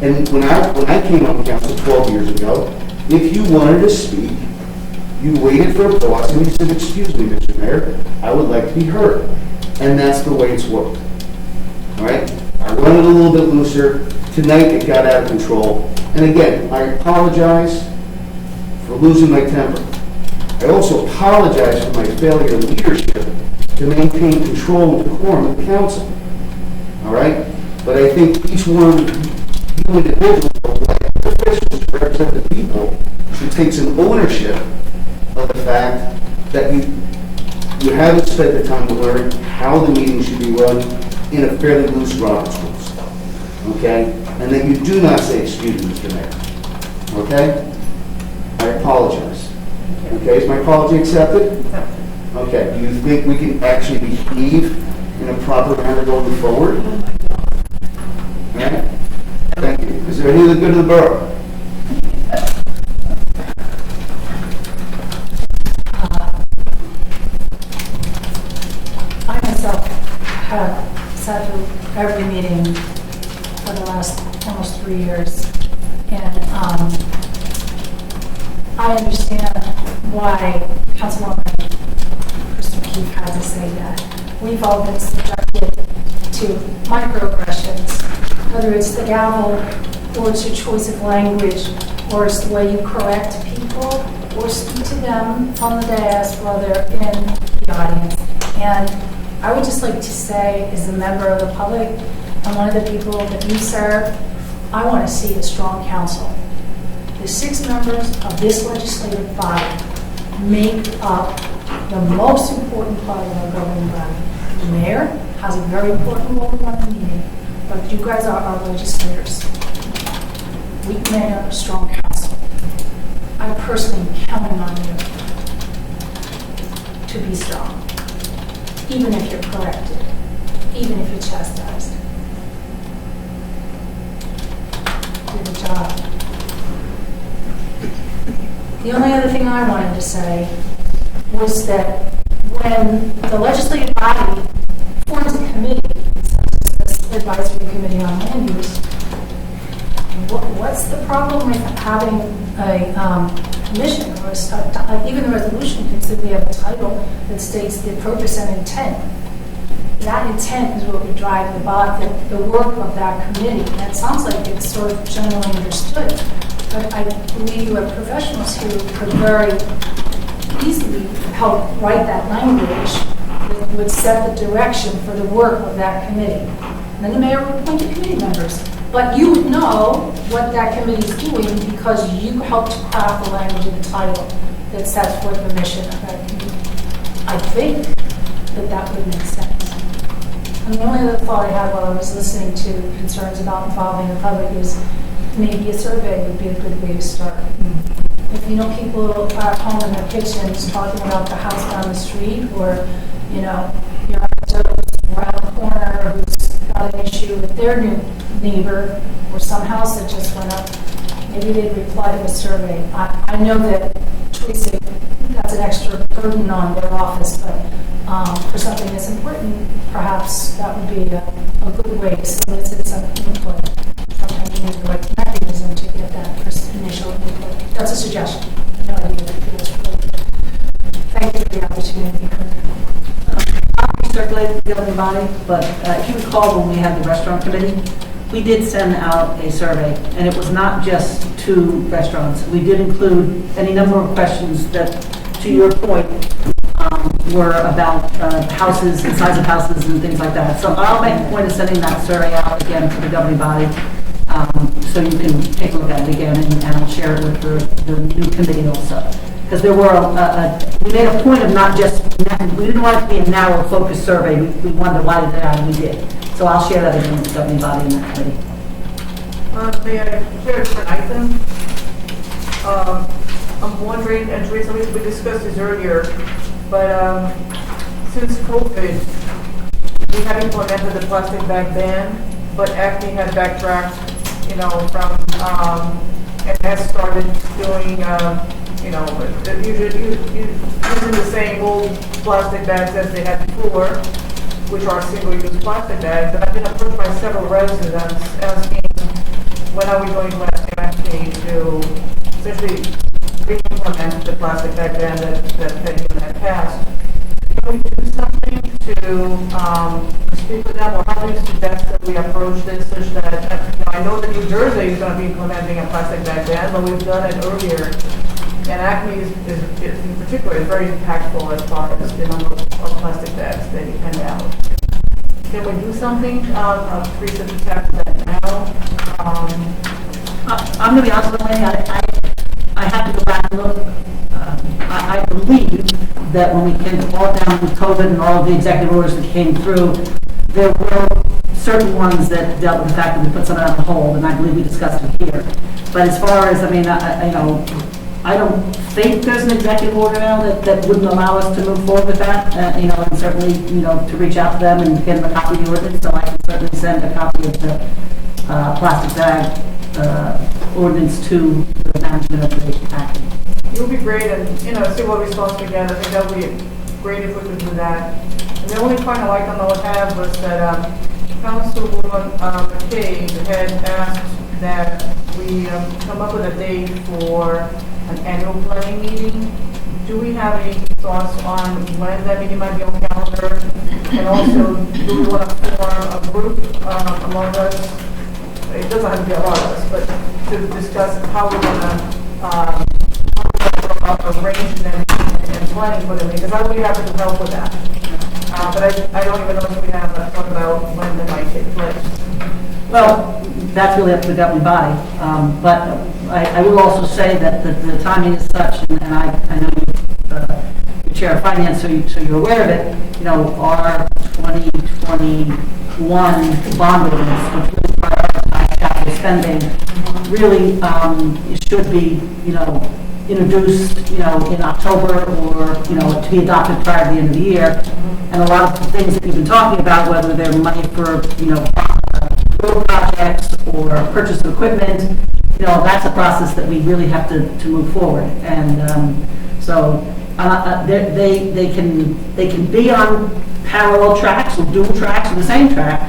And when I came on council 12 years ago, if you wanted to speak, you waited for applause and you said, excuse me, Mr. Mayor, I would like to be heard. And that's the way it's worked. All right? I run it a little bit looser. Tonight it got out of control. And again, I apologize for losing my temper. I also apologize for my failure of leadership to maintain control and decorum of the council. All right? But I think each one of you individuals, like officials to represent the people, should take some ownership of the fact that you haven't spent the time to learn how the meeting should be run in a fairly loose Robert's rules. Okay? And that you do not say, excuse me, Mr. Mayor. Okay? I apologize. Okay, is my apology accepted? Okay, do you think we can actually behave in a proper manner going forward? Yeah? Thank you. Is there any other good of the borough? I myself have sat through every meeting for the last almost 3 years, and I understand why Councilwoman Kristen Keefe had to say that. We've all been subjected to microaggressions, whether it's the gavel, or it's your choice of language, or it's the way you correct people, or speak to them on the dais while they're in the audience. And I would just like to say, as a member of the public, and one of the people that you serve, I want to see a strong council. The 6 members of this legislative body make up the most important part of our governing body. The mayor has a very important role in running the meeting, but you guys are our legislators. We make up a strong council. I personally am counting on you to be strong, even if you're corrected, even if you're chastised. Do the job. The only other thing I wanted to say was that when the legislative body forms a committee, such as this advisory committee on land use, what's the problem with having a commission or even the resolution can simply have a title that states the purpose and intent? That intent is what would drive the work of that committee. And it sounds like it's sort of generally understood. But I believe you have professionals who could very easily help write that language that would set the direction for the work of that committee. And then the mayor would appoint the committee members. But you would know what that committee is doing because you helped craft the language of the title that sets forth the mission of that committee. I think that would make sense. And the only other thought I had while I was listening to concerns about involving the public is maybe a survey would be a good way to start. If you know people at home in their kitchens talking about the house down the street, or your around the corner who's got an issue with their new neighbor, or some house that just went up, maybe they'd reply to a survey. I know that Teresa, that's an extra burden on their office, but for something that's important, perhaps that would be a good way to solicit some input. Sometimes you need the right mechanism to get that first initial input. That's a suggestion. No idea if it was really good. Thank you for the opportunity. I'll be circulated to the governing body, but if you recall when we had the restaurant committee, we did send out a survey, and it was not just to restaurants. We did include any number of questions that, to your point, were about houses and size of houses and things like that. So I'll make a point of sending that survey out again to the governing body, so you can take a look at it again, and I'll share it with the new committee also. Because there were, we made a point of not just, we didn't want it to be a narrow focused survey. We wanted to widen it out, and we did. So I'll share that again with the governing body in that committee. May I share an item? I'm wondering, and Teresa, we discussed this earlier, but since COVID, we have implemented the plastic bag ban, but Acme had backtracked, from, and has started doing, using the same old plastic bags as they had before, which are single-use plastic bags. And I've been approached by several residents asking, when are we going to ask Acme to essentially re-implement the plastic bag ban that had passed? Can we do something to speak with them, or how do you suggest that we approach this such that, I know that New Jersey is going to be implementing a plastic bag ban, but we've done it earlier. And Acme is in particular is very impactful as far as the number of plastic bags they hand out. Can we do something? Teresa, to tackle that now? I'm going to be honest with you, I have to go back and look. I believe that when we came all down with COVID and all of the executive orders that came through, there were certain ones that dealt with the fact that we put some on hold, and I believe we discussed it here. But as far as, I don't think there's an executive order now that wouldn't allow us to move forward with that, and certainly, to reach out to them and get them a copy of the ordinance, so I can certainly send a copy of the plastic bag ordinance to the management of the package. It would be great, and, see what response we get. I think that would be great if we could do that. And the only final item I would have was that Councilwoman McKay had asked that we come up with a date for an annual planning meeting. Do we have any thoughts on when that meeting might be on the calendar? And also, do we want to form a group among us? It doesn't have to be a lot of us, but to discuss how we're going to arrange and planning for the meeting, because I would be happy to help with that. But I don't even know if we have thought about when that might take place. Well, that's really up to the governing body, but I will also say that the timing is such, and I know you chair of finance, so you're aware of it, our 2021 bond ordinance, which really prioritizes capital spending, really should be, introduced, in October or, to be adopted prior to the end of the year. And a lot of the things that we've been talking about, whether they're money for, road projects or purchase of equipment, that's a process that we really have to move forward. And they can be on parallel tracks or dual tracks or the same track,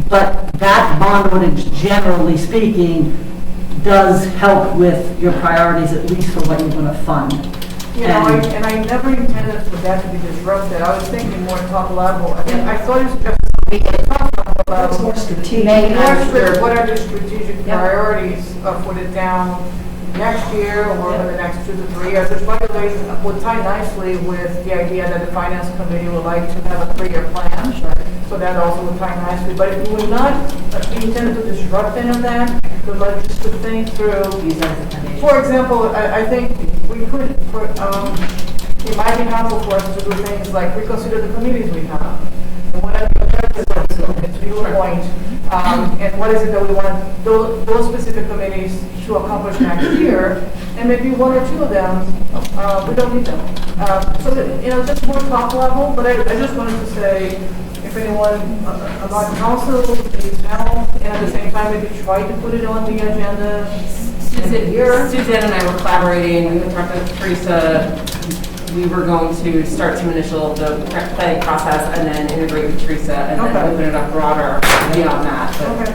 but that bond ordinance, generally speaking, does help with your priorities, at least for what you're going to fund. And I never intended for that to be disrupted. I was thinking more top level. I thought it was just It's more strategic. what are the strategic priorities for the town next year or for the next 2 to 3 years, which, by the way, would tie nicely with the idea that the finance committee would like to have a 3-year plan. So that also would tie nicely. But it would not be intended to disrupt any of that, but like just to think through. For example, I think we could, it might be helpful for us to do things like reconsider the committees we have. And what are the objectives of the committees, to your point, and what is it that we want those specific committees to accomplish next year, and maybe 1 or 2 of them, we don't need them. So that, just more top level, but I just wanted to say, if anyone about council needs help, and at the same time, maybe try to put it on the agenda. Suzanne and I were collaborating, we had talked to Teresa. We were going to start the planning process and then integrate with Teresa and then open it up broader beyond that. But,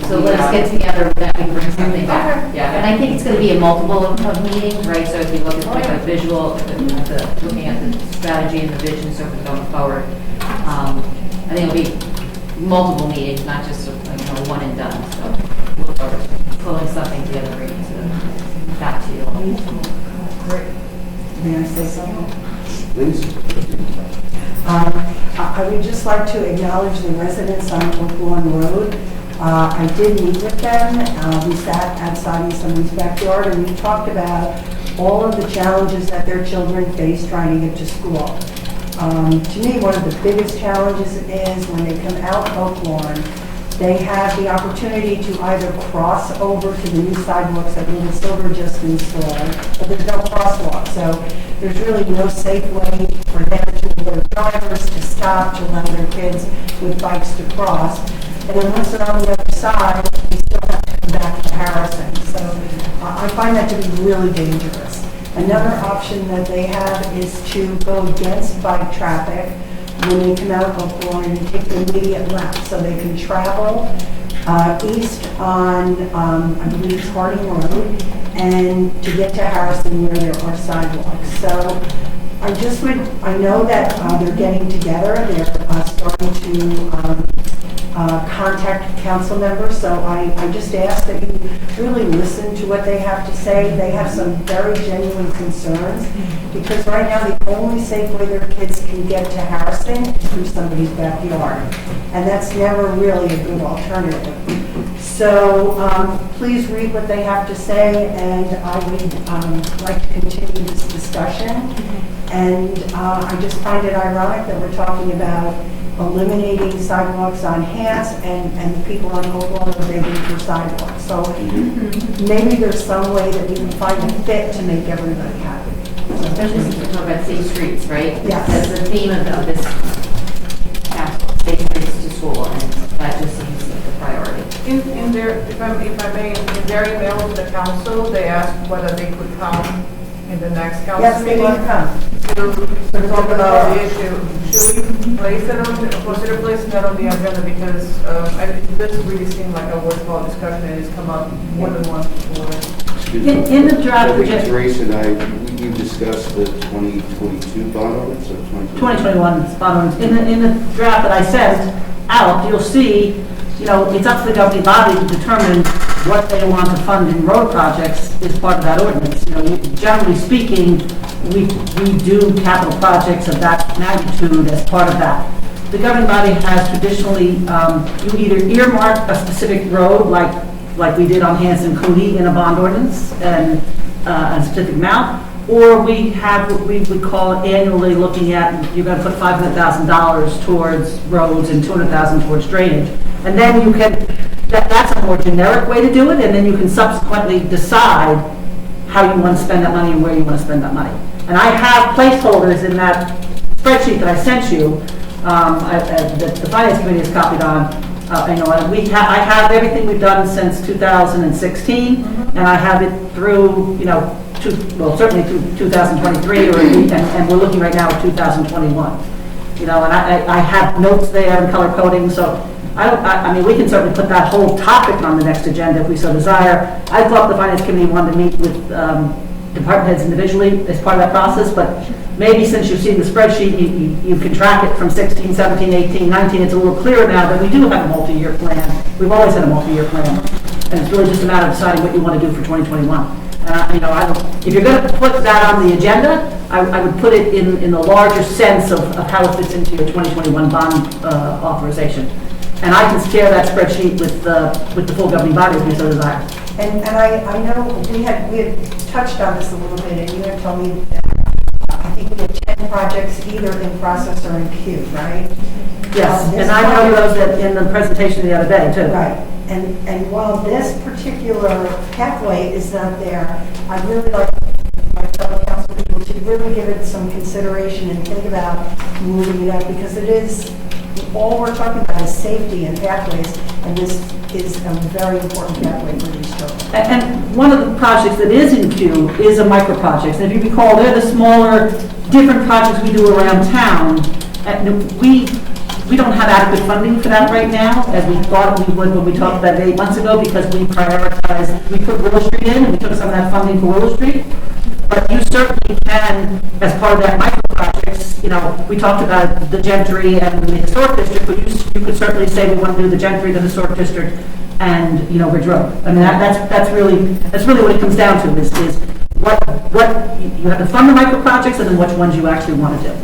So let's get together with that and bring something back. Yeah, and I think it's going to be a multiple of meetings, right? So if you look at like a visual, looking at the strategy and the vision, so we're going forward. I think it'll be multiple meetings, not just one and done. So look forward to pulling something together, bringing it back to you. Great. May I say something? Please. I would just like to acknowledge the residents on Oak Lawn Road. I did meet with them. We sat outside in somebody's backyard and we talked about all of the challenges that their children face trying to get to school. To me, one of the biggest challenges is when they come out Oak Lawn, they have the opportunity to either cross over to the new sidewalks that Little Silver just installed, but there's no crosswalk. So there's really no safe way for them to, their drivers to stop, to allow their kids with bikes to cross. And then once they're on the other side, they still have to come back to Harrison. So I find that to be really dangerous. Another option that they have is to go against bike traffic when they come out of Oak Lawn and take the immediate left, so they can travel east on, I believe, it's Harding Road, and to get to Harrison where there are sidewalks. So I know that they're getting together, they're starting to contact council members, so I just ask that you really listen to what they have to say. They have some very genuine concerns, because right now the only safe way their kids can get to Harrison is through somebody's backyard, and that's never really a good alternative. So please read what they have to say, and I would like to continue this discussion. And I just find it ironic that we're talking about eliminating sidewalks on Hance and the people on Oakland are begging for sidewalks. So maybe there's some way that we can find a fit to make everybody happy. Especially since we're talking about safe streets, right? Yes. That's the theme of this council, safe streets to school, and that just seems like a priority. In their, if I may, in their email to the council, they asked whether they could come in the next council Yes, they meeting. want to come. To talk about the issue. Should we place it on, consider placing that on the agenda, because it doesn't really seem like a worthwhile discussion, and it's come up more than once before. In the draft I think agenda- Teresa and we discussed the 2022 bond ordinance or 2021 spot on. In the draft that I sent out, you'll see, it's up to the governing body to determine what they want to fund in road projects is part of that ordinance. Generally speaking, we do capital projects of that magnitude as part of that. The governing body has traditionally, you either earmark a specific road, like we did on Hanson Cooney in a bond ordinance, and a specific amount, or we have what we would call annually looking at, you're going to put $500,000 towards roads and $200,000 towards drainage. And then you can, that's a more generic way to do it, and then you can subsequently decide how you want to spend that money and where you want to spend that money. And I have placeholders in that spreadsheet that I sent you, that the Finance Committee is copied on. I have everything we've done since 2016, and I have it through, certainly through 2023, and we're looking right now at 2021. And I have notes there and color coding, so I mean, we can certainly put that whole topic on the next agenda if we so desire. I thought the Finance Committee wanted to meet with department heads individually as part of that process, but maybe since you've seen the spreadsheet, you can track it from 16, 17, 18, 19. It's a little clearer now that we do have a multi-year plan. We've always had a multi-year plan, and it's really just a matter of deciding what you want to do for 2021. If you're going to put that on the agenda, I would put it in the larger sense of how it fits into your 2021 bond authorization. And I can share that spreadsheet with the full governing body if we so desire. And I know we had touched on this a little bit, and you had told me that I think we had 10 projects either in process or in queue, right? Yes, and I know those in the presentation the other day, too. Right. And while this particular pathway is not there, I'd really like my fellow council people to really give it some consideration and think about moving it up, because it is, all we're talking about is safety and pathways, and this is a very important pathway for these children. And one of the projects that is in queue is a micro project. And if you recall, they're the smaller, different projects we do around town. We don't have adequate funding for that right now, as we thought we would when we talked about it 8 months ago, because we prioritized, we put Willow Street in, and we took some of that funding for Willow Street. But you certainly can, as part of that micro projects, we talked about the Gentry and the Historic District, but you could certainly say we want to do the Gentry, the Historic District, and, Ridge Road. I mean, that's really what it comes down to, is what you have to fund the micro projects, and then which ones you actually want to do.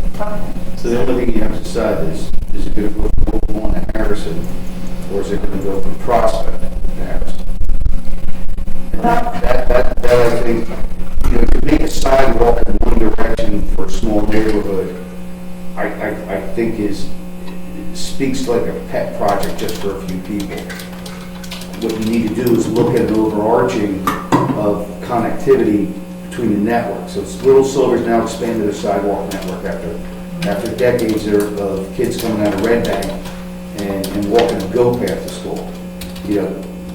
So the only thing you have to decide is it going to go from Oakland to Harrison, or is it going to go from Prospect to Harrison? And that I think, to make a sidewalk in one direction for a small neighborhood, I think speaks like a pet project just for a few people. What you need to do is look at an overarching of connectivity between the networks. So Little Silver's now expanded their sidewalk network after decades of kids coming out of Red Bank and walking a go path to school.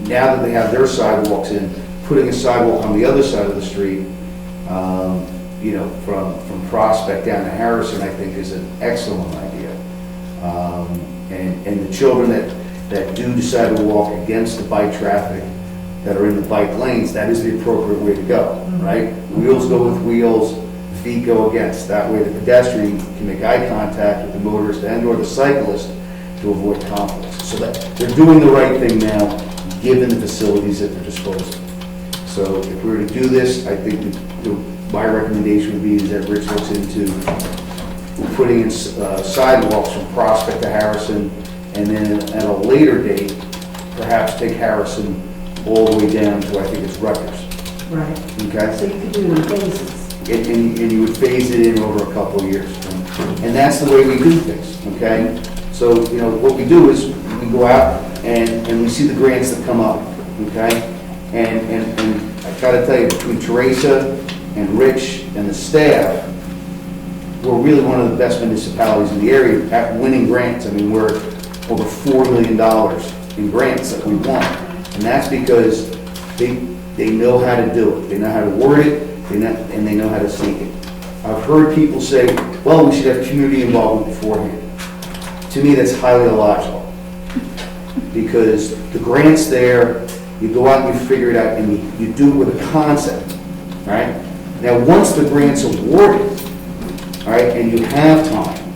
Now that they have their sidewalks in, putting a sidewalk on the other side of the street, from Prospect down to Harrison, I think is an excellent idea. And the children that do decide to walk against the bike traffic that are in the bike lanes, that is the appropriate way to go, right? Wheels go with wheels, feet go against. That way the pedestrian can make eye contact with the motorist and or the cyclist to avoid conflicts. So that they're doing the right thing now, given the facilities at their disposal. So if we were to do this, I think my recommendation would be is that Rich looks into putting in sidewalks from Prospect to Harrison, and then at a later date, perhaps take Harrison all the way down to, I think it's Rutgers. Right. Okay? So you could do it in phases. And you would phase it in over a couple of years. And that's the way we do things, okay? So, what we do is we go out and we see the grants that come up, okay? And I gotta tell you, between Teresa and Rich and the staff, we're really one of the best municipalities in the area at winning grants. I mean, we're over $4 million in grants that we won. And that's because they know how to do it. They know how to word it, and they know how to seek it. I've heard people say, well, we should have community involvement beforehand. To me, that's highly illogical. Because the grant's there, you go out and you figure it out, and you do it with a concept, right? Now, once the grant's awarded, all right, and you have time,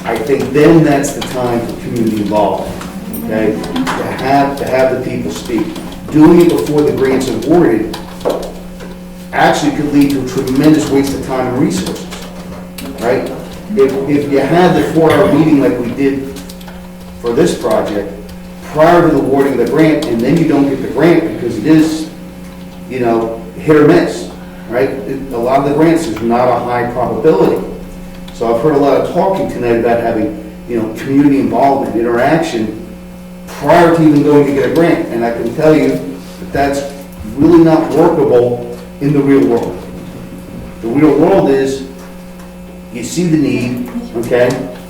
I think then that's the time for community involvement, okay? To have the people speak. Doing it before the grant's awarded actually could lead to a tremendous waste of time and resources, right? If you had the 4-hour meeting like we did for this project, prior to the awarding of the grant, and then you don't get the grant because it is, hit or miss, right? A lot of the grants is not a high probability. So I've heard a lot of talking tonight about having, community involvement, interaction prior to even going to get a grant. And I can tell you that that's really not workable in the real world. The real world is, you see the need, okay?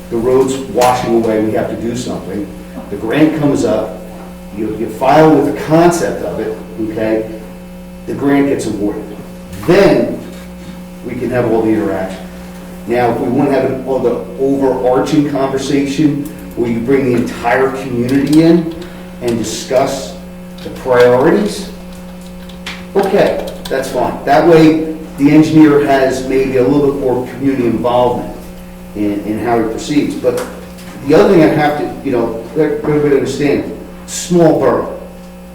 The road's washing away, we have to do something. The grant comes up, you file with the concept of it, okay? The grant gets awarded. Then we can have all the interaction. Now, if we want to have all the overarching conversation where you bring the entire community in and discuss the priorities, okay, that's fine. That way, the engineer has maybe a little bit more community involvement in how he proceeds. But the other thing I have to, let everybody understand, small borough,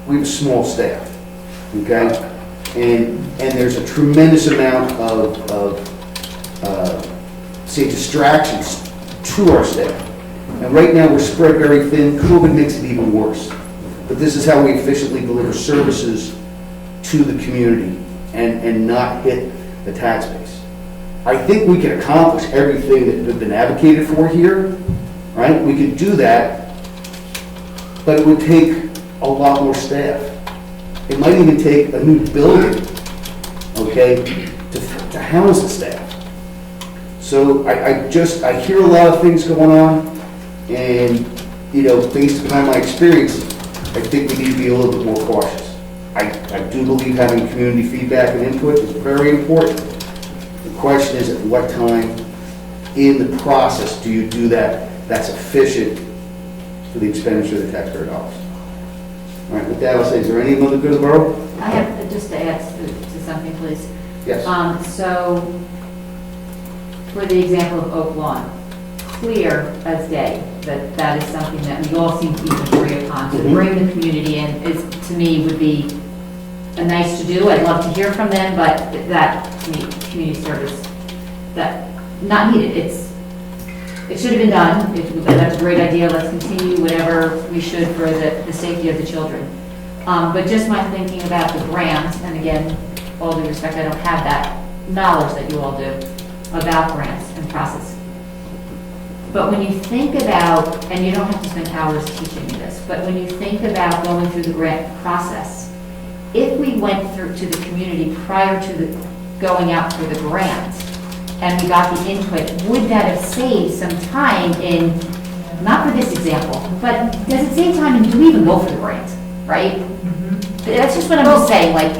we have a small staff, okay? And there's a tremendous amount of say, distractions to our staff. And right now, we're spread very thin. COVID makes it even worse. But this is how we efficiently deliver services to the community and not hit the tax base. I think we can accomplish everything that has been advocated for here, right? We could do that, but it would take a lot more staff. It might even take a new building, okay, to house the staff. So I hear a lot of things going on, and, based upon my experience, I think we need to be a little bit more cautious. I do believe having community feedback and input is very important. The question is, at what time in the process do you do that that's efficient for the expenditure of the taxpayer dollars? All right, with that, I'll say, is there any other good of the borough? I have just to add to something, please. Yes. So, for the example of Oak Lawn, clear as day that is something that we all seem to be agree upon. So to bring the community in is, to me, would be a nice to do. I'd love to hear from them, but that, to me, community service, that not needed. It should have been done. That's a great idea. Let's continue whatever we should for the safety of the children. But just my thinking about the grant, and again, all due respect, I don't have that knowledge that you all do about grants and process. But when you think about, and you don't have to spend hours teaching me this, but when you think about going through the grant process, if we went through to the community prior to going out for the grant, and we got the input, would that have saved some time in, not for this example, but does it save time in, do we even go for the grant, right? That's just what I'm just saying, like,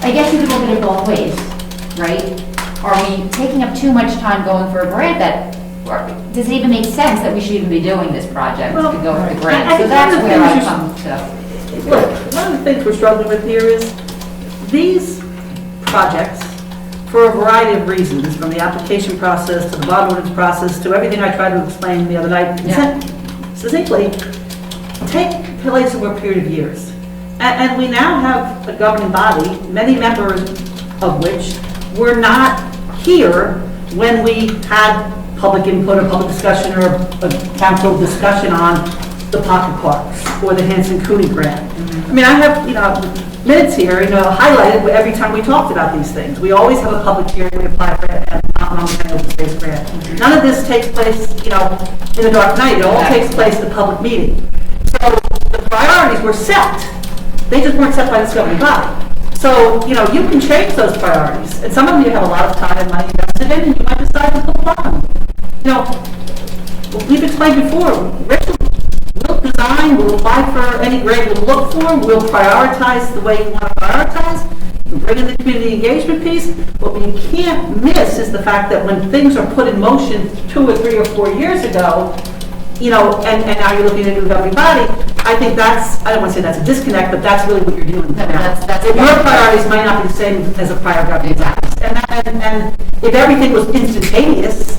I guess you could look at it both ways, right? Are we taking up too much time going for a grant does it even make sense that we should even be doing this project to go for the grant? So that's where I come to. Look, one of the things we're struggling with here is these projects, for a variety of reasons, from the application process to the bond ordinance process to everything I tried to explain the other night, succinctly, take place over a period of years. And we now have a governing body, many members of which were not here when we had public input or public discussion or a council discussion on the pocket parks or the Hanson-Cooney grant. I mean, I have, minutes here, highlighted every time we talked about these things. We always have a public hearing, we apply for an on the open space grant. None of this takes place, in the dark night. It all takes place in a public meeting. So the priorities were set. They just weren't set by this governing body. So, you can change those priorities. And some of them you have a lot of time and money invested in, and you might decide to put on. We've explained before, we'll design, we'll apply for any grant we'll look for, we'll prioritize the way you want to prioritize, we'll bring in the community engagement piece. What we can't miss is the fact that when things are put in motion 2 or 3 or 4 years ago, and now you're looking at a new governing body, I think I don't want to say that's a disconnect, but that's really what you're doing now. Your priorities might not be the same as a prior governing body. And if everything was instantaneous,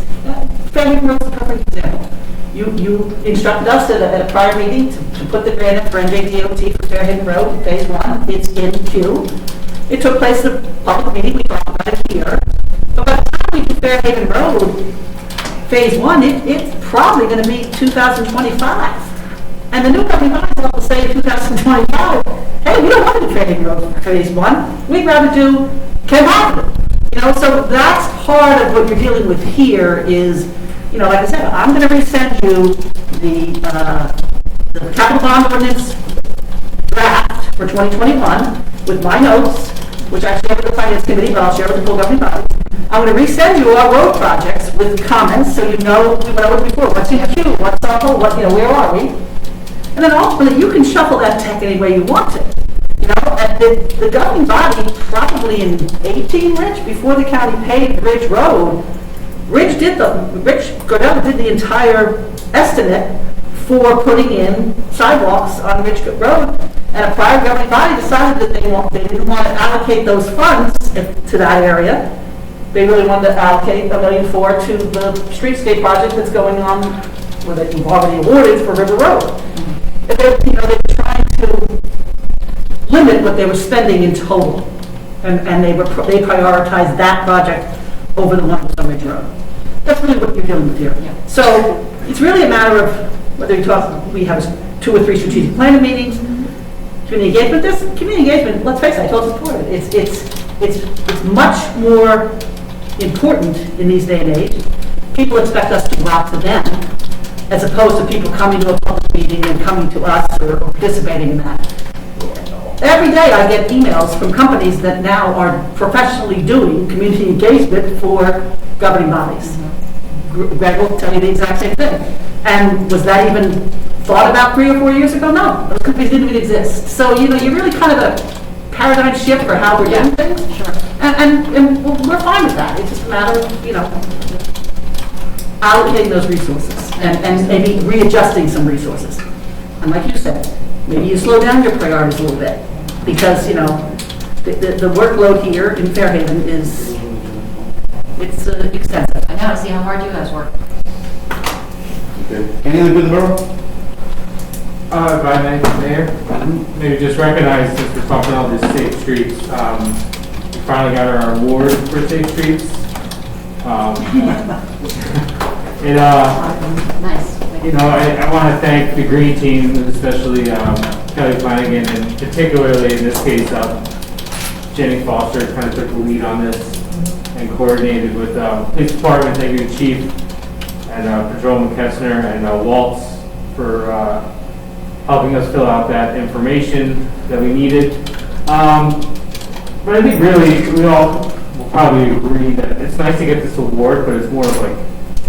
Fairhaven Road's a perfect example. You instructed us at a prior meeting to put the grant in for NJDOT for Fairhaven Road, phase 1. It's in queue. It took place at a public meeting. We talked about it here. But by the time we do Fairhaven Road, phase 1, it's probably going to be 2025. And the new governing body will say in 2025, hey, we don't want to do Fairhaven Road for phase 1. We'd rather do Camp Harvard. So that's part of what you're dealing with here is, like I said, I'm going to resend you the capital bond ordinance draft for 2021 with my notes, which I shared with the finance committee, but I'll share with the full governing body. I'm going to resend you our road projects with comments, so we went over before. What's in queue? What's on hold? Where are we? And then ultimately, you can shuffle that tech any way you want to. And the governing body, probably in 18, Rich, before the county paved Ridge Road, Rich Gordella did the entire estimate for putting in sidewalks on Ridge Road, and a prior governing body decided that they didn't want to allocate those funds to that area. They really wanted to allocate $1.4 million to the streetscape project that's going on, where they've already awarded for River Road. They were trying to limit what they were spending in total, and they prioritized that project over the one on Ridge Road. That's really what you're dealing with here. Yeah. So it's really a matter of whether we have 2 or 3 strategic planning meetings, community engagement. This community engagement, let's face it, I told you before, it's much more important in these day and age. People expect us to go out to them, as opposed to people coming to a public meeting and coming to us or participating in that. Every day I get emails from companies that now are professionally doing community engagement for governing bodies. Greg will tell you the exact same thing. And was that even thought about 3 or 4 years ago? No, those companies didn't even exist. So, you're really kind of a paradigm shift for how we're doing things. Sure. And we're fine with that. It's just a matter of, allocating those resources and maybe readjusting some resources. And like you said, maybe you slow down your priorities a little bit because, the workload here in Fairhaven it's extensive. I know, see how hard you guys work. Okay. Any other good in the borough? If I may, Mayor, maybe just recognize, since we're talking about the safe streets, we finally got our award for safe streets. Nice. I want to thank the green team, especially Kelly Flanagan, and particularly in this case, Jenny Foster kind of took the lead on this and coordinated with police department, thank you, Chief, and Patrolman Kessner and Waltz for helping us fill out that information that we needed. But I think really we all will probably agree that it's nice to get this award, but it's more of like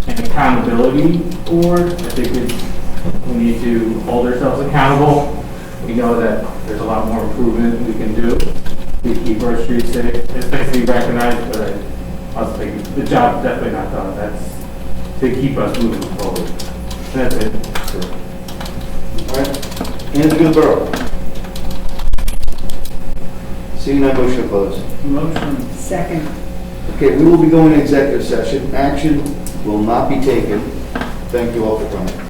an accountability award. I think we need to hold ourselves accountable. We know that there's a lot more improvement we can do to keep our streets safe. It's nice to be recognized, but I was thinking the job definitely not done. That's to keep us moving forward. And that's it. Sure. All right. Anything in the borough? Seeing none, motion to close. Motion. Second. Okay, we will be going to executive session. Action will not be taken. Thank you all for coming.